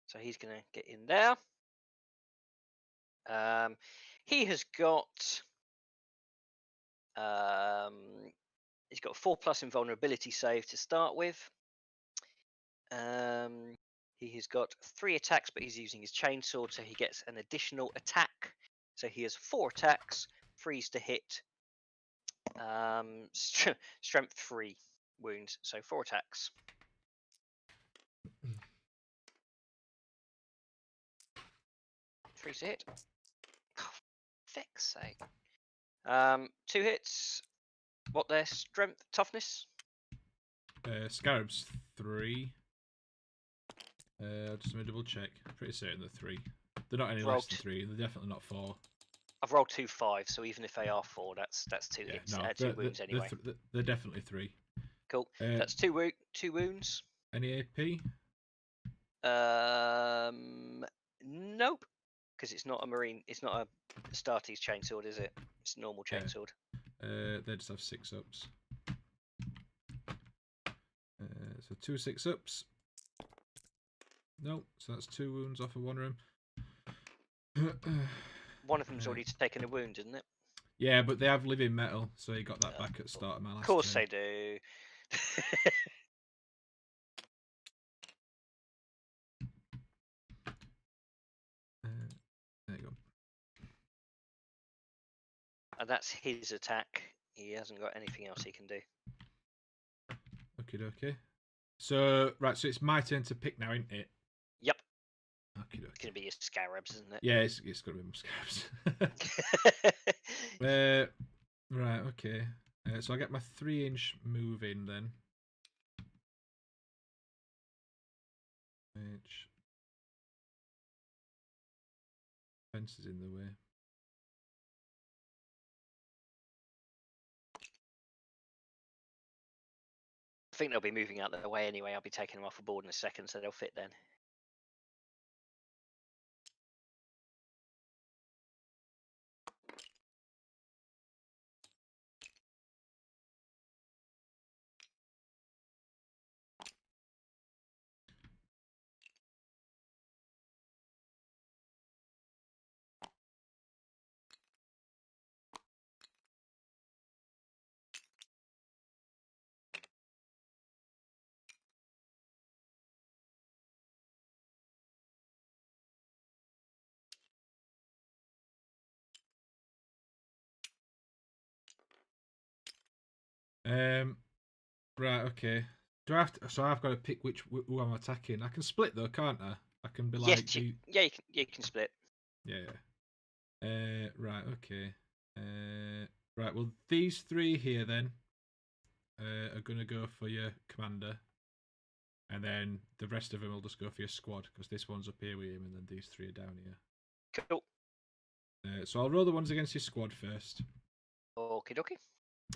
So he's going to get in there. He has got. He's got a 4+ invulnerability save to start with. He has got 3 attacks, but he's using his chainsword, so he gets an additional attack. So he has 4 attacks, 3s to hit, strength 3 wounds, so 4 attacks. Three to hit. Oh, feck's sake. 2 hits. What their strength, toughness? Scarabs 3. Just let me double check. Pretty certain they're 3. They're not any less than 3. They're definitely not 4. I've rolled 2 5s, so even if they are 4, that's 2 hits. No, 2 wounds anyway. They're definitely 3. Cool. That's 2 wounds. Any AP? Nope. Because it's not a marine. It's not a Astartes chainsword, is it? It's a normal chainsword. They just have 6-ups. So 2 6-ups. No, so that's 2 wounds off of one of them. One of them's already taken a wound, isn't it? Yeah, but they have living metal, so you got that back at the start of my last. Of course they do. There you go. And that's his attack. He hasn't got anything else he can do. Okay. So so it's my turn to pick now, isn't it? Yep. Okay. It's gonna be your scarabs, isn't it? Yeah, it's gonna be my scarabs. Right. Okay. So I get my 3-inch move in then. Which fence is in the way. I think they'll be moving out of the way anyway. I'll be taking them off the board in a second, so they'll fit then. Right. Okay. Do I have to? So I've got to pick who I'm attacking. I can split though, can't I? I can be like. Yeah, you can split. Yeah. Right. Okay. Right. Well, these 3 here then are gonna go for your commander, and then the rest of them will just go for your squad because this one's up here with him, and then these 3 are down here. Cool. So I'll roll the ones against your squad first. Okie dokie.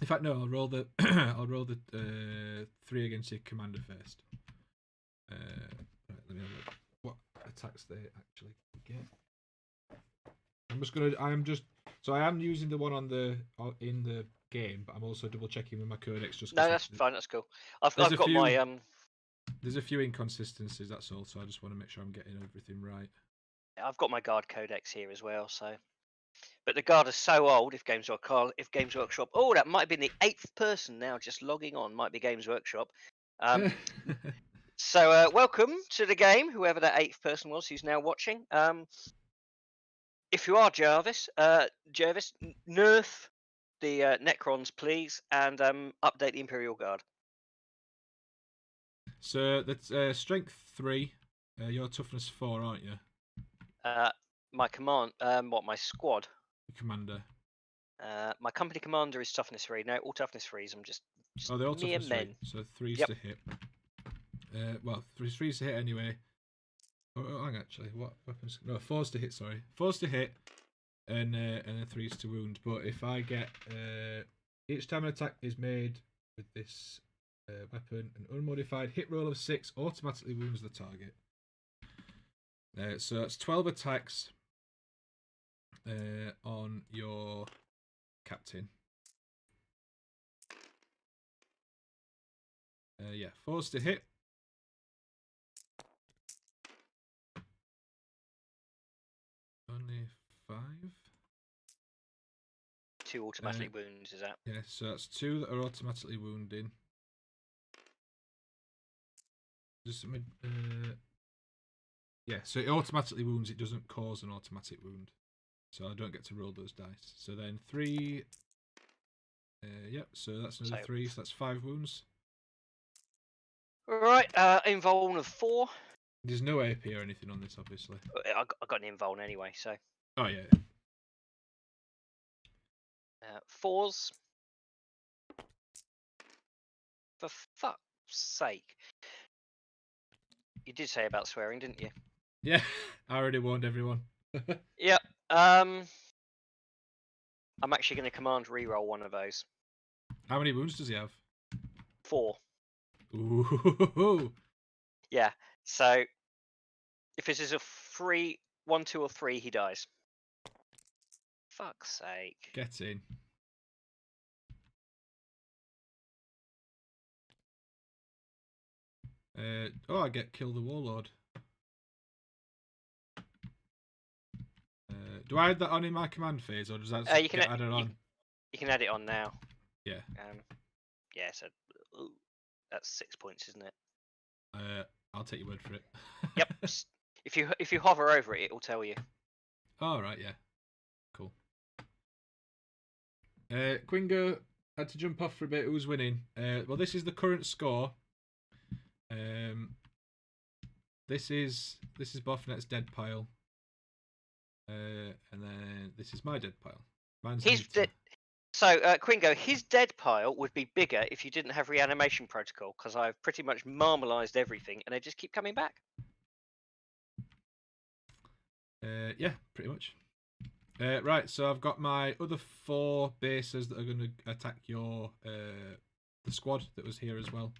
In fact, no. I'll roll the 3 against your commander first. Right, let me have a look. What attacks they actually get? I am using the one in the game, but I'm also double checking with my codex. No, that's fine. That's cool. I've got my There's a few inconsistencies. That's all. So I just want to make sure I'm getting everything right. I've got my guard codex here as well. So But the guard is so old. If Games Workshop, oh, that might have been the 8th person now just logging on. Might be Games Workshop. So welcome to the game, whoever that 8th person was who's now watching. If you are Jarvis, nerf the Necrons, please, and update the Imperial Guard. So that's strength 3. You're toughness 4, aren't you? My command, my squad? Commander. My company commander is toughness 3. No, all toughness 3s. I'm just oh, they're all mere toughness men. 3. So 3's Yep. to hit. Well, 3's to hit anyway. Oh, hang on, actually. What weapons? No, 4's to hit, sorry. 4's to hit, and then 3's to wound. But if I get... each time an attack is made with this weapon, an unmodified hit roll of 6 automatically wounds the target. So that's 12 attacks on your captain. Yeah, 4's to hit. Only 5. 2 automatic wounds, is that? Yeah, so that's 2 that are automatically wounding. Yeah, so it automatically wounds, it doesn't cause an automatic wound. So I don't get to roll those dice. So then 3... yep, so that's another 3, so that's 5 wounds. Alright, invuln of 4. There's no AP or anything on this, obviously. I got an invuln anyway, so... Oh, yeah. 4s. For fuck's sake. You did say about swearing, didn't you? Yeah, I already warned everyone. Yep. I'm actually going to command reroll one of those. How many wounds does he have? 4. Ooh. Yeah. So if this is a 3, 1, 2, or 3, he dies. Fuck's sake. Get in. I get kill the warlord. Do I add that on in my command phase, or does that get added on? You can add it on now. Yeah. Yeah. So that's 6 points, isn't it? I'll take your word for it. Yep. If you hover over it, it will tell you. All right. Yeah. Cool. Quingo had to jump off for a bit. Who's winning? Well, this is the current score. This is Boffnet's dead pile. And then this is my dead pile. Mine's dead. So, Quingo, his dead pile would be bigger if you didn't have reanimation protocol, because I've pretty much marmalised everything, and they just keep coming back. Yeah, pretty much. Right, so I've got my other 4 bases that are going to attack your the squad that was here as well.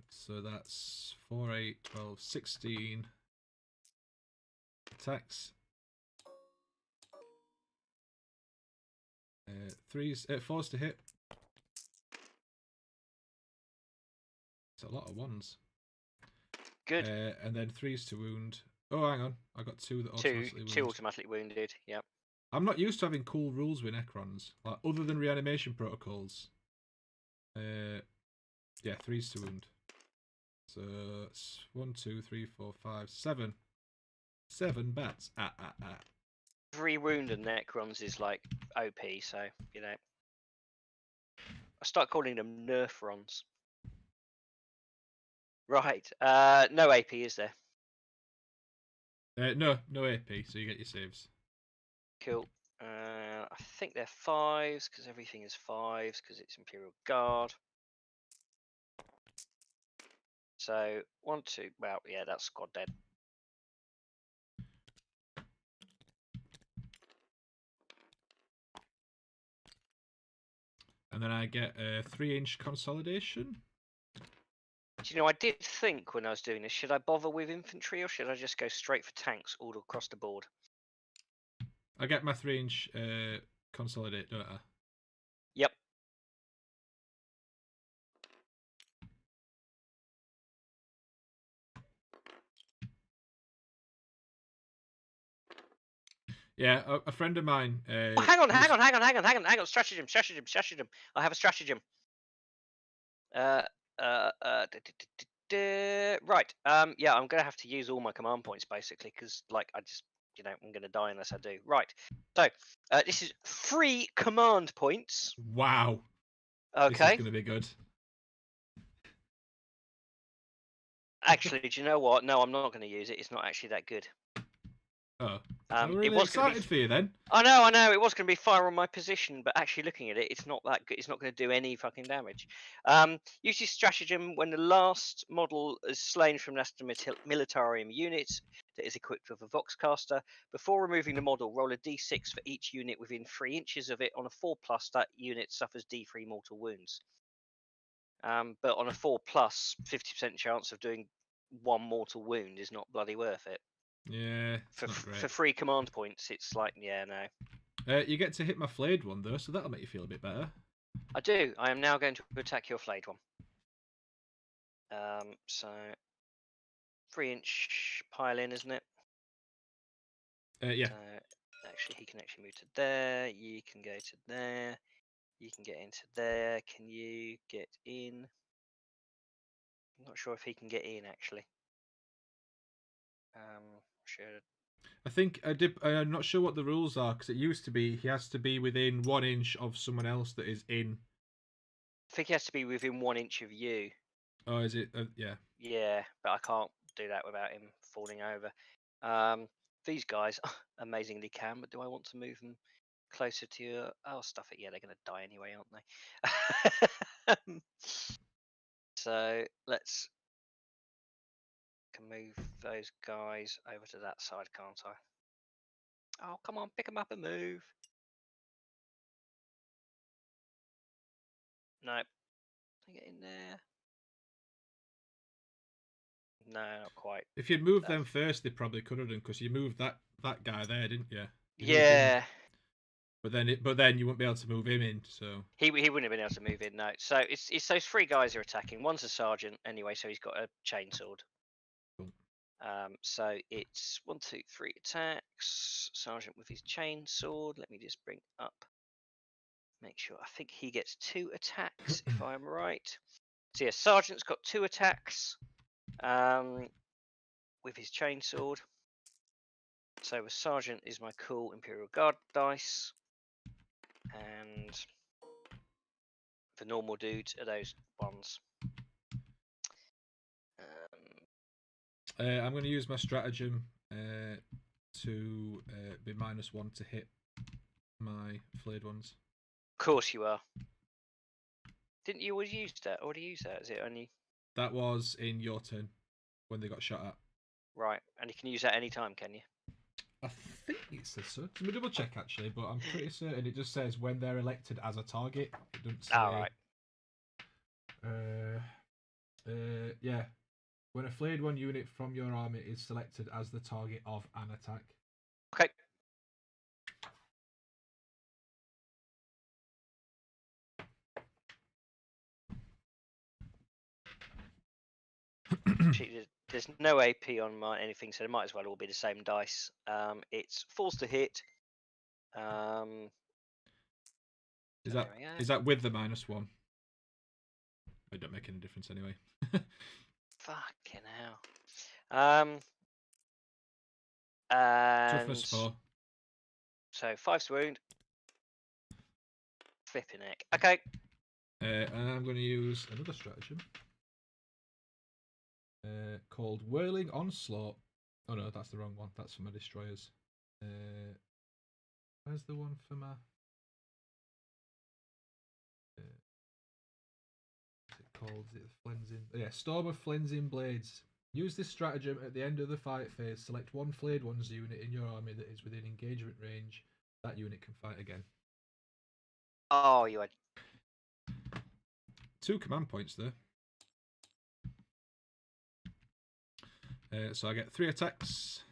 So that's 4, 8, 12, 16 attacks. 4's to hit. It's a lot of 1s. Good. And then 3's to wound. Oh, hang on. I got 2 that automatically wound. 2 automatically wounded, yep. I'm not used to having cool rules with Necrons. Like, other than reanimation protocols. Yeah, 3's to wound. So it's 1, 2, 3, 4, 5, 7. 7 bats. Every wound in Necrons is like OP, so you know. I start calling them Nerfrons. Right. No AP, is there? No AP, so you get your saves. Cool. I think they're 5s because everything is 5s because it's Imperial Guard. So 1, 2. Well, yeah, that's squad dead. And then I get a 3-inch consolidation. Do you know, I did think when I was doing this, should I bother with infantry or should I just go straight for tanks all across the board? I get my 3-inch consolidate, don't I? Yep. Yeah, a friend of mine. Oh, hang on. Stratagem. I have a stratagem. Right. Yeah, I'm gonna have to use all my command points basically because, like, I just, I'm gonna die unless I do. Right. So, this is 3 command points. Wow, this is Okay. going to be good. Actually, do you know what? No, I'm not going to use it. It's not actually that good. Oh, I'm It really was going to be. excited for you then. I know. It was going to be fire on my position, but actually looking at it, it's not that good. It's not going to do any fucking damage. Use this stratagem when the last model is slain from an militarium unit that is equipped with a Voxcaster. Before removing the model, roll a d6 for each unit within 3 inches of it. On a 4+, that unit suffers d3 mortal wounds. But on a 4+, 50% chance of doing 1 mortal wound is not bloody worth it. Yeah, it's not great. For 3 command points, it's like, yeah, no. You get to hit my flayed one though, so that'll make you feel a bit better. I do. I am now going to attack your flayed one. So 3-inch pile in, isn't it? Yeah. So actually, he can actually move to there. You can go to there. You can get into there. Can you get in? I'm not sure if he can get in actually. Should. I think I did. I'm not sure what the rules are because it used to be he has to be within 1 inch of someone else that is in. I think he has to be within 1 inch of you. Oh, is it? Yeah. Yeah, but I can't do that without him falling over. These guys amazingly can, but do I want to move them closer to you? Oh, stuff it. Yeah, they're going to die anyway, aren't they? So let's can move those guys over to that side, can't I? Oh, come on, pick them up and move. No, get in there. No, not quite. If you'd moved them first, they probably could have done because you moved that guy there, didn't you? Yeah. But then you wouldn't be able to move him in, so he wouldn't have been able to move in. No, so it's those 3 guys are attacking. One's a sergeant anyway, so he's got a chainsword. Cool. So it's 1, 2, 3 attacks. Sergeant with his chainsword. Let me just bring up. Make sure. I think he gets 2 attacks if I'm right. So yeah, sergeant's got 2 attacks. With his chainsword. So the sergeant is my cool Imperial Guard dice. And the normal dudes are those ones. I'm going to use my stratagem to be -1 to hit my flayed ones. Of course you are. Didn't you already use that? Is it only? That was in your turn when they got shot at. Right, and you can use that any time, can you? I think it says so. Let me double check actually, but I'm pretty certain it just says when they're elected as a target. It doesn't say. All right. Yeah. When a flayed one unit from your army is selected as the target of an attack. Okay. There's no AP on my anything, so it might as well all be the same dice. It's forced to hit. Is that with the -1? It don't make any difference anyway. Fucking hell. Toughness 4. So 5's wound. Flipping neck. Okay. And I'm going to use another stratagem called Whirling Onslaught. Oh no, that's the wrong one. That's for my destroyers. Where's the one for my? What's it called? Is it Flensing? Yeah, Storm of Flensing Blades. Use this stratagem at the end of the fight phase. Select one flayed ones unit in your army that is within engagement range. That unit can fight again. Oh, you had 2 command points there. So I get 3 attacks.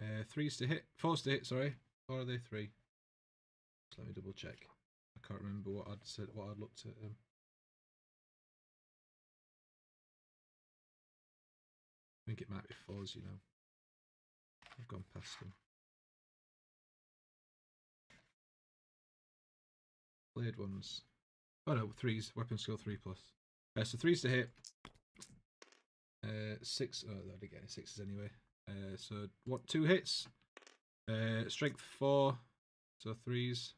3's to hit. 4's to hit, sorry. Or are they 3? Let me double check. I can't remember what I'd said, what I'd looked at. think it might be 4s, you know. I've gone past them. Blade ones. Oh no, 3s. Weapon skill 3+. So 3s to hit. 6. Oh, I didn't get any 6s anyway. So what? 2 hits. Strength 4. So 3s.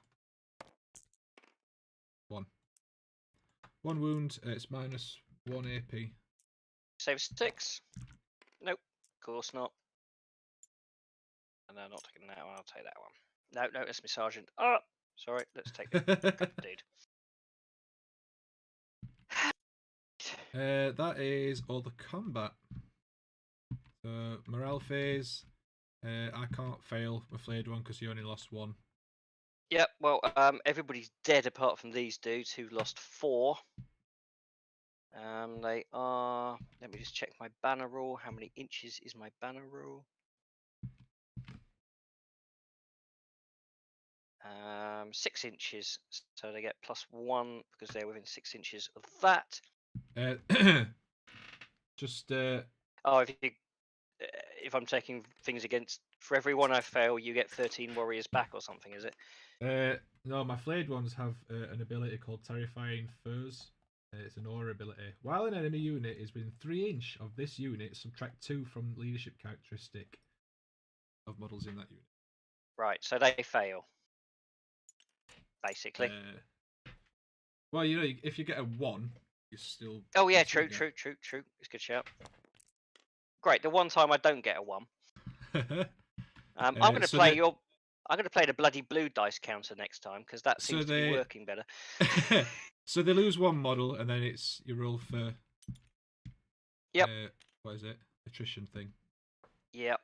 1. 1 wound. It's -1 AP. Save 6. Nope, of course not. No, not taking that one. I'll take that one. No, that's my sergeant. Oh, sorry. Let's take the dude. That is all the combat. So morale phase. I can't fail my flayed one because he only lost 1. Yep. Well, everybody's dead apart from these dudes who lost 4. They are. Let me just check my banner rule. How many inches is my banner rule? 6 inches. So they get +1 because they're within 6 inches of that. Just Oh, if I'm taking things against, for every one I fail, you get 13 warriors back or something, is it? No, my flayed ones have an ability called Terrifying Foes. It's an aura ability. While an enemy unit is within 3 inch of this unit, subtract 2 from leadership characteristic of models in that unit. Right, so they fail, basically. Well, you know, if you get a 1, you still. Oh yeah, true. It's a good shout. Great. The one time I don't get a 1, I'm going to play your. I'm going to play the bloody blue dice counter next time because that seems to be working better. So they lose 1 model, and then it's you roll for. Yep. What is it? Attrition thing. Yep.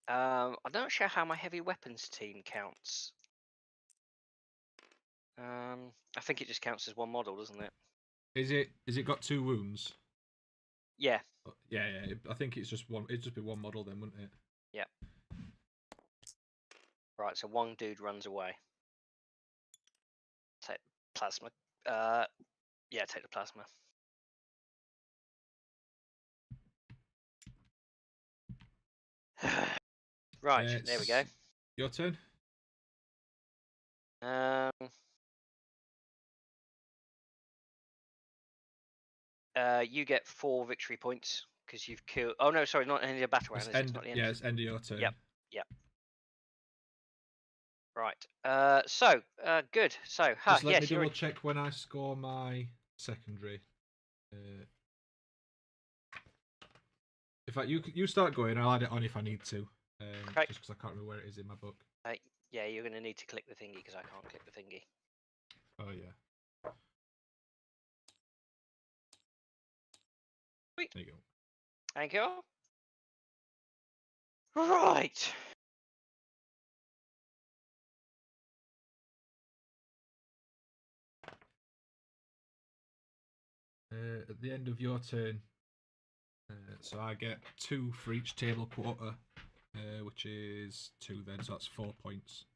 I'm not sure how my heavy weapons team counts. I think it just counts as 1 model, doesn't it? Is it got 2 wounds? Yeah. Yeah. I think it's just 1. It'd just be 1 model then, wouldn't it? Yep. Right. So 1 dude runs away. Take plasma. Yeah, take the plasma. Right, there we go. Your turn. You get 4 victory points because you've killed. Oh no, sorry, not end of your battle round. It's not the end. Yeah, it's end of your turn. Yep. Right. Good. So, just let me double check when I score my secondary. In fact, you start going. I'll add it on if I need to. Okay. Just because I can't remember where it is in my book. Yeah, you're going to need to click the thingy because I can't click the thingy. Oh yeah. Sweet. There you go. Thank you. Right. At the end of your turn, so I get 2 for each table quarter, which is 2 then, so that's 4 points.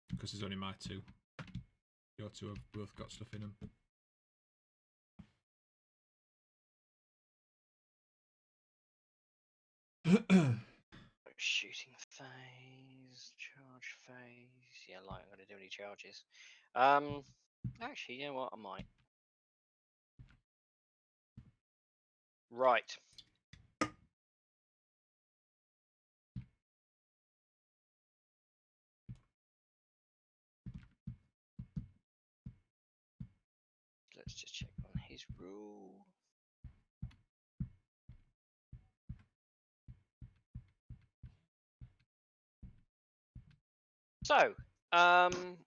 Because there's only my 2. Your 2 have both got stuff in them. Shooting phase, charge phase. Yeah, like I'm going to do any charges. Actually, you know what? I might. Right. Let's just check on his rule. So,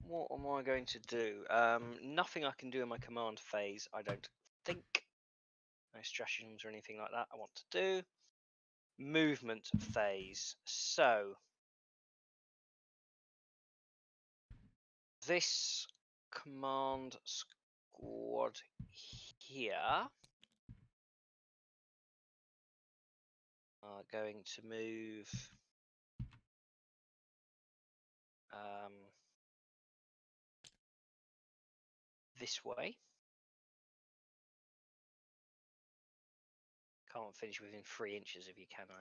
what am I going to do? Nothing I can do in my command phase, I don't think. No stratagems or anything like that I want to do. Movement phase. So, this command squad here are going to move this way. Can't finish within 3 inches of you, can I?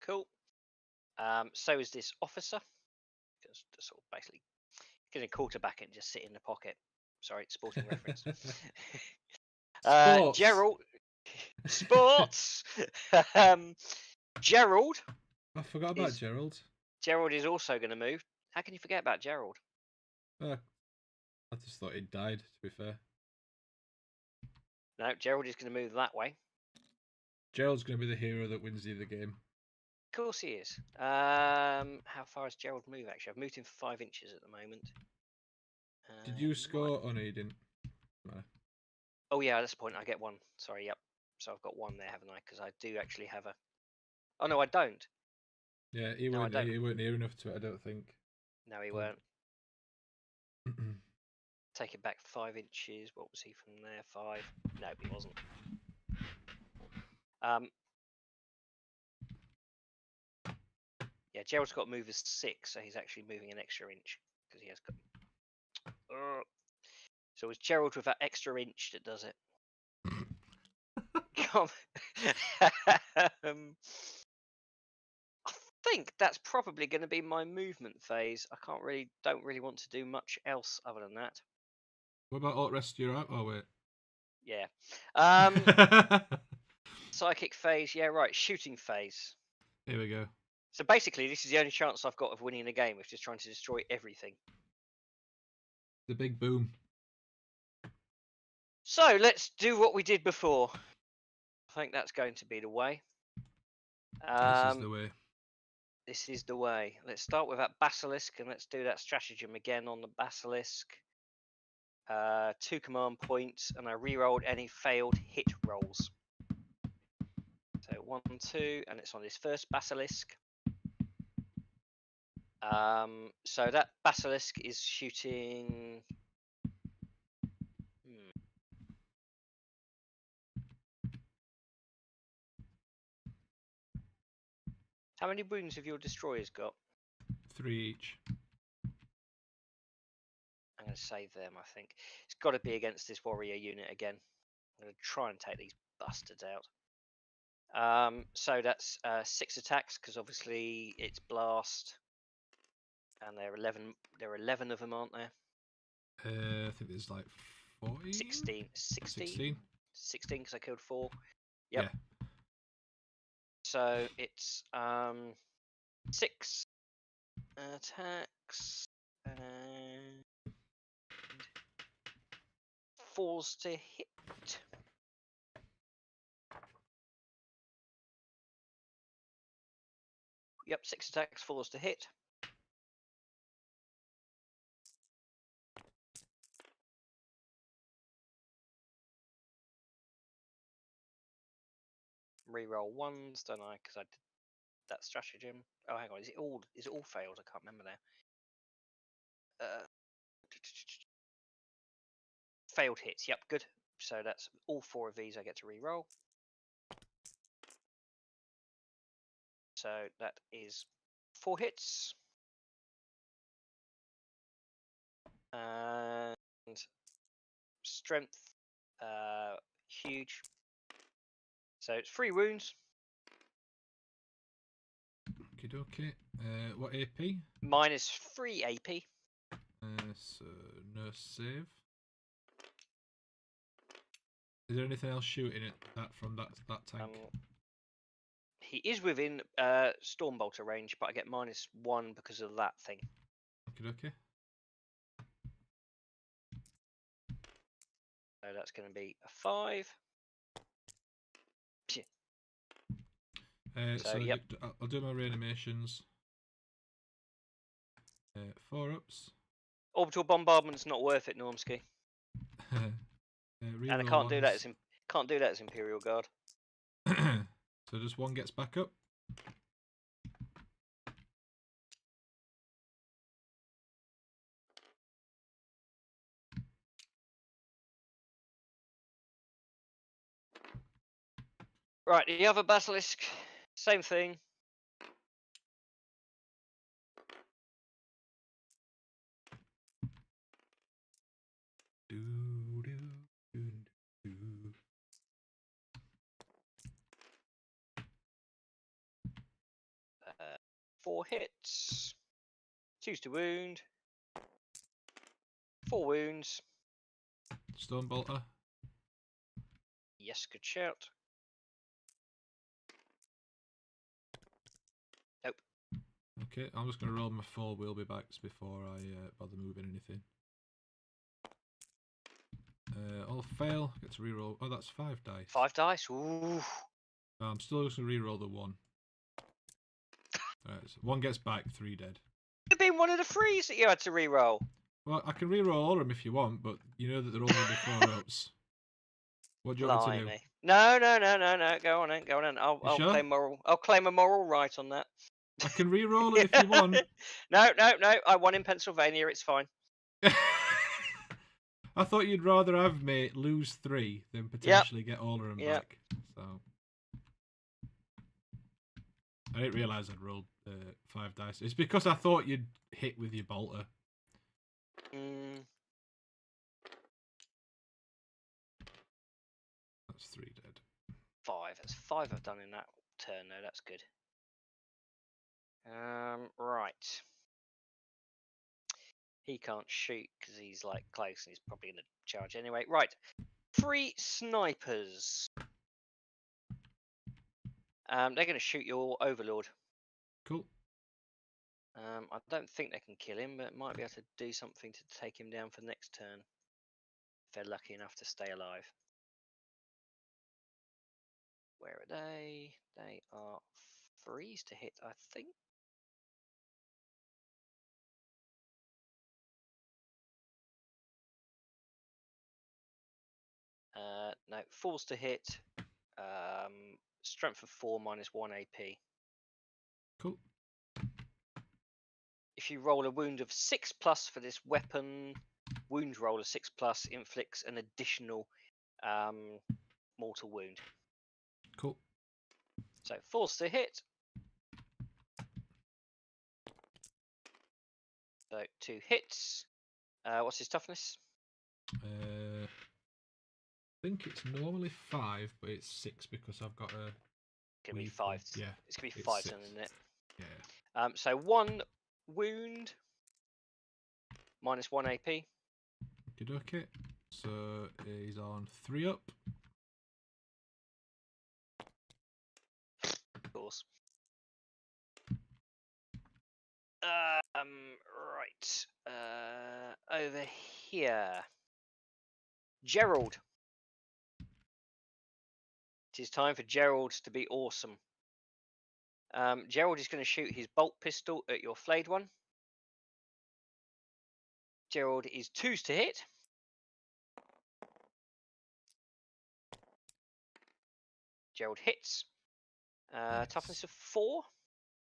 Cool. So is this officer. Just sort of basically get a quarterback and just sit in the pocket. Sorry, sporting reference. Sports. Gerald. Sports. Gerald. I forgot about Gerald. Gerald is also going to move. How can you forget about Gerald? I just thought he'd died, to be fair. No, Gerald is going to move that way. Gerald's going to be the hero that wins the game. Of course he is. How far has Gerald moved, actually? I've moved him 5 inches at the moment. Did you score? Oh, no, you didn't. No. Oh, yeah, that's the point. I get one. Sorry, yep. So I've got one there, haven't I? Because I do actually have a... Oh, no, I don't. Yeah, he weren't near enough to it, I don't think. No, he weren't. Take it back 5 inches. What was he from there? 5? No, he wasn't. Yeah, Gerald's got to move as 6, so he's actually moving an extra inch because he has got. So it's Gerald with that extra inch that does it. Come. I think that's probably going to be my movement phase. I don't really want to do much else other than that. What about alt rest you out? Oh wait. Yeah. Psychic phase. Yeah, right. Shooting phase. Here we go. So basically, this is the only chance I've got of winning the game, which is trying to destroy everything. The big boom. So let's do what we did before. I think that's going to be the way. This is the way. This is the way. Let's start with that basilisk, and let's do that stratagem again on the basilisk. 2 command points, and I rerolled any failed hit rolls. So 1, 2, and it's on this first basilisk. So that basilisk is shooting. How many wounds have your destroyers got? 3 each. I'm going to save them, I think. It's got to be against this warrior unit again. I'm going to try and take these bastards out. So that's 6 attacks, because obviously it's blast. And there are 11 of them, aren't there? I think there's like 40? 16. 16, because I killed 4. Yep. Yeah. So it's 6 attacks and 4s to hit. Yep, 6 attacks, 4s to hit. Reroll 1s, don't I? Because I did that stratagem. Oh, hang on, is it all failed? I can't remember now. Failed hits. Yep, good. So that's all 4 of these I get to reroll. So that is 4 hits. And strength, huge. So it's 3 wounds. Okay. What AP? Minus 3 AP. So no save. Is there anything else shooting it from that tank? He is within Stormbolter range, but I get -1 because of that thing. Okay. So that's going to be a 5. So yep. I'll do my reanimations. 4 ups. Orbital bombardment's not worth it, Normski. And I can't do that as Imperial Guard. So just 1 gets back up. Right, the other basilisk, same thing. 4 hits. 2's to wound. 4 wounds. Stone bolter. Yes, good shout. Nope. Okay, I'm just going to roll my 4 wheelbacks before I bother moving anything. All fail. Get to reroll. Oh, that's 5 dice. 5 dice. Ooh. No, I'm still just going to reroll the 1. Alright, so 1 gets back, 3 dead. Could have been one of the 3s that you had to reroll. Well, I can reroll all of them if you want, but you know that they're all going to be 4 ups. What do you want me to do? No. Go on then. I'll sure? claim moral. I'll claim a moral right on that. I can reroll them if you want. No. I won in Pennsylvania. It's fine. I thought you'd rather have me lose 3 than potentially get all of them back. So I didn't realise I'd rolled 5 dice. It's because I thought you'd hit with your bolter. That's 3 dead. 5. That's 5 I've done in that turn. No, that's good. Right. He can't shoot because he's like close and he's probably going to charge anyway. Right. 3 snipers. They're going to shoot your overlord. Cool. I don't think they can kill him, but might be able to do something to take him down for the next turn. If they're lucky enough to stay alive. Where are they? They are 3s to hit, I think. No, 4s to hit. Strength of 4 minus 1 AP. Cool. If you roll a wound of 6+ for this weapon, wound roll of 6+ inflicts an additional mortal wound. Cool. So 4s to hit. So 2 hits. What's his toughness? I think it's normally 5, but it's 6 because I've got a. It's gonna be 5. Yeah, it's gonna be 5 then, isn't it? Yeah. So 1 wound minus 1 AP. Good, okay. So he's on 3 up. Of course. Right. Over here. Gerald. It is time for Gerald to be awesome. Gerald is going to shoot his bolt pistol at your flayed one. Gerald is 2s to hit. Gerald hits. Nice. Toughness of 4.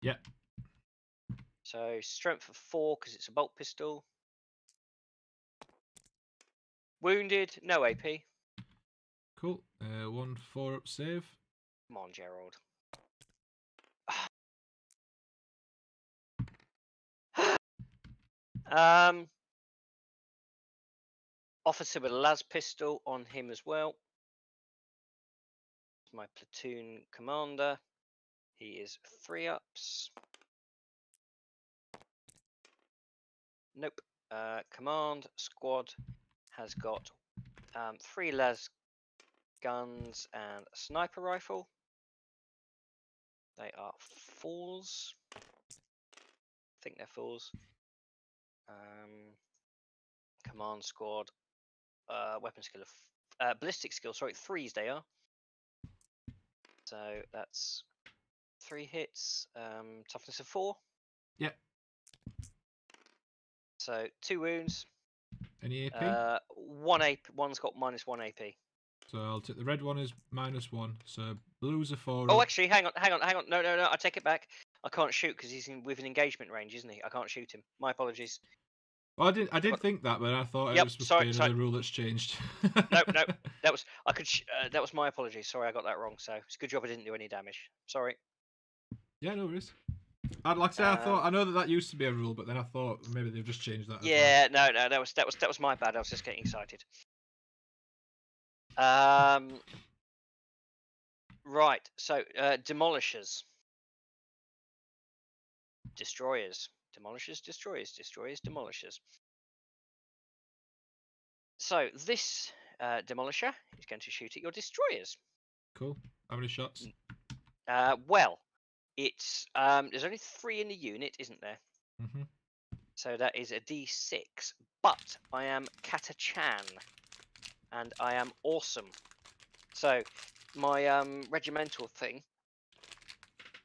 Yep. So strength of 4 because it's a bolt pistol. Wounded, no AP. Cool. 1 4-up save. Come on, Gerald. Officer with a las pistol on him as well. My platoon commander. He is 3 ups. Nope. Command squad has got 3 las guns and a sniper rifle. They are 4s. I think they're 4s. Command squad. Weapon skill of ballistic skill. Sorry, 3s they are. So that's 3 hits. Toughness of 4. Yep. So 2 wounds. Any AP? 1 AP. One's got minus 1 AP. So I'll take the red one is -1. So blue's a 4. Oh, actually, hang on. No. I take it back. I can't shoot because he's with an engagement range, isn't he? I can't shoot him. My apologies. Well, I did think that, but I thought it was supposed to be another rule that's changed. No. That was that was my apologies. Sorry, I got that wrong. So it's a good job I didn't do any damage. Sorry. Yeah, no worries. Like I say, I know that used to be a rule, but then I thought maybe they've just changed that. Yeah, no, that was my bad. I was just getting excited. Right. So demolishers. destroyers, demolishers, destroyers, destroyers, demolishers. So this demolisher is going to shoot at your destroyers. Cool. How many shots? Well, it's there's only 3 in the unit, isn't there? Mm-hmm. So that is a D6. But I am Kata-chan, and I am awesome. So my regimental thing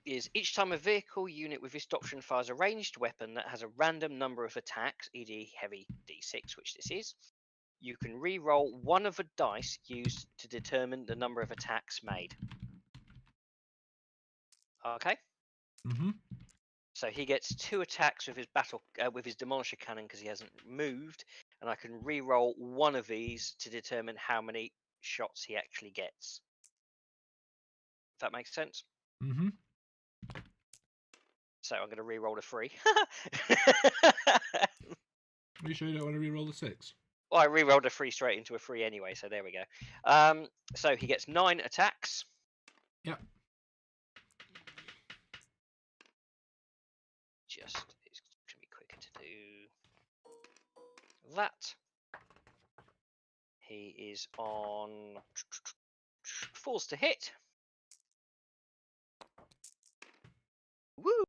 is each time a vehicle unit with this doctrine fires a ranged weapon that has a random number of attacks, e.g. heavy D6, which this is, you can re-roll one of the dice used to determine the number of attacks made. Okay. Mm-hmm. So he gets 2 attacks with his with his demolisher cannon because he hasn't moved, and I can re-roll one of these to determine how many shots he actually gets. If that makes sense. Mm-hmm. So I'm going to re-roll a 3. Are you sure you don't want to re-roll the 6? Well, I re-rolled a 3 straight into a 3 anyway, so there we go. So he gets 9 attacks. Yep. It's going to be quicker to do that. He is on 4s to hit. Woo!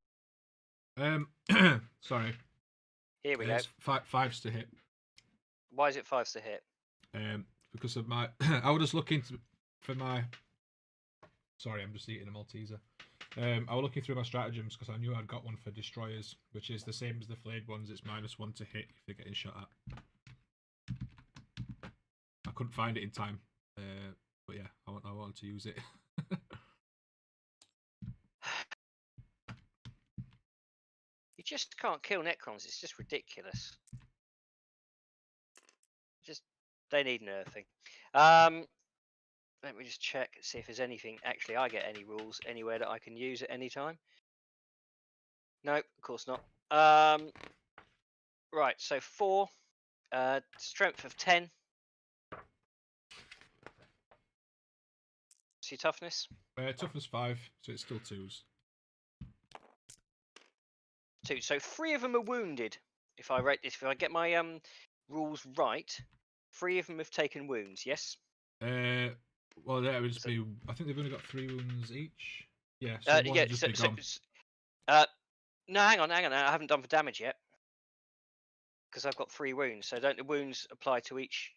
Sorry. Here we go. It's 5s to hit. Why is it 5s to hit? Because of my... I was just looking for my... Sorry, I'm just eating a Malteser. I was looking through my stratagems because I knew I'd got one for destroyers, which is the same as the flayed ones. It's -1 to hit if they're getting shot at. I couldn't find it in time, but yeah, I wanted to use it. You just can't kill Necrons. It's just ridiculous. They need nerfing. Let me just check, see if there's anything. Actually, I get any rules anywhere that I can use at any time. Nope, of course not. Right, so 4, strength of 10. What's your toughness? Toughness 5, so it's still 2s. 2. So 3 of them are wounded. If I get my rules right, 3 of them have taken wounds. Yes. Well, that would just be. I think they've only got 3 wounds each. Yeah, so one would just be gone. No, hang on. I haven't done for damage yet because I've got 3 wounds. So don't the wounds apply to each?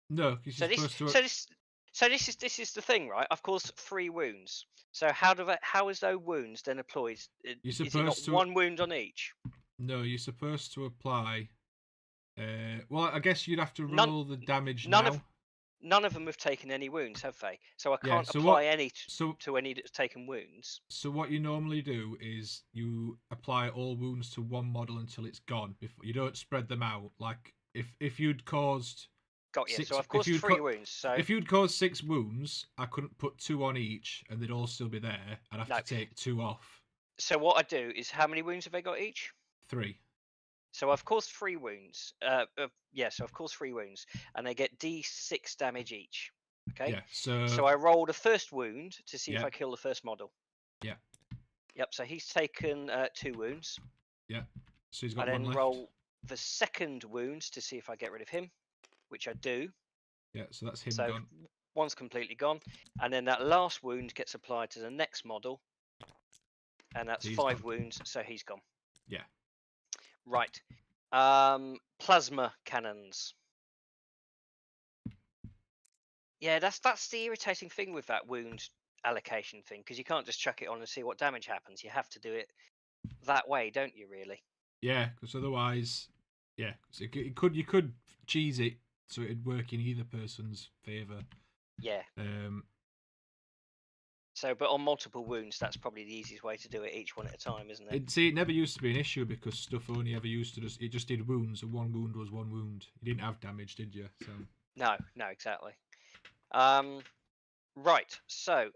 No, so this is the thing, right? I've caused 3 wounds. So how is those wounds then applied? Is it not 1 wound on each? No, you're supposed to apply. Well, I guess you'd have to roll the damage now. None of them have taken any wounds, have they? So I can't apply any to any that's taken wounds. So what you normally do is you apply all wounds to one model until it's gone. You don't spread them out. Like if you'd caused. Got you. So I've caused 3 wounds. So if you'd caused 6 wounds, I couldn't put 2 on each, and they'd all still be there. I'd have to take 2 off. So what I do is, how many wounds have they got each? 3. So I've caused 3 wounds. So I've caused 3 wounds, and they get D6 damage each. Okay. Yeah. So I roll the first wound to see if I kill the first model. Yeah. Yep. So he's taken 2 wounds. Yeah. So he's got 1 left. And then roll the second wound to see if I get rid of him, which I do. Yeah. So that's him so gone. One's completely gone, and then that last wound gets applied to the next model, and that's 5 wounds. So he's gone. Yeah. Right. Plasma cannons. Yeah, that's the irritating thing with that wound allocation thing, because you can't just chuck it on and see what damage happens. You have to do it that way, don't you? Really? Yeah, because otherwise, yeah, you could cheese it so it'd work in either person's favour. Yeah. So, but on multiple wounds, that's probably the easiest way to do it, each one at a time, isn't it? It never used to be an issue because stuff only ever used to it just did wounds, and 1 wound was 1 wound. You didn't have damage, did you? So. No, exactly. Right. So,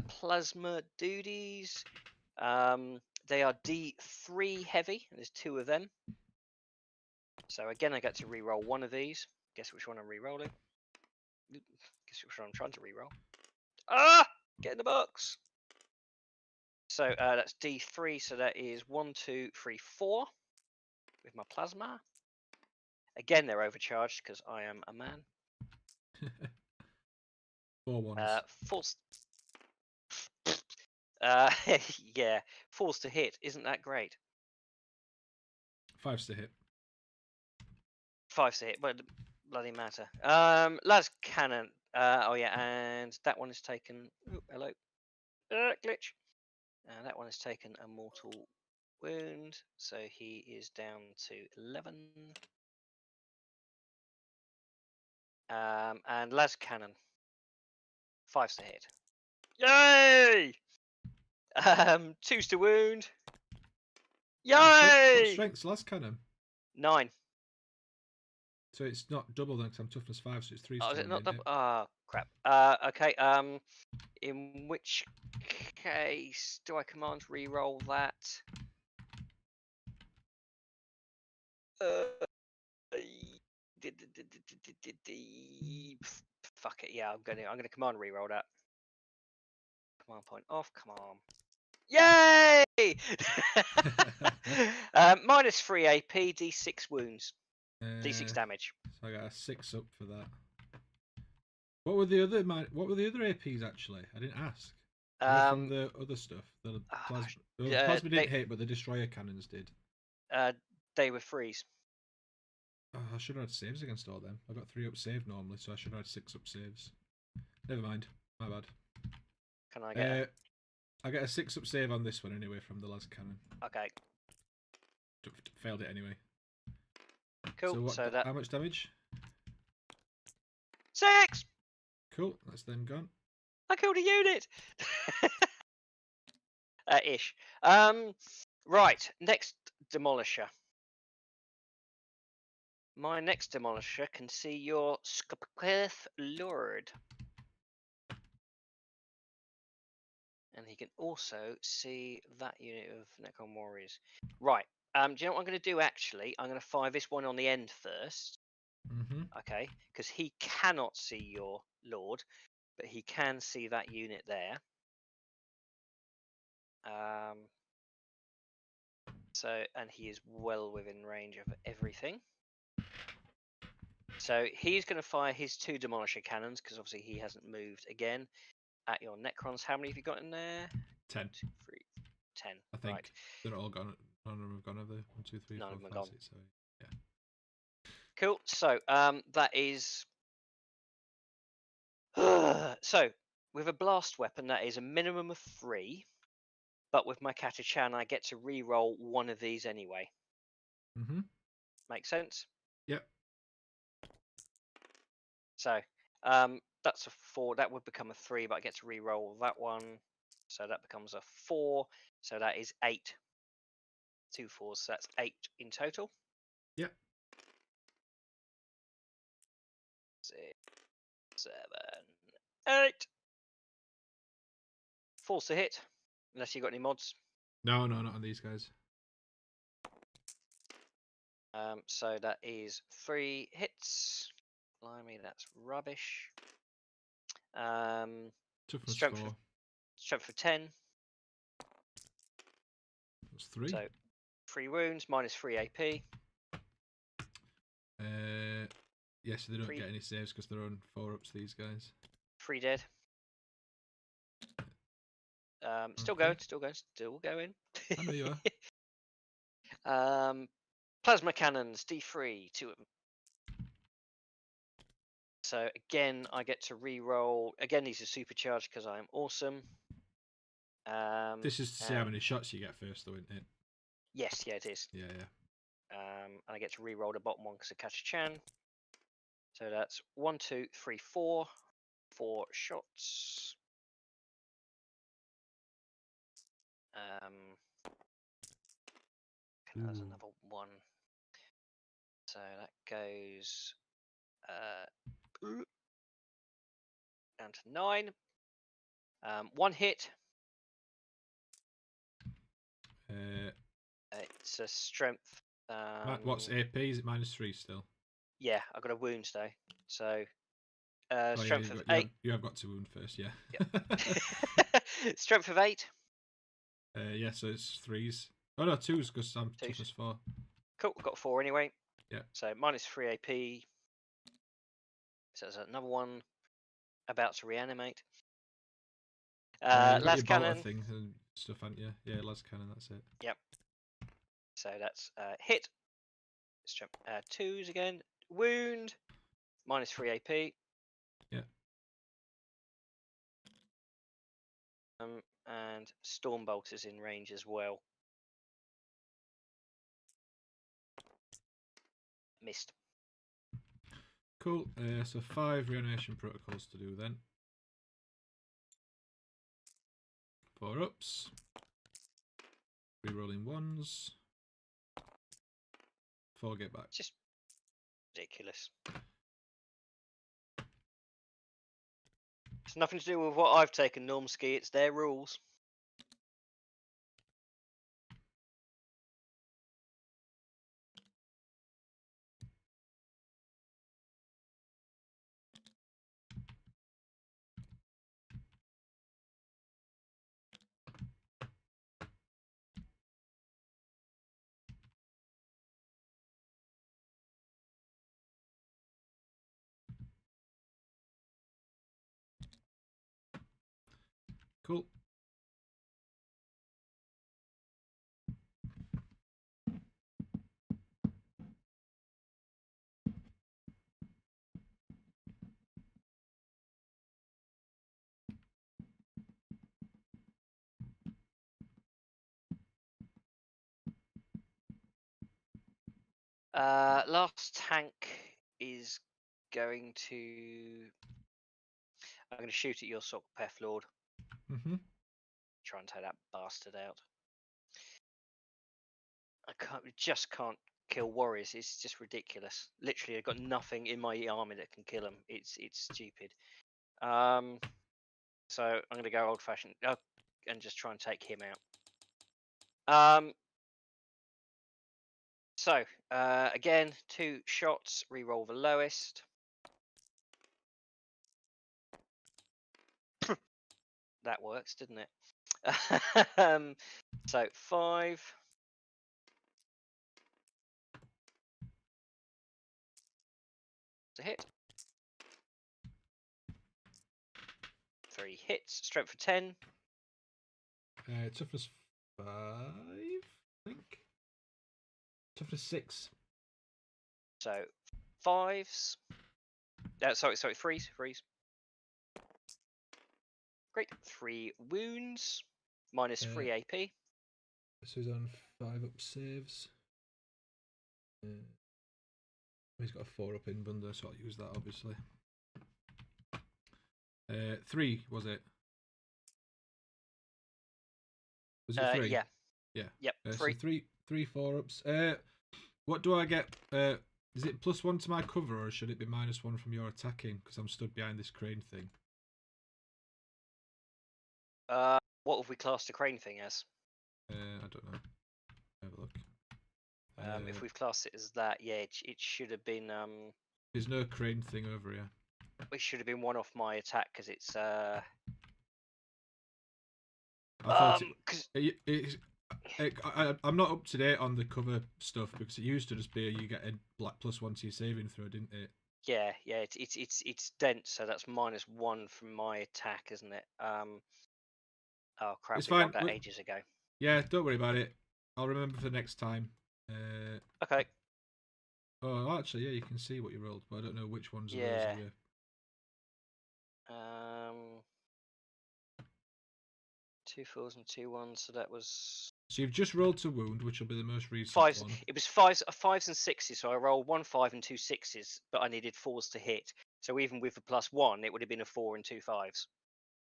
plasma duties. They are D3 heavy, and there's 2 of them. So again, I get to re-roll 1 of these. Guess which one I'm re-rolling? Guess which one I'm trying to re-roll? Ah! Get in the box. So that's D3. So that is 1, 2, 3, 4 with my plasma. Again, they're overcharged because I am a man. 4 ones. Force. Yeah, force to hit. Isn't that great? 5s to hit. 5 to hit, but it bloody matter. Las cannon. Oh yeah, and that one is taken. Oh, hello. Glitch. That one has taken a mortal wound, so he is down to 11. And las cannon. 5s to hit. Yay! 2s to wound. What Yay! strength's last cannon? 9. So it's not double then, because I'm toughness 5, so it's 3 Oh, to is it wound, not isn't double? it? Ah, crap. Okay. In which case do I command re-roll that? Fuck it. Yeah, I'm gonna command re-roll that. Command point off. Come on. Yay! -3 AP, D6 wounds, D6 damage. So I got a 6 up for that. What were the other APs actually? I didn't ask. From the other stuff, the plasma didn't hit, but the destroyer cannons did. They were freeze. Oh, I should have had saves against all them. I got 3 up save normally, so I should have had 6 up saves. Never mind, my bad. Can I get? I get a 6 up save on this one anyway from the las cannon. Okay. Failed it anyway. Cool. So how much damage? 6. Cool. That's then gone. I killed a unit. Ish. Right. Next demolisher. My next demolisher can see your Skapeth Lord. And he can also see that unit of Necron Warriors. Right. Do you know what I'm going to do actually? I'm going to fire this one on the end first. Okay. Because he cannot see your Lord, but he can see that unit there. And he is well within range of everything. So he's going to fire his 2 demolisher cannons because obviously he hasn't moved again at your Necrons. How many have you got in there? 10. 1, 2, 3, 10. I think right. they're all gone. None of them have gone, have they? 1, 2, 3, None 4, of them 5, are gone. 6, 7. Yeah. Cool. So that is. So with a blast weapon, that is a minimum of 3. But with my Katachan, I get to re-roll one of these anyway. Make sense? Yep. So that's a 4. That would become a 3, but I get to re-roll that one. So that becomes a 4. So that is 8. 2 4s. So that's 8 in total. Yep. 6, 7, 8. Force to hit. Unless you got any mods. No, not on these guys. So that is 3 hits. Blimey, that's rubbish. Toughness 4. Strength of 10. That's 3. So 3 wounds, -3 AP. Yes, they don't get any saves because they're on 4 ups, these guys. 3 dead. Still going. I know you are. Plasma cannons, D3, 2 of them. So again, I get to re-roll. Again, these are supercharged because I am awesome. This is to see how many shots you get first, though, isn't it? Yes, yeah, it is. Yeah. And I get to re-roll the bottom one because of Katachan. So that's 1, 2, 3, 4. 4 shots. There's another 1. So that goes down to 9. 1 hit. It's a strength. What's AP? Is it -3 still? Yeah, I've got a wound though. So strength of 8. You have got to wound first, yeah. Strength of 8. Yeah, so it's 3s. Oh no, 2s because I'm Twos. toughness 4. Cool, we've got 4 anyway. Yeah. So -3 AP. So there's another one about to reanimate. You got Las your bolter cannon. thing and stuff, haven't you? Yeah, las cannon, that's it. Yep. So that's hit. Let's jump 2s again. Wound. -3 AP. Yeah. And Stormbolt is in range as well. Missed. Cool. So 5 reanimation protocols to do then. 4 ups. Rerolling 1s. 4 get back. Just ridiculous. It's nothing to do with what I've taken, Normski. It's their rules. Cool. Last tank is going to. I'm going to shoot at your Sockpeth Lord. Try and take that bastard out. Just can't kill warriors. It's just ridiculous. Literally, I've got nothing in my army that can kill them. It's stupid. So I'm going to go old-fashioned and just try and take him out. So again, 2 shots. Reroll the lowest. That works, didn't it? So 5. To hit. 3 hits. Strength for 10. Toughness 5, I think. Toughness 6. So 5s. Sorry, 3s. Great. 3 wounds. -3 AP. So he's on 5 up saves. He's got a 4 up in bundle, so I'll use that obviously. 3 was it? Was it 3? Yeah. Yeah. Yep. 3. So 3 4 ups. What do I get? Is it +1 to my cover, or should it be -1 from your attacking? Because I'm stood behind this crane thing. What have we classed the crane thing as? I don't know. Have a look. If we've classed it as that, yeah, it should have been. There's no crane thing over here. It should have been 1 off my attack because it's. I thought I'm not up to date on the cover stuff because it used to just be you get a black +1 to your saving throw, didn't it? Yeah, it's dense, so that's -1 from my attack, isn't it? Oh crap! It's we fine. got that ages ago. Yeah, don't worry about it. I'll remember for next time. Okay. Oh, actually, yeah, you can see what you rolled, but I don't know which ones. Yeah. Are those. 2 4s and 2 1s, so that was. So you've just rolled to wound, which will be the most recent 5s. one. It was 5s and 6s, so I rolled 1 5 and 2 6s, but I needed 4s to hit. So even with the +1, it would have been a 4 and 2 5s.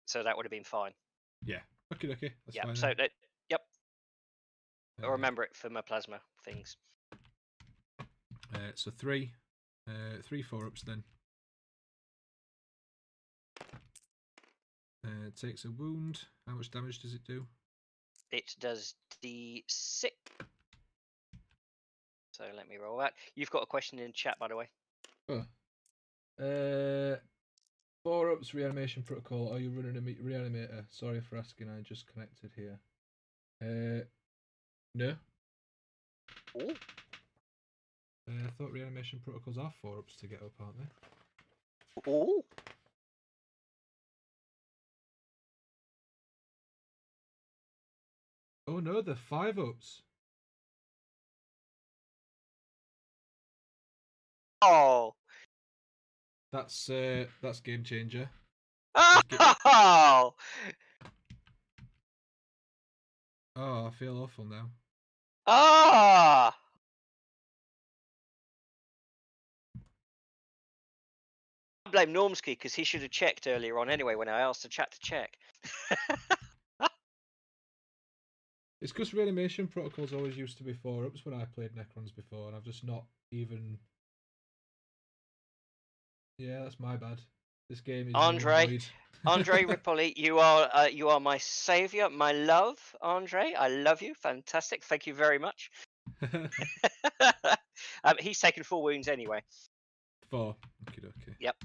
So that would have been fine. Yeah. Okay. That's yeah. fine. So that. Yep. I'll remember it for my plasma things. So 3 4 ups then. Takes a wound. How much damage does it do? It does D6. So let me roll that. You've got a question in chat, by the way. Oh. 4 ups reanimation protocol. Are you running a reanimator? Sorry for asking. I just connected here. No. Ooh. I thought reanimation protocols are 4-ups to get up, aren't they? Ooh. Oh no, they're 5-ups. Oh. That's game changer. Oh. Oh, I feel awful now. Ah. I blame Normsky because he should have checked earlier on anyway when I asked the chat to check. It's because reanimation protocols always used to be 4-ups when I played Necrons before, and I've just not even. Yeah, that's my bad. This game is null and void. Andre Ripoli, you are my savior, my love, Andre. I love you. Fantastic. Thank you very much. He's taken 4 wounds anyway. 4. Okay. Yep.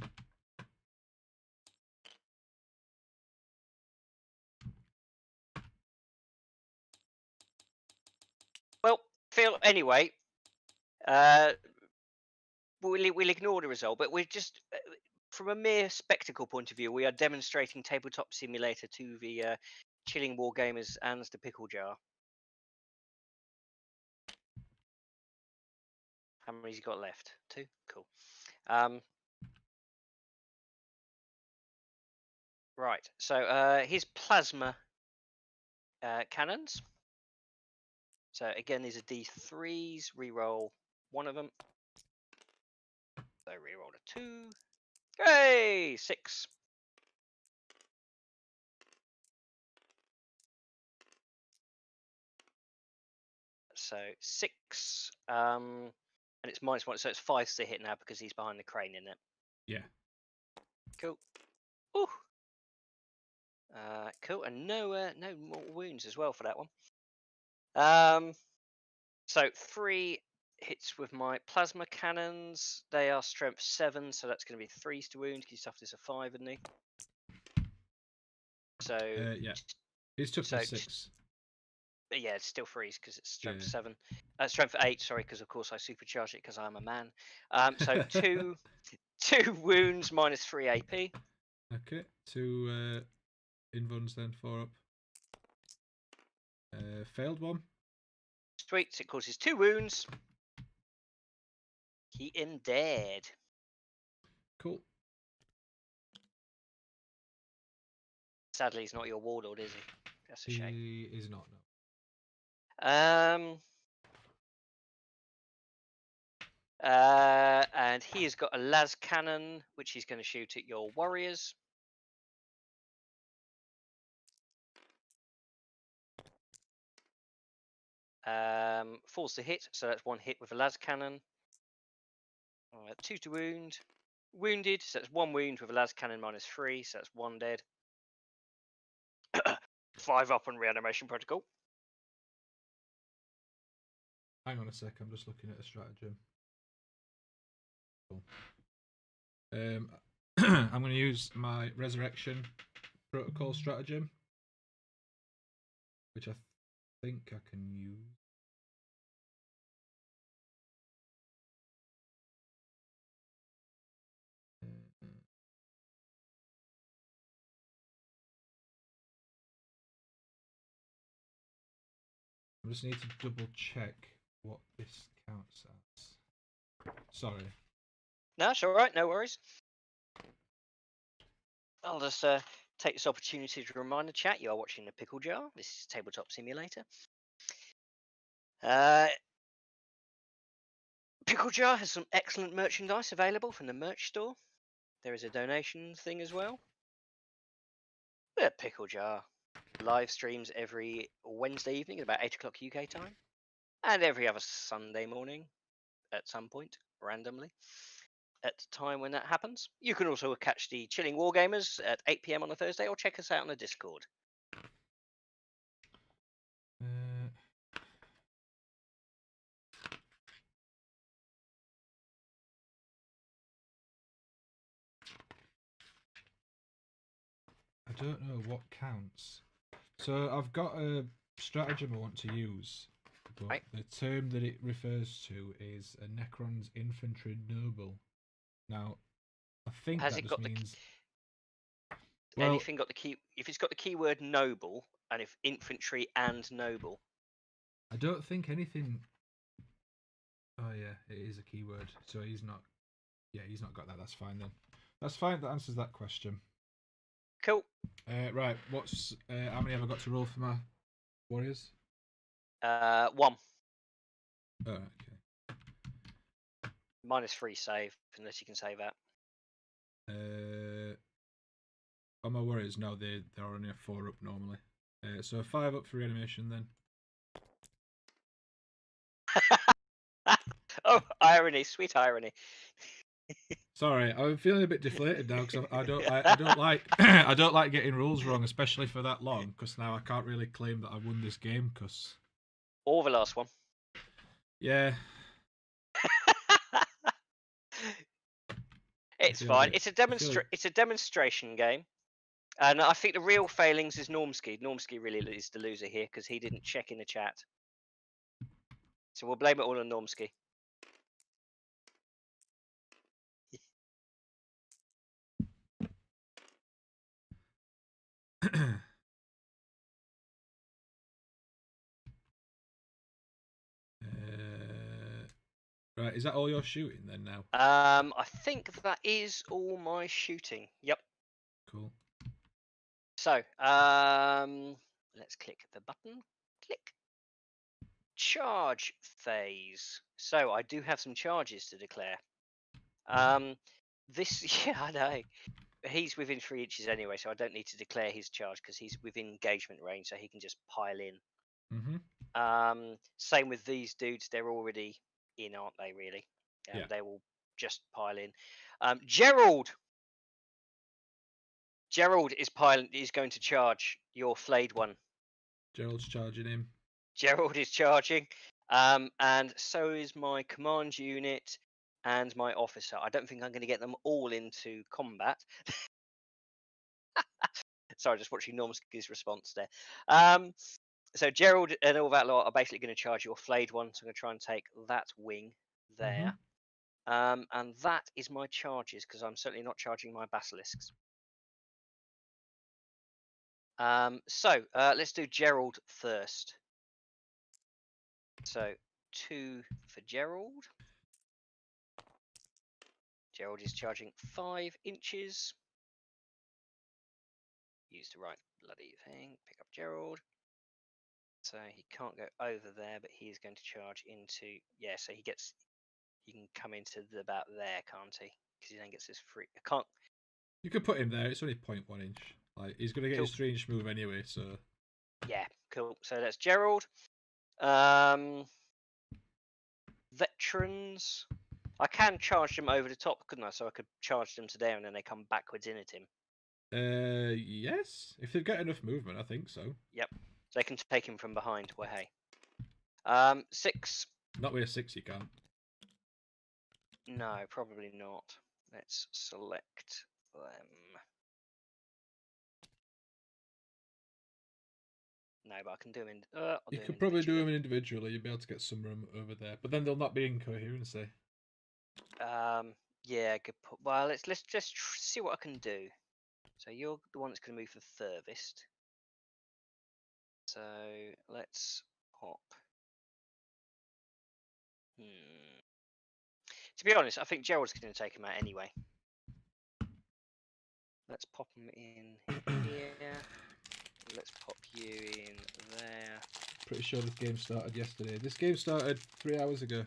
Well, Phil. Anyway, we'll ignore the result, but we're just from a mere spectacle point of view, we are demonstrating Tabletop Simulator to the chilling Wargamers and the Pickle Jar. How many's he got left? 2? Cool. Right, so his plasma cannons. So again, these are D3s. Reroll one of them. So reroll a 2. Hey, 6. So 6. And it's -1, so it's 5 to hit now because he's behind the crane in it. Yeah. Cool. Ooh. Cool, and no more wounds as well for that one. So 3 hits with my plasma cannons. They are strength 7, so that's going to be 3s to wound. He stuffed this a 5, isn't he? So yeah, he's took the 6. Yeah, it's still 3s because it's strength 7. Strength 8, sorry, because of course I supercharge it because I'm a man. So 2 wounds minus 3 AP. Okay, 2 invuns then 4-up. Failed one. Sweet, it causes 2 wounds. He am dead. Cool. Sadly, he's not your warlord, is he? That's a shame. He is not, no. And he has got a las cannon, which he's going to shoot at your warriors. Falls to hit, so that's 1 hit with a las cannon. 2 to wound. Wounded, so that's 1 wound with a las cannon minus 3, so that's 1 dead. 5 up on reanimation protocol. Hang on a sec, I'm just looking at a stratagem. Cool. I'm going to use my resurrection protocol stratagem, which I think I can use. I just need to double check what this counts as. Sorry. No, it's alright, no worries. I'll just take this opportunity to remind the chat you are watching the Pickle Jar. This is Tabletop Simulator. Pickle Jar has some excellent merchandise available from the merch store. There is a donation thing as well. The Pickle Jar live streams every Wednesday evening at about 8 o'clock UK time, and every other Sunday morning at some point, randomly, at the time when that happens. You can also catch the Chilling Wargamers at 8 PM on a Thursday, or check us out on the Discord. I don't know what counts. So I've got a stratagem I want to use, but Right. the term that it refers to is a Necrons infantry noble. Now, I think Has that it just got means. the Well, anything got the key? If it's got the keyword noble and if infantry and noble. I don't think anything. Oh yeah, it is a keyword. So he's not. Yeah, he's not got that. That's fine then. That's fine. That answers that question. Cool. Right. What's how many have I got to roll for my warriors? 1 Oh, okay. -3 save unless you can save that. On my warriors, no, they're only a 4 up normally. So a 5 up for reanimation then. Oh, irony, sweet irony. Sorry, I'm feeling a bit deflated now because I don't like I don't like getting rules wrong, especially for that long. Because now I can't really claim that I won this game. Because Or the last one. yeah, It's fine. It's a demonstration game. And I think the real failings is Normski. Normski really is the loser here because he didn't check in the chat. So we'll blame it all on Normski. Right, is that all you're shooting then now? I think that is all my shooting. Yep. Cool. So, let's click the button. Click. Charge phase. So I do have some charges to declare. This yeah, I know. He's within 3 inches anyway, so I don't need to declare his charge because he's within engagement range, so he can just pile in. Same with these dudes; they're already in, aren't they? Really, Yeah. they will just pile in. Gerald is going to charge your flayed one. Gerald's charging him. Gerald is charging, and so is my command unit and my officer. I don't think I'm going to get them all into combat. Sorry, just watching Normski's response there. So Gerald and all that lot are basically going to charge your flayed one. So I'm going to try and take that wing there. And that is my charges because I'm certainly not charging my basilisks. So let's do Gerald first. So 2 for Gerald. Gerald is charging 5 inches. Use the right bloody thing. Pick up Gerald. So he can't go over there, but he is going to charge into, yeah, so he can come into about there, can't he? Because he then gets this free. I can't. You could put him there. It's only 0.1 inch. Like he's gonna get Cool. his 3-inch move anyway. So yeah, cool. So that's Gerald. Veterans. I can charge them over the top, couldn't I? So I could charge them to there, and then they come backwards in at him. Yes, if they've got enough movement, I think so. Yep. So they can take him from behind. Well, hey. 6. Not with a 6, you can't. No, probably not. Let's select them. No, but I can do them in. You could probably do them individually. You'd be able to get some room over there, but then they'll not be in coherency. Yeah, good. Well, let's just see what I can do. So you're the one that's going to move the furthest. So let's hop. To be honest, I think Gerald's going to take him out anyway. Let's pop him in here. Let's pop you in there. Pretty sure this game started yesterday. This game started 3 hours ago.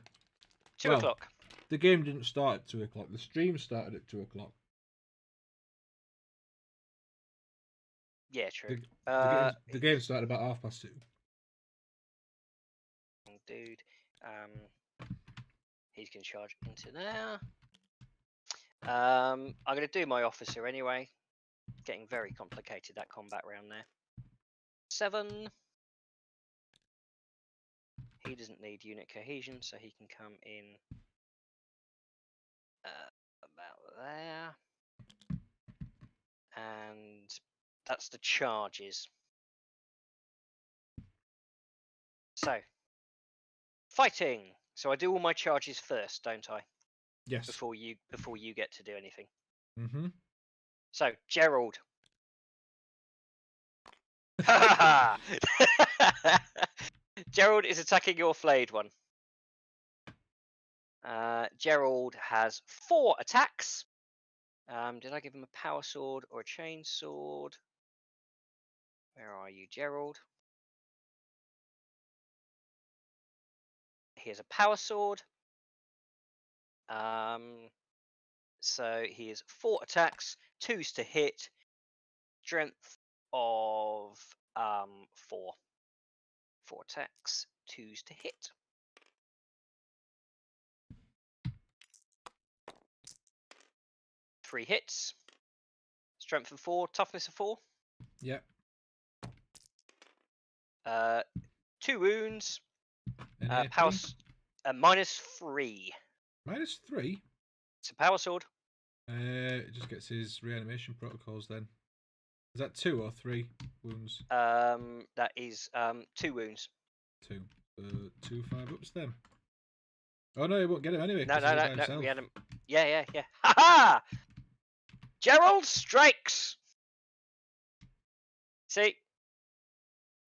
2 o'clock. The game didn't start at 2 o'clock. The stream started at 2 o'clock. Yeah, true. The game started about 2:30. Dude, he's going to charge into there. I'm going to do my officer anyway. Getting very complicated, that combat round there. 7. He doesn't need unit cohesion, so he can come in about there. And that's the charges. So, fighting. So I do all my charges first, don't I? Yes. Before you get to do anything. Mm-hmm. So, Gerald. Ha ha! Gerald is attacking your flayed one. Gerald has 4 attacks. Did I give him a power sword or a chain sword? Where are you, Gerald? He has a power sword. So he has 4 attacks, 2s to hit, strength of 4. 4 attacks, 2s to hit. Three hits. Strength of 4, toughness of 4. Yep. 2 wounds. And Power -3. -3. It's a power sword. It just gets his reanimation protocols then. Is that 2 or 3 wounds? That is 2 wounds. 2. 2 5-ups then. Oh no, he won't get him anyway. No. Himself. We had him. Yeah. Ha ha! Gerald strikes. See,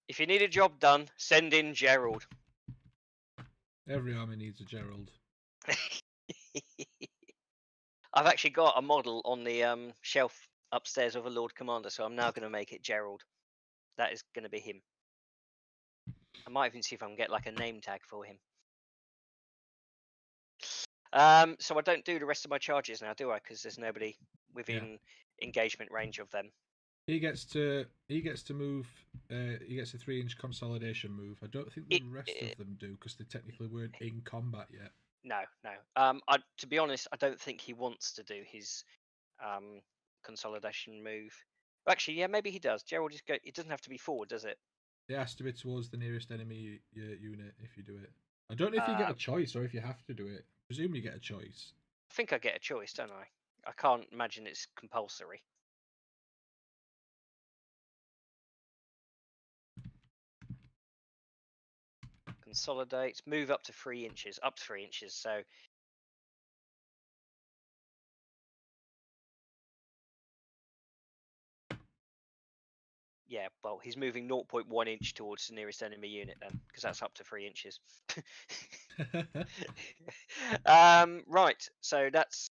if you need a job done, send in Gerald. Every army needs a Gerald. I've actually got a model on the shelf upstairs of a Lord Commander, so I'm now going to make it Gerald. That is going to be him. I might even see if I can get like a name tag for him. So I don't do the rest of my charges now, do I? Because there's nobody within engagement range of them. He gets to move. He gets a 3-inch consolidation move. I don't think the rest of them do because they technically weren't in combat yet. No. To be honest, I don't think he wants to do his consolidation move. Actually, yeah, maybe he does. Gerald just go. It doesn't have to be forward, does it? It has to be towards the nearest enemy unit if you do it. I don't know if you get a choice or if you have to do it. Presumably you get a choice. I think I get a choice, don't I? I can't imagine it's compulsory. Consolidate, move up to 3 inches, so yeah, well, he's moving 0.1 inch towards the nearest enemy unit then, because that's up to 3 inches. Right, so that's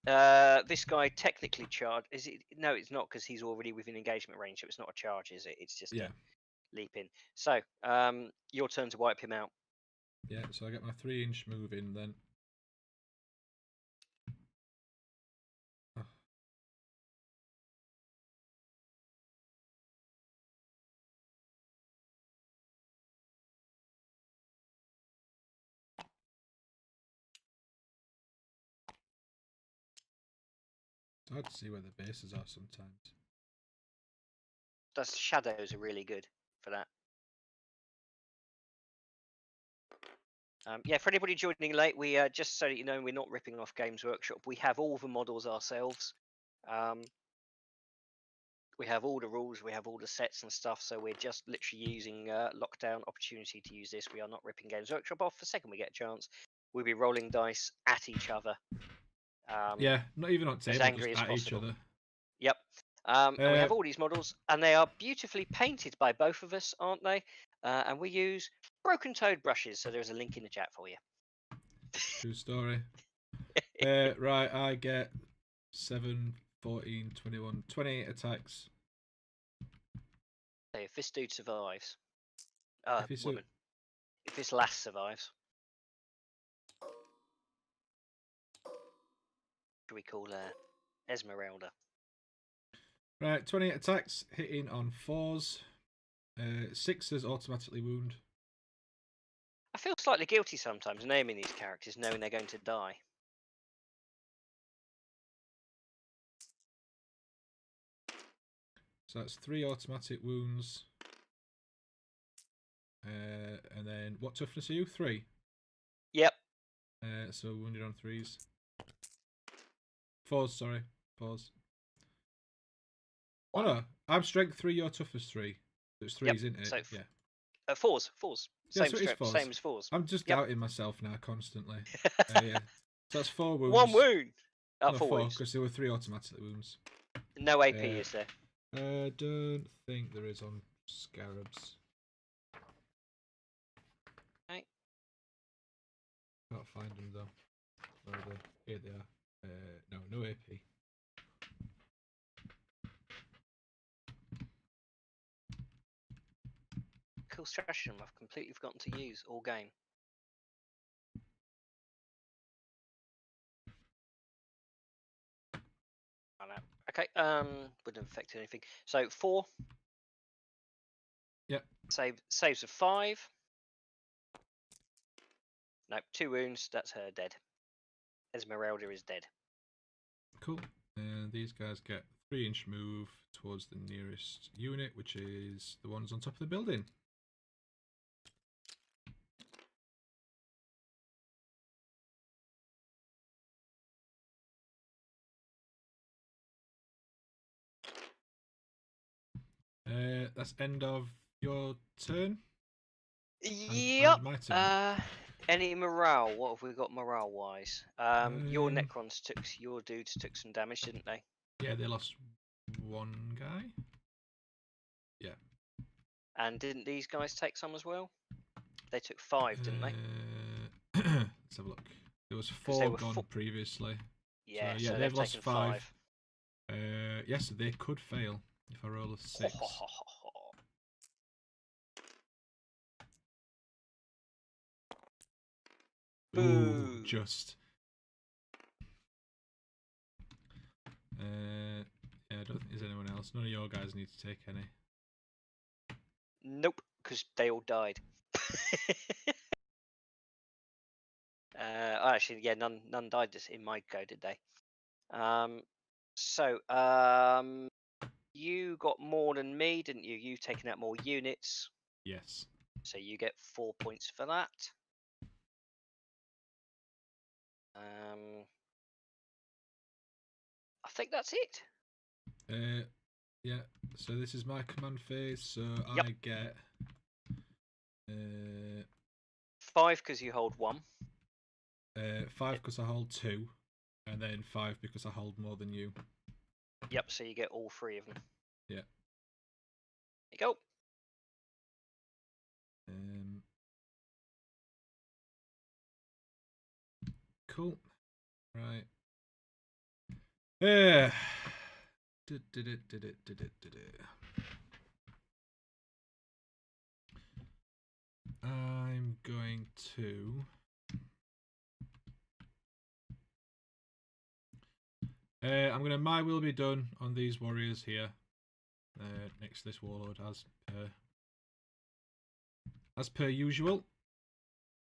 this guy technically charged. Is it? No, it's not, because he's already within engagement range, so it's not a charge, is it? It's just a leap in. So, your turn to wipe him out. Yeah, so I get my 3-inch move in then. Oh. It's hard to see where the bases are sometimes. Those shadows are really good for that. Yeah, for anybody joining late, we just so that you know, we're not ripping off Games Workshop. We have all the models ourselves. We have all the rules, we have all the sets and stuff, so we're just literally using lockdown opportunity to use this. We are not ripping Games Workshop off. The second we get a chance, we'll be rolling dice at each other. Yeah, not even on table, as angry just as at each possible. other. Yep. And we have all these models, and they are beautifully painted by both of us, aren't they? And we use Broken Toad brushes, so there's a link in the chat for you. True story. Right, I get 7, 14, 21, 28 attacks. So if this dude survives, If this last survives, should we call Esmeralda? Right, 28 attacks, hitting on 4s. 6s automatically wound. I feel slightly guilty sometimes naming these characters, knowing they're going to die. So that's 3 automatic wounds. And then, what toughness are you? 3? Yep. So wounded on 3s. 4s, sorry. 4s. Oh no, I'm strength 3, your toughness 3. So it's 3s, Yep. isn't it? So yeah. 4s. Yeah, Same so it is strip, fours. same as fours. I'm just Yep. doubting myself now constantly. Yeah. So that's 4 wounds. 1 wound. No, 4 4, wounds. because there were 3 automatic wounds. No AP, is there? I don't think there is on scarabs. Okay. Can't find them though. Where are they? Here they are. No AP. Cool stratagem I've completely forgotten to use all game. I know. Okay, wouldn't have affected anything. So 4. Yep. Saves of 5. Nope, 2 wounds. That's her dead. Esmeralda is dead. Cool. And these guys get 3-inch move towards the nearest unit, which is the ones on top of the building. That's end of your turn. Yep. And my turn. Any morale? What have we got morale wise? Your Necrons your dudes took some damage, didn't they? Yeah, they lost 1 guy. Yeah. And didn't these guys take some as well? They took 5, didn't they? Let's have a look. There was 4 gone previously. Yeah, so they've lost taken 5. Yes, so they could fail if I roll a 6. Ooh, just. Yeah, I don't think there's anyone else. None of your guys need to take any. Nope, because they all died. Actually, yeah, none died in my go, did they? So, you got more than me, didn't you? You've taken out more units. Yes. So you get 4 points for that. I think that's it. Yeah. So this is my command phase. So yep. I get 5 because you hold 1. 5 because I hold 2, and then 5 because I hold more than you. Yep. So you get all 3 of them. Yeah. There you go. Cool. Right. Yeah. I'm going to. I'm going to My Will Be Done on these warriors here. Next to this warlord as per usual.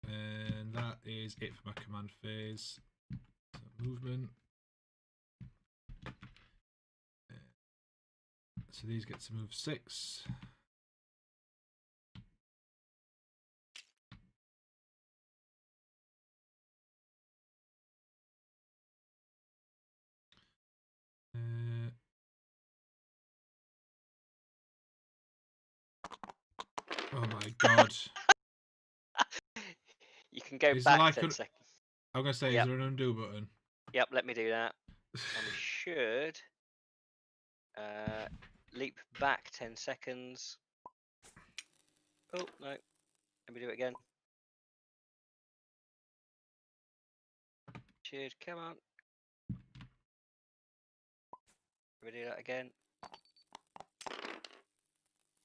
And that is it for my command phase. So movement. So these get to move 6. Oh my god. You can go back 10 seconds. I'm going to say, is there an undo button? Yep, let me do that. And we should leap back 10 seconds. Oh, no. Let me do it again. Should, come on. Let me do that again.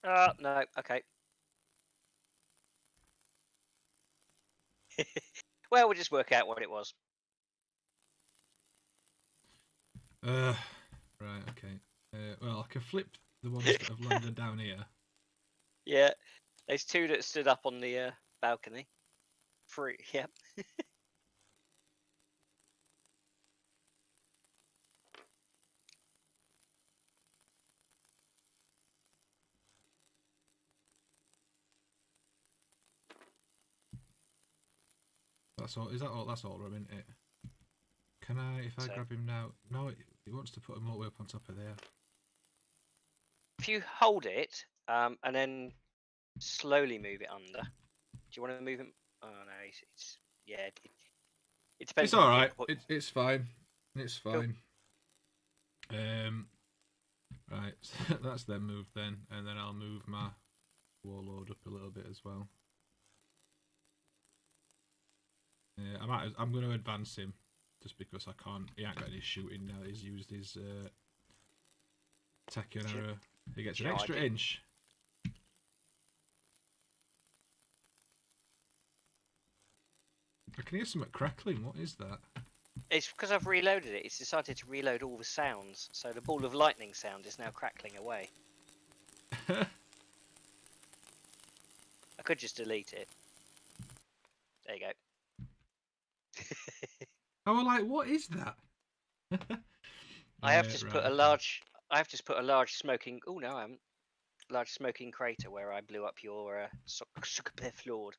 Oh, no, okay. Well, we'll just work out what it was. Right, okay. Well, I can flip the ones that have landed down here. Yeah, there's 2 that stood up on the balcony. 3, yep. That's all. Is that all? That's all, isn't it? Can I, if I grab him now? No, it wants to put him all the way up on top of there. If you hold it, and then slowly move it under. you want to move him? Oh no, it's yeah. It depends It's on all the right. point. It's fine. It's Cool. fine. Right. So that's them moved then, and then I'll move my warlord up a little bit as well. I'm going to advance him, just because I can't. He ain't got any shooting now. He's used his attacking arrow. He gets an extra inch. I can hear something crackling. What is that? It's because I've reloaded it. It's decided to reload all the sounds, so the ball of lightning sound is now crackling away. I could just delete it. There you go. I was like, what is that? I have just put a okay. large. I have just put a large smoking. Oh no, I haven't. Large smoking crater where I blew up your Sukkapith Lord.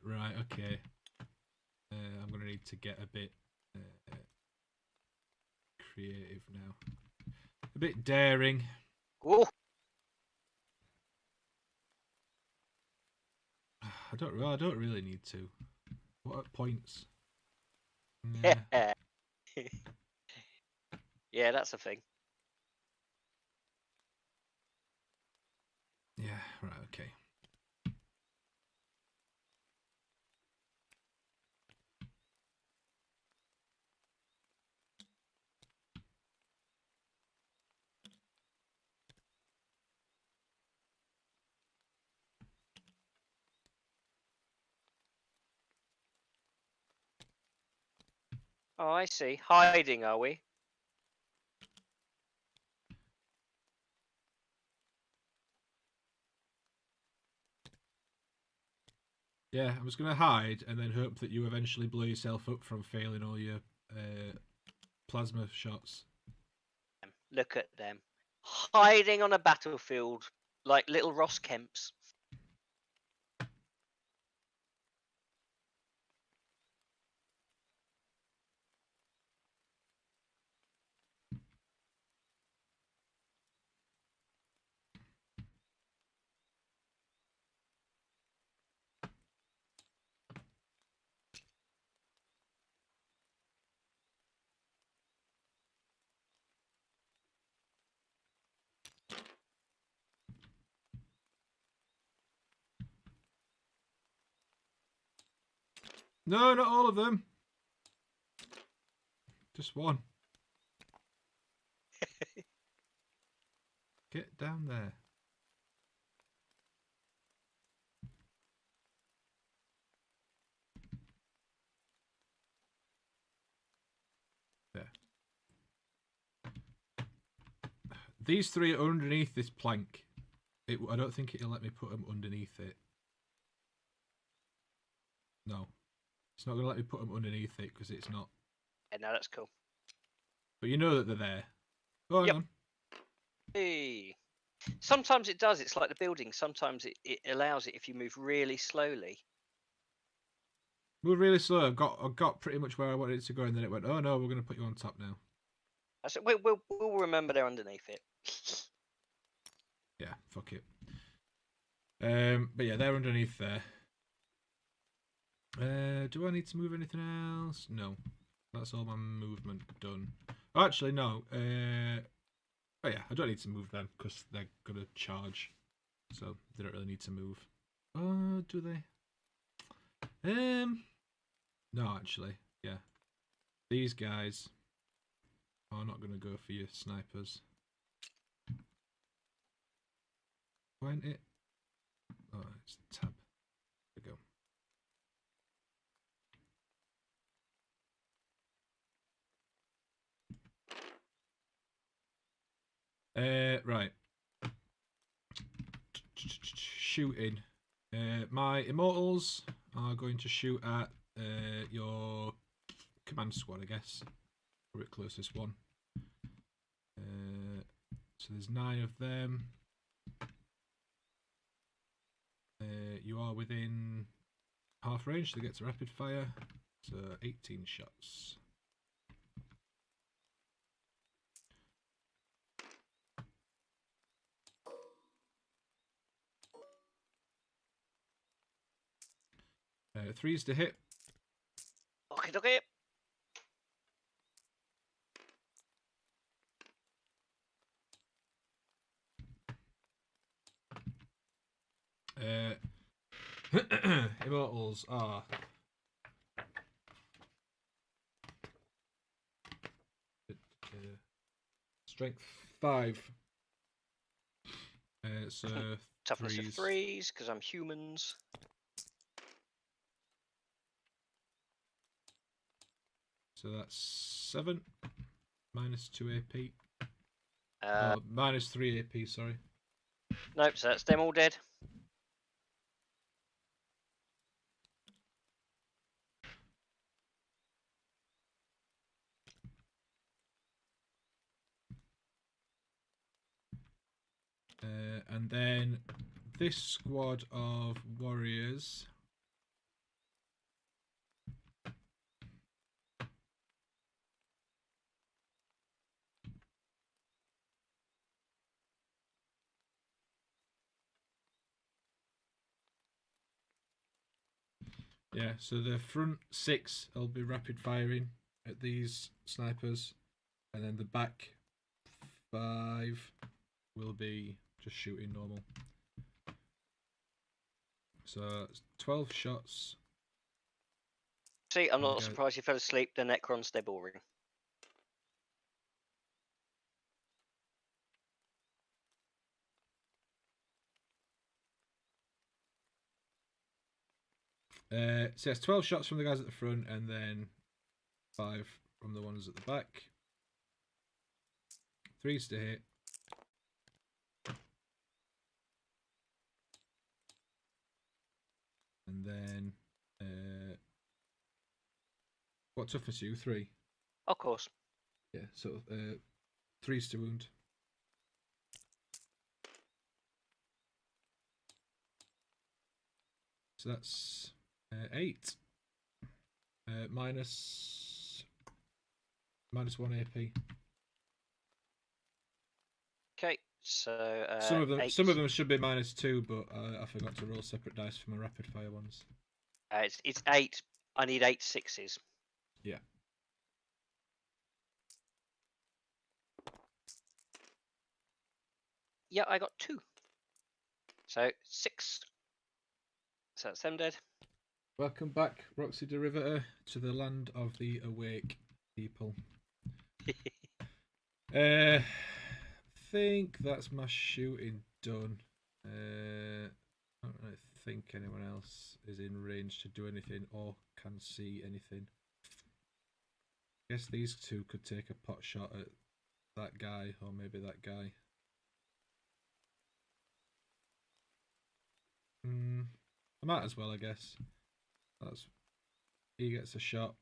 Right. Okay. I'm gonna need to get a bit creative now. A bit daring. Ooh. I don't really need to. What at points? Yeah. Yeah, that's a thing. Yeah. Right. Okay. Oh, I see. Hiding, are we? Yeah, I was gonna hide and then hope that you eventually blow yourself up from failing all your plasma shots. Look at them. Hiding on a battlefield like little Ross Kemps. No, not all of them. Just one. Get down there. There. These three are underneath this plank. I don't think it'll let me put them underneath it. No. It's not going to let me put them underneath it because it's not. Yeah, no, that's cool. But you know that they're there. Oh, hang on. Hey. Sometimes it does. It's like the building. Sometimes it allows it if you move really slowly. Move really slow. I got pretty much where I wanted it to go, and then it went, oh no, we're going to put you on top now. I said, we'll remember they're underneath it. Yeah, fuck it. But yeah, they're underneath there. Do I need to move anything else? No. That's all my movement done. Oh, actually, no. Oh yeah, I don't need to move them because they're gonna charge, so they don't really need to move. Oh, do they? No, actually, yeah. These guys are not gonna go for your snipers. Why ain't it? Oh, it's tab. There we go. Right. Shooting. My immortals are going to shoot at your command squad, I guess. Probably closest one. So there's 9 of them. You are within half range to get to rapid fire. So 18 shots. 3s to hit. Okay, okay. Immortals are strength 5. So Toughness of 3s. 3s because I'm humans. So that's 7 minus 2 AP. Minus 3 AP. Sorry. Nope. So that's them all dead. And then this squad of warriors. Yeah, so the front 6 will be rapid firing at these snipers, and then the back 5 will be just shooting normal. So it's 12 shots. See, I'm not surprised you fell asleep. The Necrons, they're boring. So it's 12 shots from the guys at the front, and then 5 from the ones at the back. 3s to hit. And then what toughness are you? 3? Of course. Yeah, so 3s to wound. So that's 8. Minus 1 AP. Okay, so some of them should be minus 2, but I forgot to roll separate dice for my rapid fire ones. it's 8. I need 8 6s. Yeah. Yeah, I got 2. So 6. So that's them dead. Welcome back, Roxy Derivator, to the land of the awake people. I think that's my shooting done. I don't really think anyone else is in range to do anything or can see anything. I guess these 2 could take a pot shot at that guy, or maybe that guy. I might as well, I guess. He gets a shot.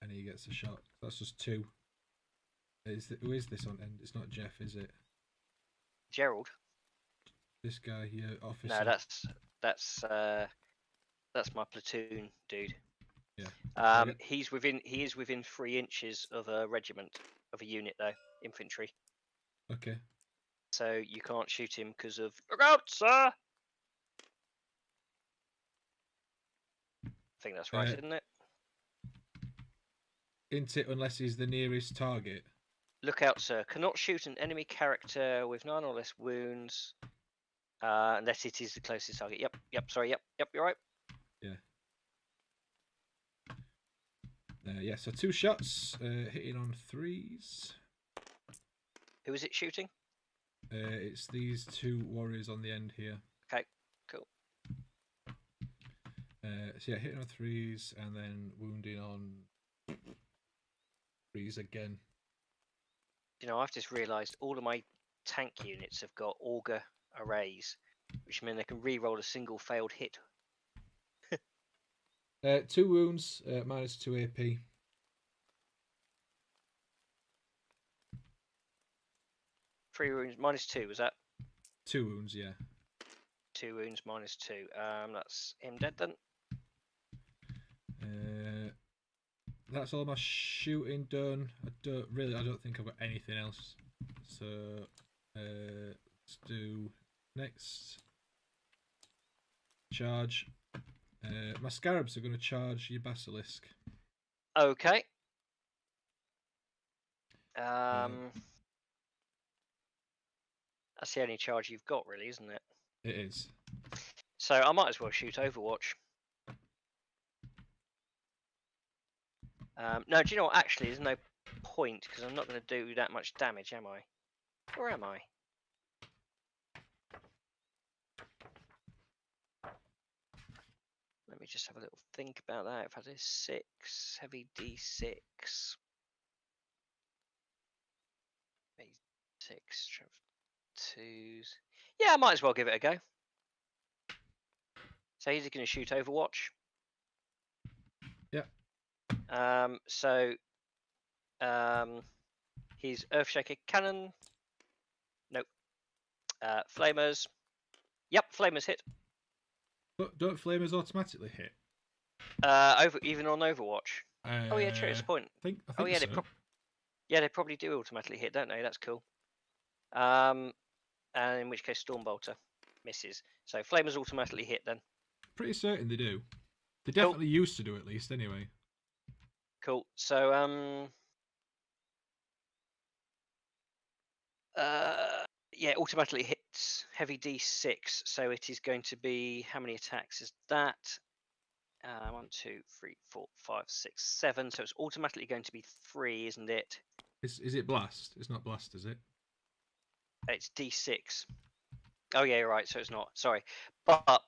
And he gets a shot. That's just 2. Who is this on end? It's not Jeff, is it? Gerald. This guy here, officer. No, that's my platoon dude. Yeah. He is within 3 inches of a regiment, of a unit though, infantry. Okay. So you can't shoot him because of look out, sir. I think that's right, isn't it? Isn't it unless he's the nearest target? Look out, sir. Cannot shoot an enemy character with 9 or less wounds, unless it is the closest target. Yep. Sorry. Yep. You're right. Yeah. Yeah. So 2 shots, hitting on 3s. Who is it shooting? It's these 2 warriors on the end here. Okay. Cool. So yeah, hitting on 3s and then wounding on 3s again. You know, I've just realised all of my tank units have got auger arrays, which mean they can re-roll a single failed hit. 2 wounds, minus 2 AP. Three wounds, minus 2, was that? 2 wounds, yeah. 2 wounds, minus 2. That's him dead then. That's all my shooting done. I don't think I've got anything else. So let's do next charge. My scarabs are going to charge your basilisk. Okay. That's the only charge you've got, really, isn't it? It is. So I might as well shoot Overwatch. No, do you know what? Actually, there's no point because I'm not going to do that much damage, am I? Or am I? Let me just have a little think about that. If I do 6, heavy D6. 6, 2s. Yeah, I might as well give it a go. So he's going to shoot Overwatch. Yeah. He's Earthshaker Cannon. Nope. Flamers. Yep, Flamers hit. But don't flamers automatically hit? Even on Overwatch. Oh yeah, true. It's a point. I think yeah, so. they probably do automatically hit, don't they? That's cool. And in which case, Stormbolter misses. So Flamers automatically hit then. Pretty certain they do. They definitely used to do at least, anyway. Cool. So yeah, automatically hits heavy D6. So it is going to be, how many attacks is that? 1, 2, 3, 4, 5, 6, 7. So it's automatically going to be 3, isn't it? Is it blast? It's not blast, is it? It's D6. Oh yeah, you're right. So it's not. Sorry, but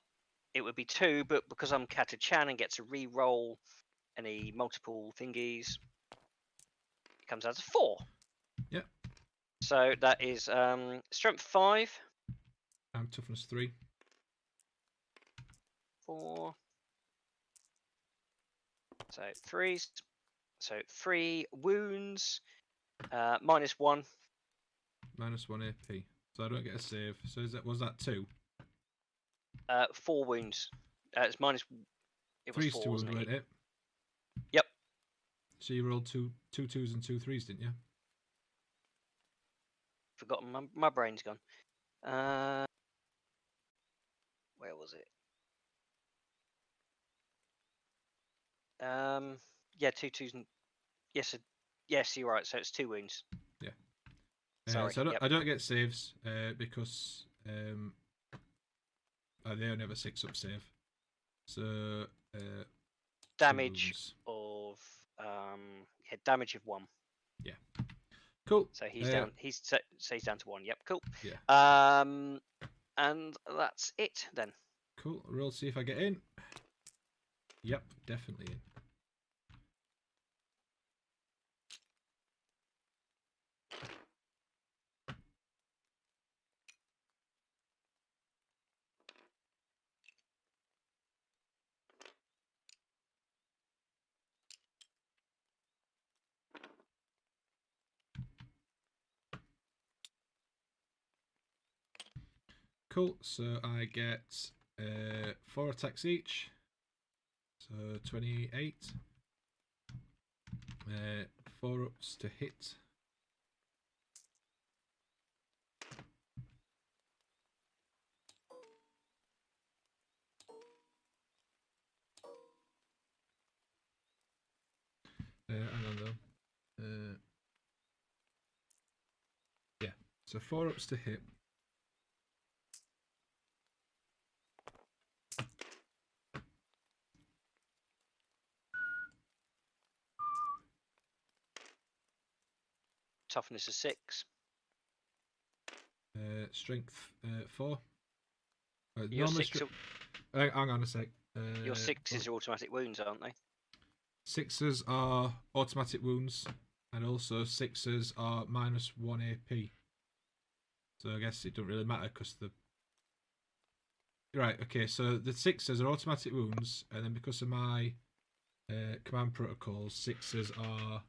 it would be 2. But because I'm Kata-chan and gets a re-roll any multiple thingies, it comes out as 4. Yep. So that is strength 5. And toughness 3. 4. So 3s. So 3 wounds. -1. -1 AP. So I don't get a save. So was that 2? 4 wounds. It's minus. It was 3's 4, 2 wound, wasn't weren't it? Yep. So you rolled two 2s and 2 3s, didn't you? Forgotten. My brain's gone. Where was it? Yeah, 2 2s and yes, you're right. So it's 2 wounds. Yeah. Sorry. So I don't get saves because they only have a 6-up save. So damage of damage of 1. Yeah. Cool. So he's down. He's down to 1. Yep. Cool. Yeah. And that's it then. Cool. Roll, see if I get in. Yep, definitely in. Cool. So I get 4 attacks each. So 28. 4 ups to hit. Hang on though. Yeah. So 4 ups to hit. Toughness is 6. Strength 4. Your 6. Hang on a sec. Your 6s are automatic wounds, aren't they? 6s are automatic wounds, and also 6s are -1 AP. So I guess it don't really matter because the right. Okay, so the 6s are automatic wounds, and then because of my command protocols, 6s are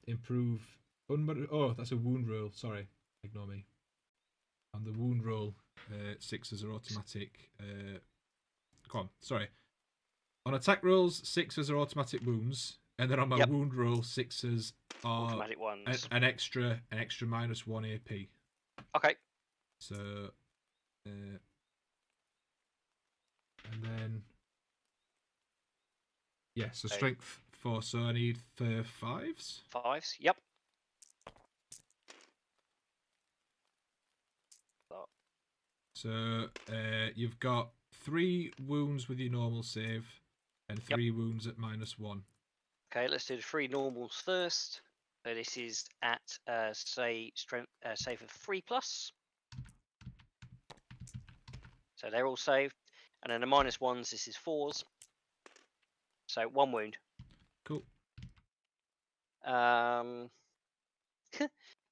improve. Oh, that's a wound roll. Sorry, ignore me. On the wound roll, 6s are automatic. Come on, sorry. On attack rolls, 6s are automatic wounds, and then on my wound roll, 6s are automatic ones. An extra -1 AP. Okay. So, Yeah, so So strength 4, so I need 5s. 5s. Yep. So you've got 3 wounds with your normal save, and 3 wounds at -1. Okay, let's do the 3 normals first. So this is at strength save of 3+. So they're all saved, and then the -1s. This is 4s. So 1 wound. Cool.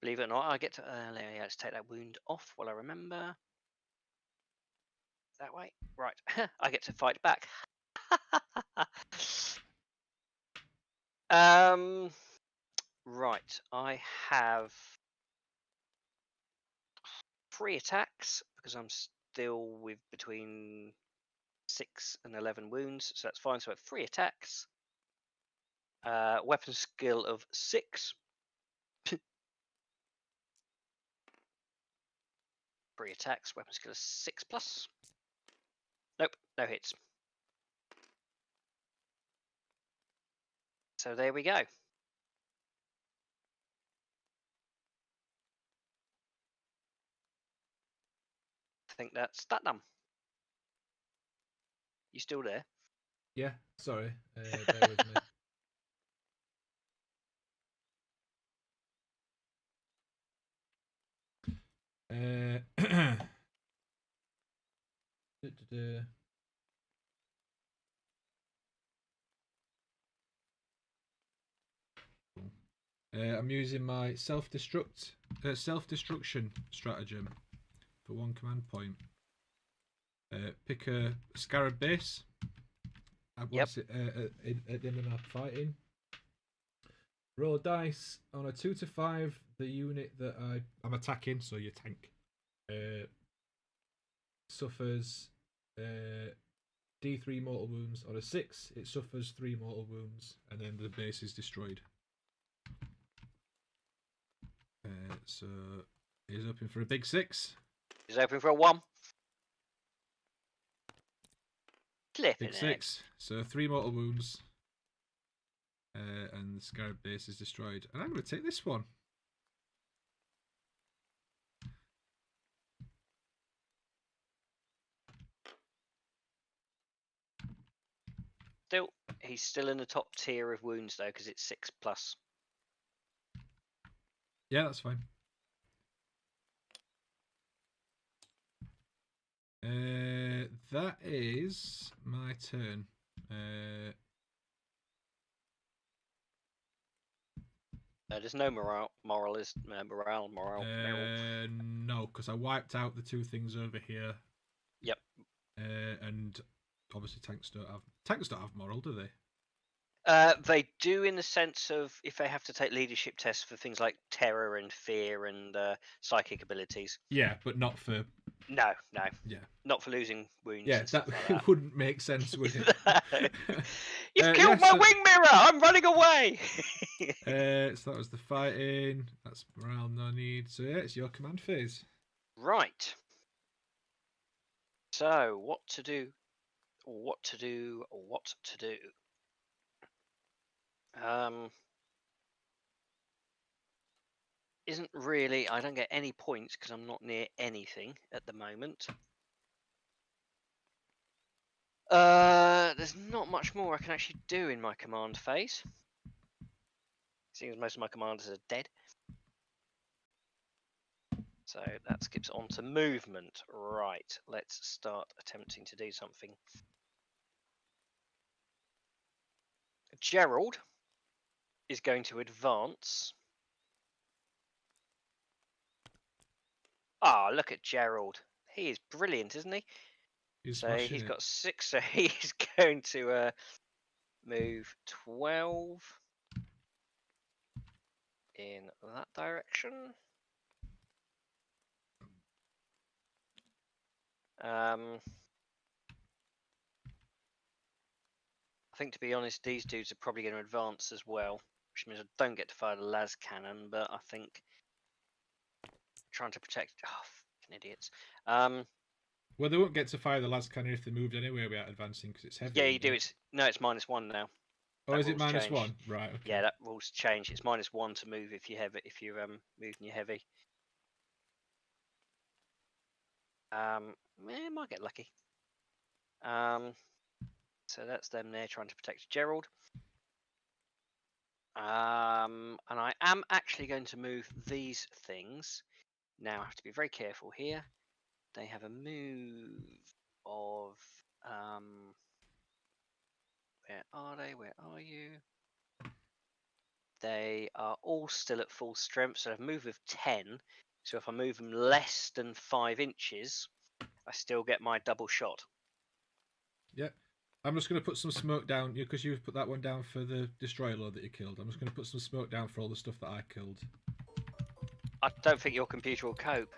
Believe it or not, I get to let's take that wound off while I remember. That way, right? I get to fight back. Right. I have 3 attacks because I'm still with between 6 and 11 wounds, so that's fine. So I have 3 attacks. Weapon skill of 6. 3 attacks. Weapon skill of 6+. Nope, no hits. So there we go. I think that's that done. You still there? Yeah, sorry. Bear with me. I'm using my self-destruction stratagem for 1 command point. Pick a scarab base. At the end of my fighting. Roll dice on a 2 to 5. The unit that I'm attacking, so your tank, suffers D3 mortal wounds. On a 6, it suffers 3 mortal wounds, and then the base is destroyed. So he's hoping for a big 6. He's hoping for a 1. Big 6. So 3 mortal wounds. And the scarab base is destroyed. And I'm going to take this one. He's still in the top tier of wounds though, because it's 6+. Yeah, that's fine. That is my turn. There's no morale. Morale. No, because I wiped out the 2 things over here. Yep. And obviously tanks don't have moral, do they? They do, in the sense of if they have to take leadership tests for things like terror and fear and psychic abilities. Yeah, but not for. No. Yeah. Not for losing wounds. Yeah, and stuff that, like that wouldn't make sense, would it? You've killed my wing mirror! I'm running away! So that was the fighting. That's morale, no need. So yeah, it's your command phase. Right. So, what to do? What to do? Isn't really. I don't get any points because I'm not near anything at the moment. There's not much more I can actually do in my command phase, seeing as most of my commanders are dead. So that skips on to movement. Right, let's start attempting to do something. Gerald is going to advance. Ah, look at Gerald. He is brilliant, isn't he? He's got 6, so he's going to move 12 in that direction. I think, to be honest, these dudes are probably going to advance as well, which means I don't get to fire the las cannon, but I think trying to protect. Oh, fucking idiots. Well, they won't get to fire the las cannon if they moved anyway without advancing because it's heavy. Yeah, you do. It's -1 now. Oh, That is it rule's changed. -1? Right. Okay. Yeah, that rule's changed. It's -1 to move if you're moving your heavy. Might get lucky. So that's them there trying to protect Gerald. And I am actually going to move these things. Now I have to be very careful here. They have a move of where are they? Where are you? They are all still at full strength, so I've moved with 10. So if I move them less than 5 inches, I still get my double shot. Yeah. I'm just going to put some smoke down, because you've put that one down for the destroyer lord that you killed. I'm just going to put some smoke down for all the stuff that I killed. I don't think your computer will cope.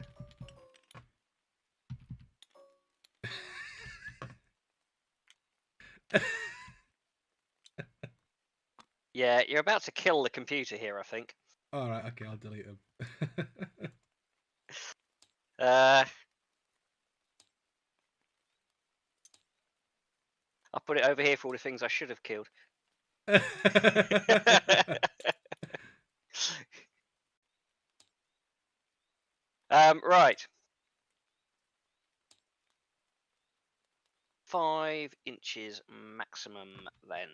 Yeah, you're about to kill the computer here, I think. Alright, okay, I'll delete him. I'll put it over here for all the things I should have killed. Right. 5 inches maximum then.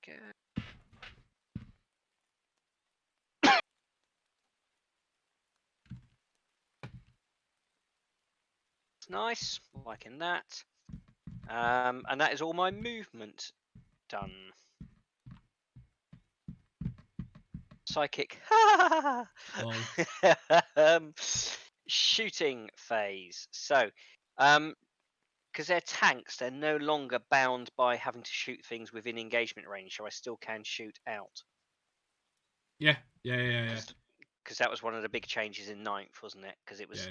Okay. It's nice, liking that. And that is all my movement done. Psychic. Shooting phase. So, because they're tanks, they're no longer bound by having to shoot things within engagement range, so I still can shoot out. Yeah. Because that was one of the big changes in 9th, wasn't it? Because it was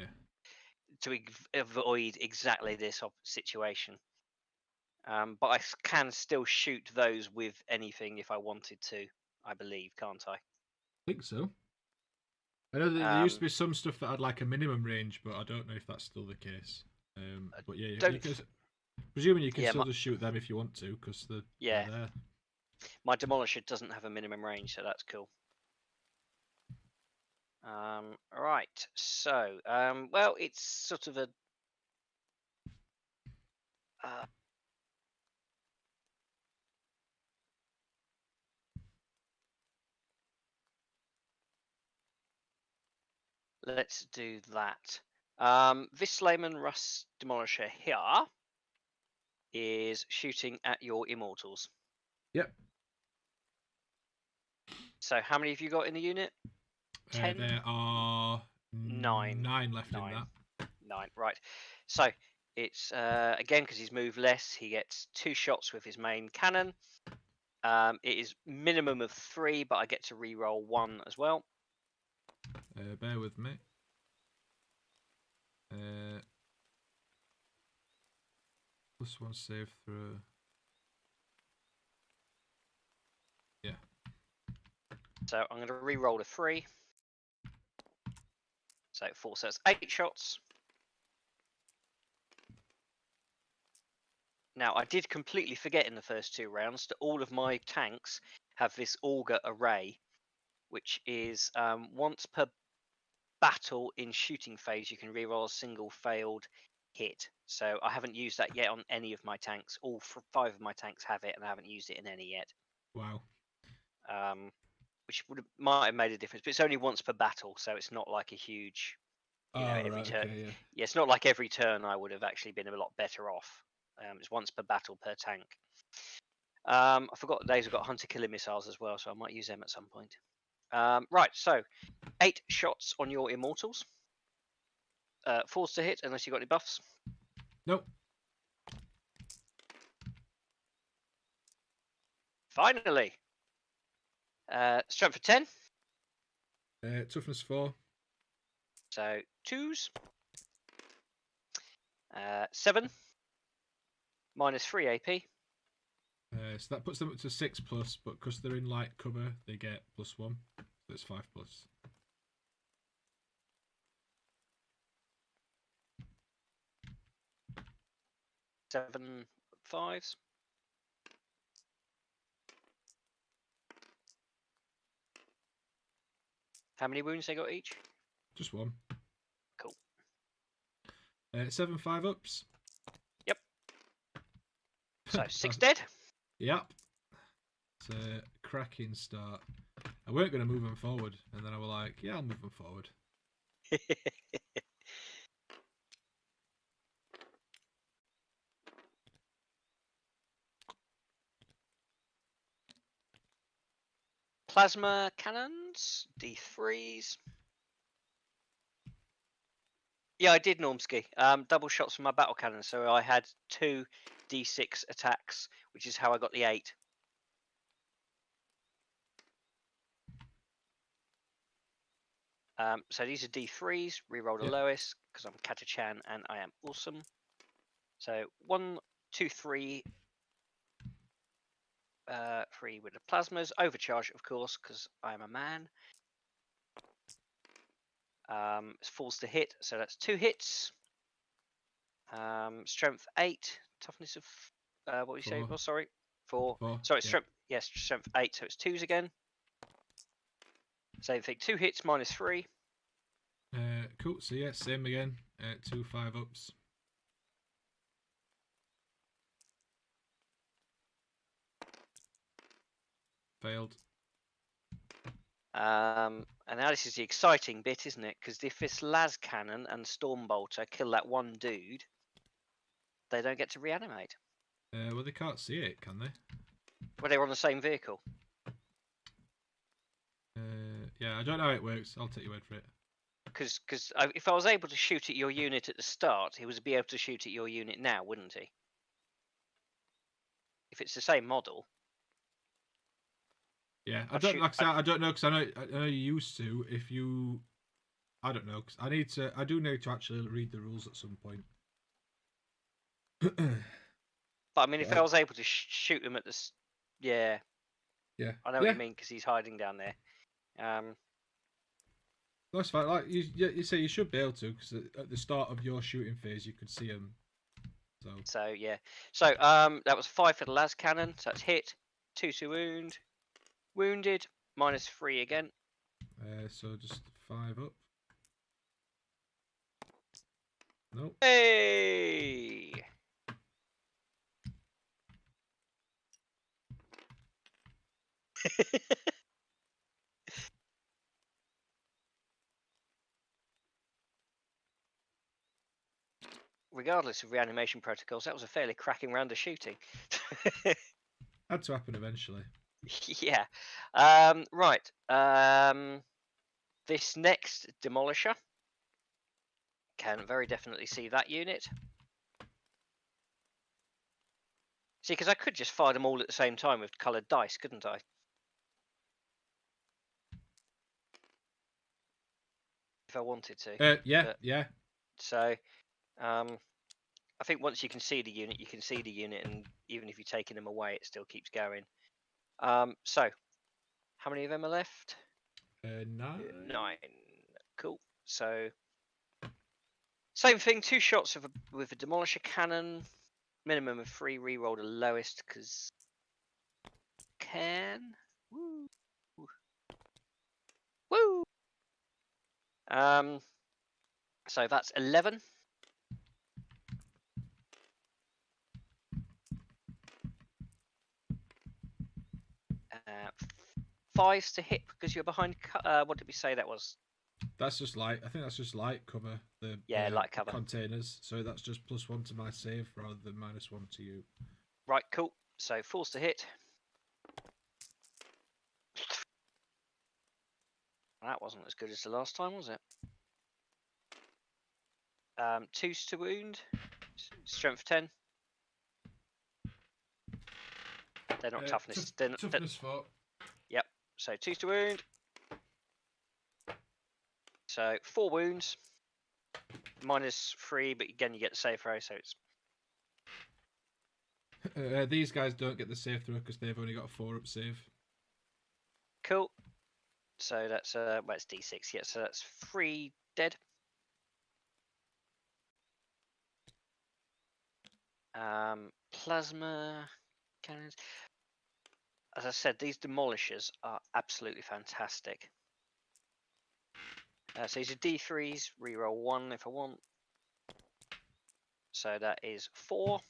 to avoid exactly this situation. But I can still shoot those with anything if I wanted to, I believe, can't I? I think so. I know that there used to be some stuff that had like a minimum range, but I don't know if that's still the case. But yeah, presuming you can still just shoot them if you want to, because they're there. My Demolisher doesn't have a minimum range, so that's cool. Right, so, well, it's sort of a... let's do that. This Layman Rust Demolisher here is shooting at your Immortals. Yep. So how many have you got in the unit? 10? There are 9 left in that. 9, right. So it's, again, because he's moved less, he gets 2 shots with his main cannon. It is minimum of 3, but I get to re-roll 1 as well. Bear with me. +1 save through. Yeah. So I'm going to re-roll a 3. So 4, so it's 8 shots. Now, I did completely forget in the first 2 rounds that all of my tanks have this auger array, which is once per battle in shooting phase, you can reroll a single failed hit. So I haven't used that yet on any of my tanks. All 5 of my tanks have it, and I haven't used it in any yet. Wow. Which might have made a difference, but it's only once per battle, so it's not like a huge, every turn. Okay, yeah. Yeah, it's not like every turn I would have actually been a lot better off. It's once per battle per tank. I forgot those have got hunter killer missiles as well, so I might use them at some point. Right, so 8 shots on your Immortals. 4s to hit, unless you got any buffs. Nope. Finally. Strength for 10. Toughness 4. So 2s. 7 minus 3 AP. So that puts them up to 6+, but because they're in light cover, they get +1. So it's 5+. 7 5s. How many wounds they got each? Just 1. Cool. 7 5-ups. Yep. So 6 dead. Yep. It's a cracking start. I weren't going to move them forward, and then I was like, yeah, I'll move them forward. Plasma cannons, D3s. Yeah, I did Normski. Double shots from my battle cannon, so I had 2 D6 attacks, which is how I got the 8. So these are D3s. Reroll the lowest because I'm Katachan and I am awesome. So 1, 2, 3. 3 with the plasmas. Overcharge, of course, because I am a man. It falls to hit, so that's 2 hits. Strength 8, toughness of what do you say? Oh, sorry, 4. Sorry, strength. Yes, strength 8, so it's 2s again. Same thing. 2 hits minus 3. Cool. So yeah, same again. 2 5-ups. Failed. And now this is the exciting bit, isn't it? Because if this las cannon and storm bolter kill that one dude, they don't get to reanimate. Well, they can't see it, can they? Well, they're on the same vehicle. Yeah, I don't know how it works. I'll take your word for it. Because if I was able to shoot at your unit at the start, he would be able to shoot at your unit now, wouldn't he? If it's the same model. Yeah, I don't know because I know you used to. If you, I don't know because I do need to actually read the rules at some point. But I mean, if I was able to shoot him at the, yeah, I know what you mean because he's hiding down there. That's fine. Like you say, you should be able to because at the start of your shooting phase, you could see him. So yeah. So that was 5 for the las cannon. So that's hit. 2 to wound. Wounded. Minus 3 again. So just 5 up. Nope. Hey. Regardless of reanimation protocols, that was a fairly cracking round of shooting. Had to happen eventually. Yeah. Right. This next demolisher can very definitely see that unit. See, because I could just fire them all at the same time with coloured dice, couldn't I? If I wanted to. Yeah. So, I think once you can see the unit, you can see the unit, and even if you're taking them away, it still keeps going. So, how many of them are left? 9. 9. Cool. So, same thing. 2 shots with a demolisher cannon. Minimum of 3. Reroll the lowest because can. Woo. Woo. So that's 11. 5s to hit because you're behind. What did we say that was? That's just light. I think that's just light cover. Light cover containers. So that's just +1 to my save rather than -1 to you. Right, cool. So 4s to hit. That wasn't as good as the last time, was it? 2s to wound. Strength 10. They're not toughness. Toughness 4. Yep. So 2s to wound. So 4 wounds. -3, but again you get the save throw, so it's These guys don't get the save throw because they've only got a 4-up save. cool. So that's well, it's D6, yeah. So that's 3 dead. Plasma cannons. As I said, these demolishers are absolutely fantastic. So these are D3s. Reroll 1 if I want. So that is 4.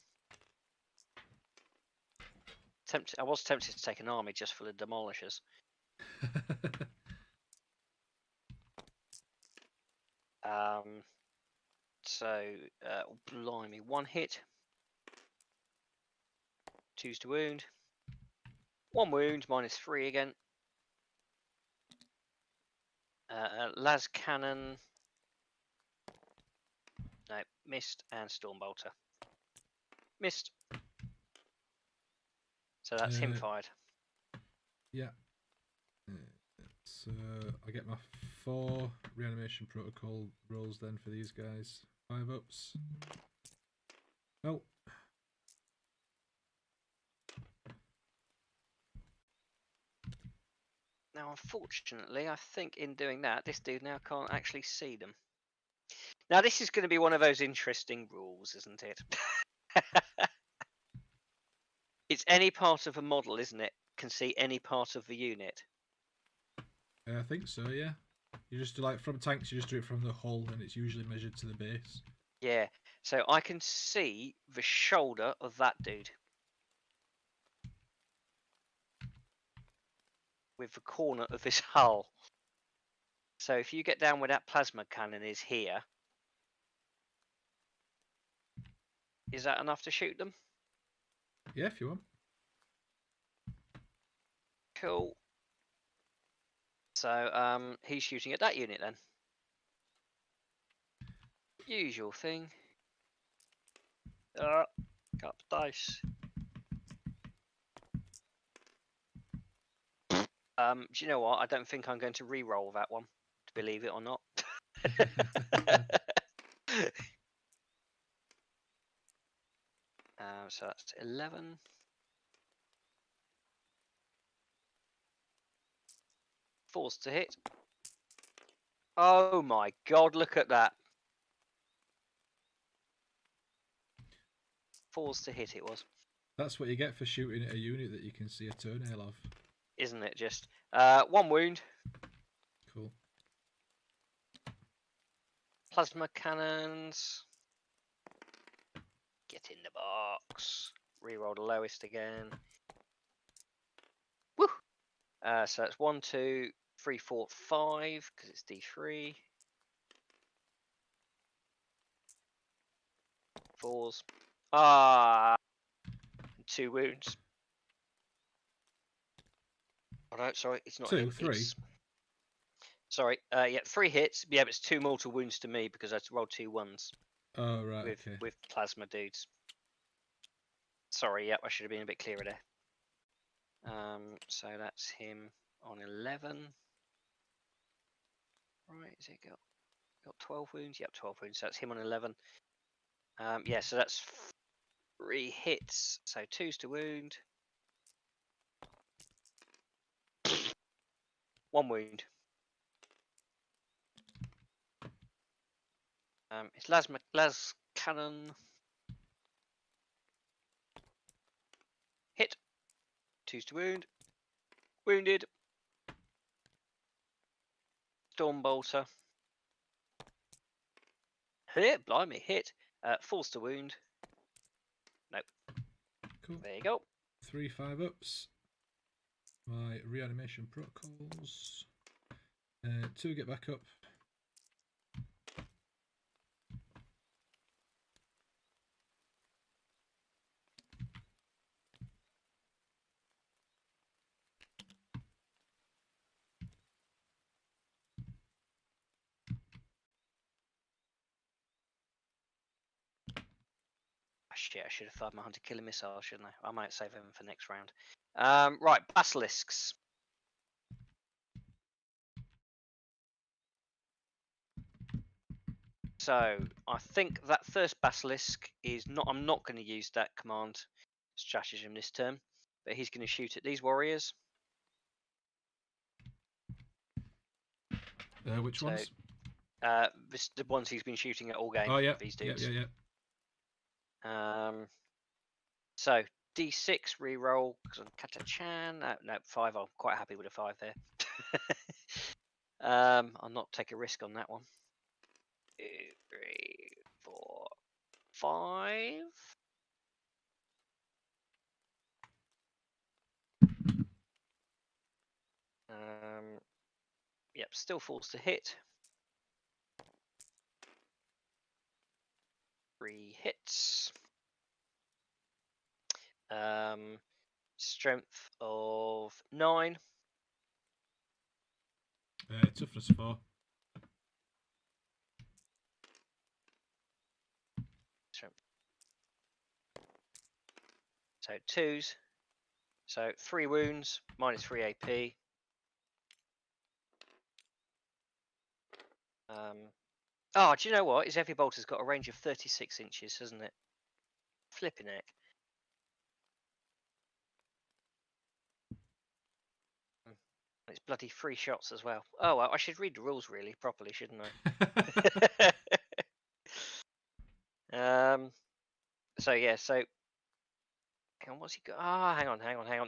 I was tempted to take an army just for the demolishers. So blimey, 1 hit. 2's to wound. 1 wound, -3 again. Las cannon. No, missed, and stormbolter. Missed. So that's him fired. Yeah. So I get my 4 reanimation protocol rolls then for these guys. 5-ups. Oh. Now, unfortunately, I think in doing that, this dude now can't actually see them. Now, this is going to be one of those interesting rules, isn't it? It's any part of a model, isn't it? Can see any part of the unit. I think so, yeah. You just do, like, from tanks, you just do it from the hull, and it's usually measured to the base. Yeah, so I can see the shoulder of that dude. With the corner of his hull. So if you get down where that plasma cannon is here, is that enough to shoot them? Yeah, if you want. Cool. So he's shooting at that unit then. Usual thing. Got the dice. Do you know what? I don't think I'm going to re-roll that one, to believe it or not. So that's 11. Forced to hit. Oh my god, look at that. Forced to hit it was. That's what you get for shooting at a unit that you can see a toenail of. Isn't it just? 1 wound. Cool. Plasma cannons. Get in the box. Reroll the lowest again. Woo! So that's 1, 2, 3, 4, 5 because it's D3. 4s. 2 wounds. Oh no, sorry, it's not 2, him. 3. Sorry, yeah, 3 hits. Yeah, but it's 2 mortal wounds to me because I rolled 2 1s. Oh, right, okay. With plasma dudes. Sorry, yeah, I should have been a bit clearer there. So that's him on 11. Right, is it got 12 wounds? Yep, 12 wounds. So that's him on 11. Yeah, so that's 3 hits. So 2's to wound. 1 wound. It's las cannon. Hit. 2's to wound. Wounded. Stormbolter. Hit. Blimey, hit. 4's to wound. Nope. Cool. There you go. 3 5-ups. My reanimation protocols. 2 get back up. Shit, I should have fired my hunter killer missile, shouldn't I? I might save them for next round. Right, basilisks. So I think that first basilisk is not. I'm not going to use that command stratagem this turn, but he's going to shoot at these warriors. Which So, ones? the ones he's been shooting at all game. Oh yeah, These yeah, dudes. yeah, yeah. So D6 reroll because I'm Kata-chan. No, 5. I'm quite happy with a 5 there. I'll not take a risk on that one. 2, 3, 4, 5. Yep, still falls to hit. 3 hits. Strength of 9. Toughness 4. Strength. So 2s. So 3 wounds, minus 3 AP. Oh, do you know what? His heavy bolter's got a range of 36 inches, hasn't it? Flipping it. It's bloody 3 shots as well. Oh, well, I should read the rules really properly, shouldn't I? So yeah, so hang on, what's he got? Ah, hang on.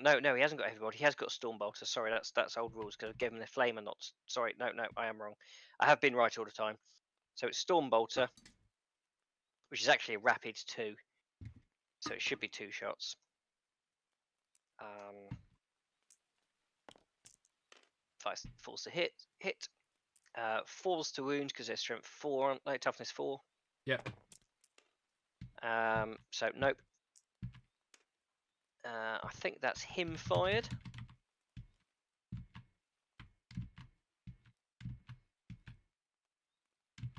No, he hasn't got heavy bolter. He has got storm bolter. Sorry, that's old rules because I gave him the flamer, not. Sorry, no, I am wrong. I have been right all the time. So it's storm bolter, which is actually a rapid 2. So it should be 2 shots. Falls to hit. Falls to wound because they're strength 4, aren't they? Toughness 4. Yep. So nope. I think that's him fired.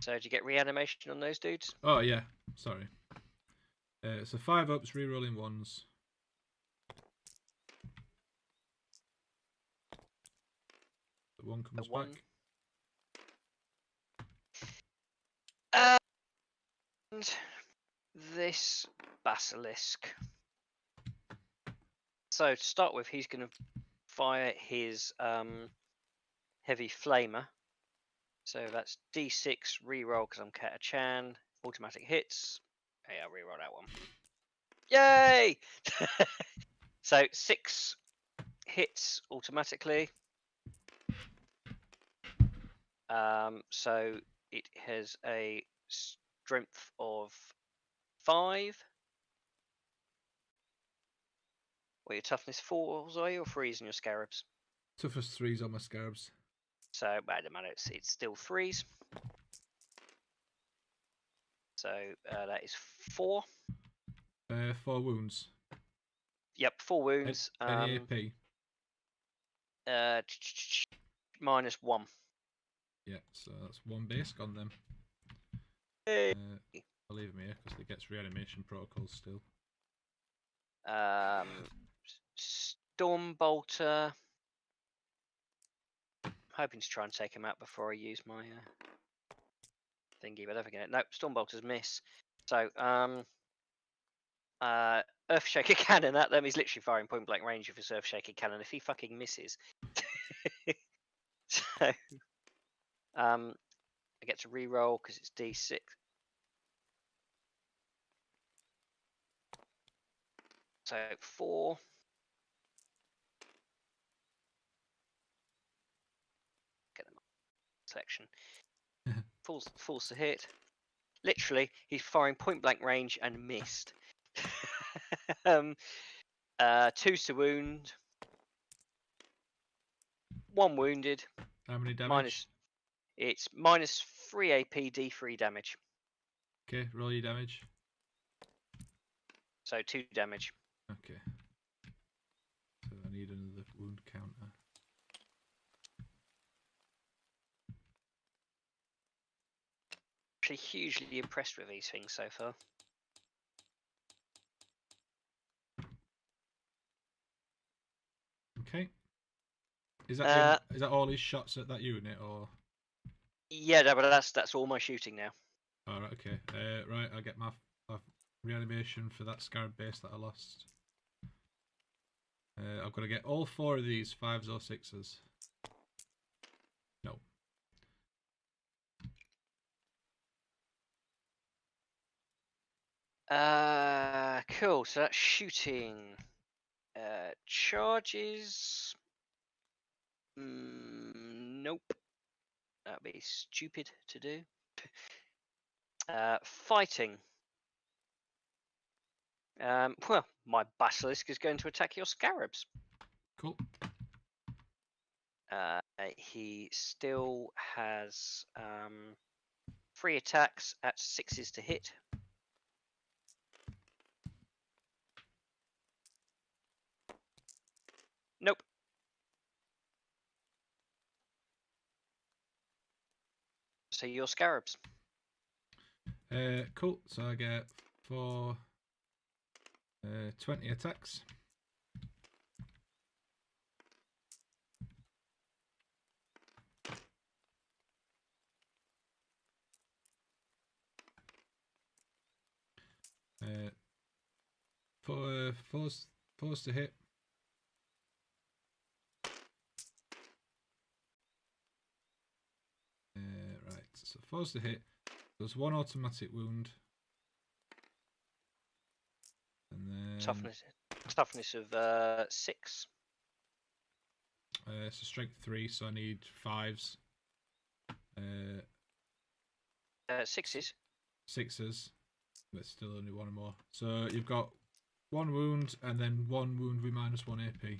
So did you get reanimation on those dudes? Oh yeah, sorry. So 5 ups, rerolling 1s. The 1 comes back. And this basilisk. So to start with, he's going to fire his heavy flamer. So that's D6 reroll because I'm Kata-chan. Automatic hits. Hey, I'll reroll that one. Yay! So 6 hits automatically. So it has a strength of 5. What, your toughness 4s are you, or 3s in your scarabs? Toughness 3s on my scarabs. So, bad matter, it's still 3s. So that is 4. 4 wounds. Yep, 4 wounds. Any AP? Minus 1. Yeah, so that's 1 base gone then. Hey. I'll leave him here because it gets reanimation protocols still. Storm bolter. I'm hoping to try and take him out before I use my thingy, but I don't get it. Nope, storm bolters miss. So Earthshaker cannon at them. He's literally firing point blank range with his Earthshaker cannon. If he fucking misses, so I get to re-roll because it's D6. So 4. Get them selection. Falls to hit. Literally, he's firing point blank range and missed. 2s to wound. 1 wounded. How many damage? It's minus 3 AP, D3 damage. Okay, roll your damage. So 2 damage. Okay. So I need another wound counter. Actually, hugely impressed with these things so far. Okay. Is that all his shots at that unit, or? Yeah, no, but that's all my shooting now. okay. Right, I'll get my reanimation for that scarab base that I lost. I've got to get all 4 of these 5s or 6s. No. Cool. So that's shooting. Charges. Nope. That'd be stupid to do. Fighting. Well, my basilisk is going to attack your scarabs. Cool. He still has 3 attacks at 6s to hit. Nope. So your scarabs. Cool. So I get 4 20 attacks. Fours to hit. Right, so 4s to hit. There's 1 automatic wound. And then Toughness of 6. It's a strength 3, so I need 5s. 6s. 6s, but still only 1 or more. So you've got 1 wound and then 1 wound with -1 AP.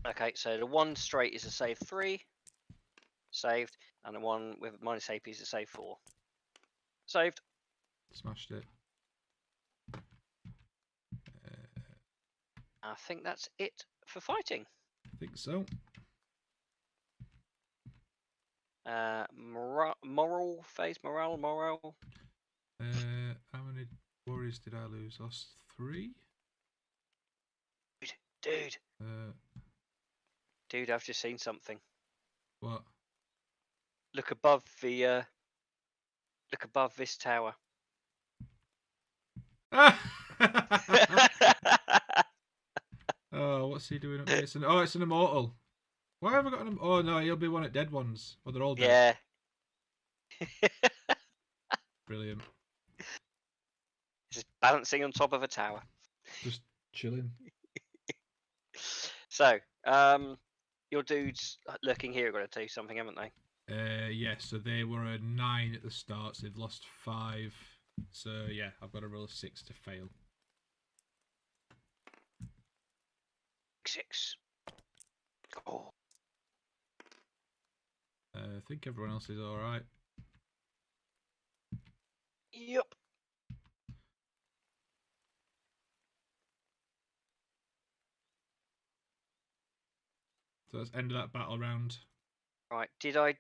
Okay, so the 1 straight is a save 3, saved, and the 1 with minus AP is a save 4, saved. Smashed it. I think that's it for fighting. I think so. Moral phase, morale. How many warriors did I lose? Lost 3? Dude, I've just seen something. What? Look above the. Look above this tower. Oh, what's he doing up here? Oh, it's an immortal. Why have I got an? Oh no, he'll be one at dead ones. Oh, they're all dead. Yeah. Brilliant. Just balancing on top of a tower. Just chilling. So, your dudes looking here are going to do something, haven't they? Yeah, so they were a 9 at the start, so they've lost 5. So yeah, I've got to roll a 6 to fail. 6. Oh. I think everyone else is alright. Yep. So that's end of that battle round. Right, did I...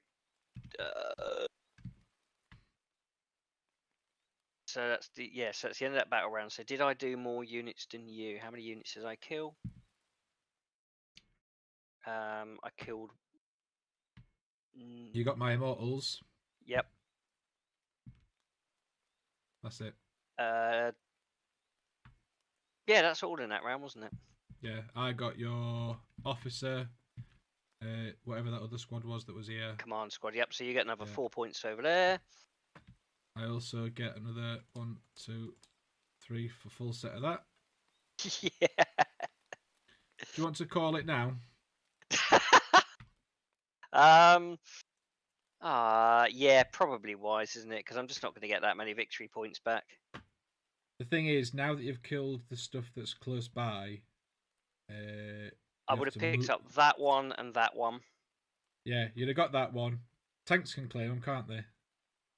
So that's the... Yeah, so that's the end of that battle round. So did I do more units than you? How many units did I kill? I killed... You got my immortals. Yep. That's it. Yeah, that's all in that round, wasn't it? Yeah, I got your officer, whatever that other squad was that was here. Command squad, yep. So you get another 4 points over there. I also get another 1, 2, 3 for full set of that. Yeah. Do you want to call it now? Yeah, probably wise, isn't it? Because I'm just not going to get that many victory points back. The thing is, now that you've killed the stuff that's close by, I would have picked up that one and that one. Yeah, you'd have got that one. Tanks can claim them, can't they?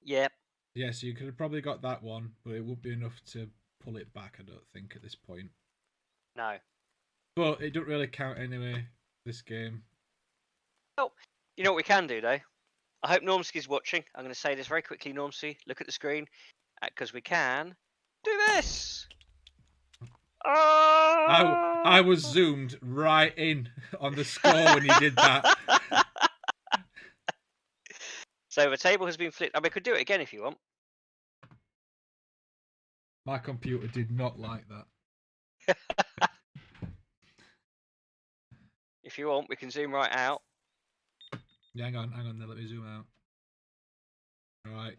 Yep. Yeah, so you could have probably got that one, but it would be enough to pull it back, I don't think, at this point. No. But it don't really count anyway, this game. Oh, you know what we can do, though? I hope Normski's watching. I'm going to say this very quickly, Normski. Look at the screen. Because we can do this! I was zoomed right in on the score when you did that. So the table has been flipped. I mean, we could do it again if you want. My computer did not like that. If you want, we can zoom right out. Yeah, hang on, let me zoom out. Alright.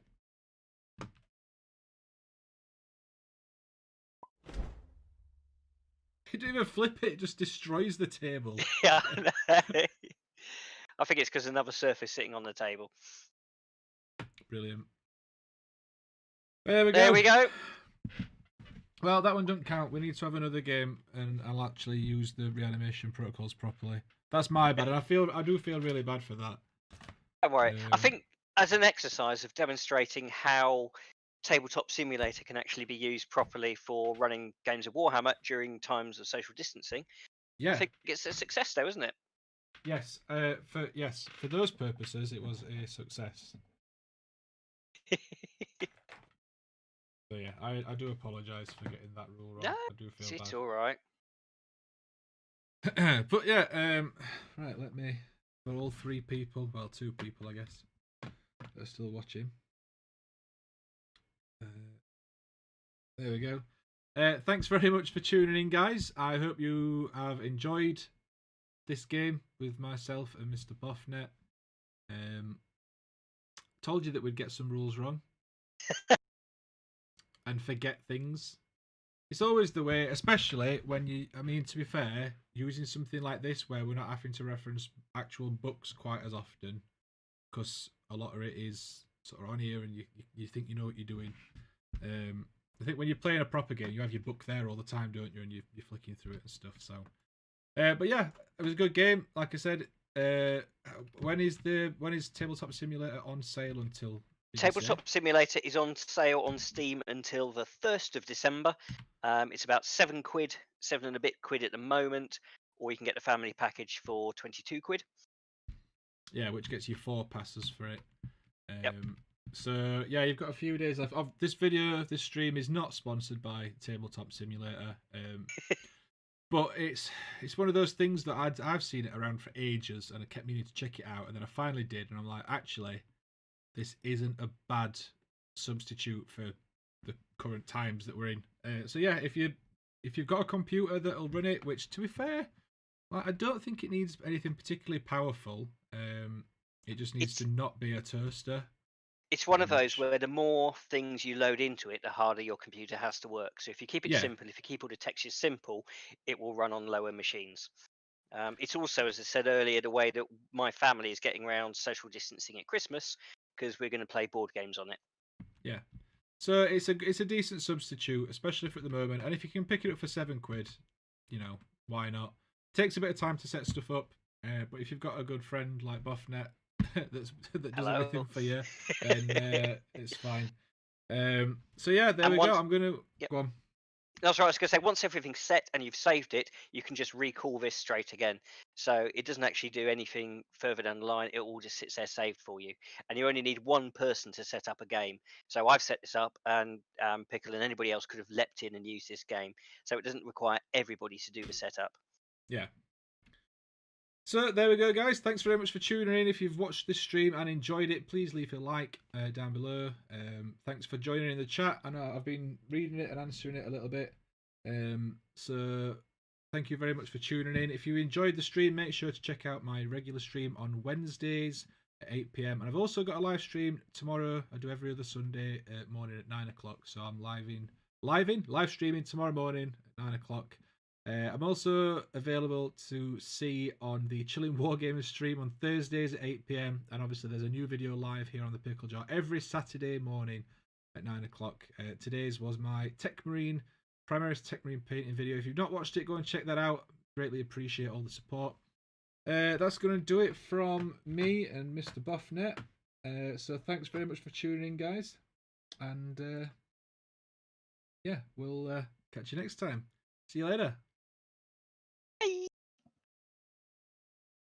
You don't even flip it, it just destroys the table. Yeah. I think it's because another surface sitting on the table. Brilliant. There we go. There we go. Well, that one doesn't count. We need to have another game, and I'll actually use the reanimation protocols properly. That's my bad, and I do feel really bad for that. Don't worry. I think as an exercise of demonstrating how Tabletop Simulator can actually be used properly for running games of Warhammer during times of social distancing, Yeah. I think it's a success, though, isn't it? Yes. For those purposes, it was a success. So yeah, I do apologise for getting that rule wrong. No, I do feel it's bad. all right. But yeah, right. Let me. For all 3 people, well, 2 people, I guess, that are still watching. There we go. Thanks very much for tuning in, guys. I hope you have enjoyed this game with myself and Mr. Boffnet. Told you that we'd get some rules wrong and forget things. It's always the way, especially when you, I mean, to be fair, using something like this where we're not having to reference actual books quite as often, because a lot of it is sort of on here and you think you know what you're doing. I think when you're playing a proper game, you have your book there all the time, don't you? And you're flicking through it and stuff. So, but yeah, it was a good game. Like I said, when is Tabletop Simulator on sale until? Tabletop Simulator is on sale on Steam until the 1st of December. It's about £7, £7 and a bit at the moment, or you can get the family package for £22. Yeah, which gets you 4 passes for it. Yep. So yeah, you've got a few days left. This stream is not sponsored by Tabletop Simulator, but it's one of those things that I've seen it around for ages, and I kept meaning to check it out, and then I finally did, and I'm like, actually, this isn't a bad substitute for the current times that we're in. So yeah, if you've got a computer that'll run it, which to be fair, like, I don't think it needs anything particularly powerful. It just needs to not be a toaster. It's one of those where the more things you load into it, the harder your computer has to work. So if you keep it simple, if you keep all the textures simple, it will run on lower machines. It's also, as I said earlier, the way that my family is getting around social distancing at Christmas, because we're going to play board games on it. Yeah. So it's a decent substitute, especially for at the moment. And if you can pick it up for £7, you know, why not? Takes a bit of time to set stuff up, but if you've got a good friend like Boffnet that does everything for you, then it's fine. So yeah, there we go. I'm gonna go on. That's right. I was going to say, once everything's set and you've saved it, you can just recall this straight again. So it doesn't actually do anything further down the line. It all just sits there saved for you. And you only need one person to set up a game. So I've set this up, and Pickle and anybody else could have leapt in and used this game. So it doesn't require everybody to do the setup. Yeah. So there we go, guys. Thanks very much for tuning in. If you've watched this stream and enjoyed it, please leave a like down below. Thanks for joining in the chat. I know I've been reading it and answering it a little bit. So thank you very much for tuning in. If you enjoyed the stream, make sure to check out my regular stream on Wednesdays at 8 p.m. And I've also got a live stream tomorrow. I do every other Sunday morning at 9 o'clock. So I'm live streaming tomorrow morning at 9 o'clock. I'm also available to see on the Chilling Wargamers stream on Thursdays at 8 p.m. And obviously there's a new video live here on the Pickle Jar every Saturday morning at 9 o'clock. Today's was my Primaris Tech Marine painting video. If you've not watched it, go and check that out. Greatly appreciate all the support. That's going to do it from me and Mr. Boffnet. So thanks very much for tuning in, guys. And yeah, we'll catch you next time. See you later.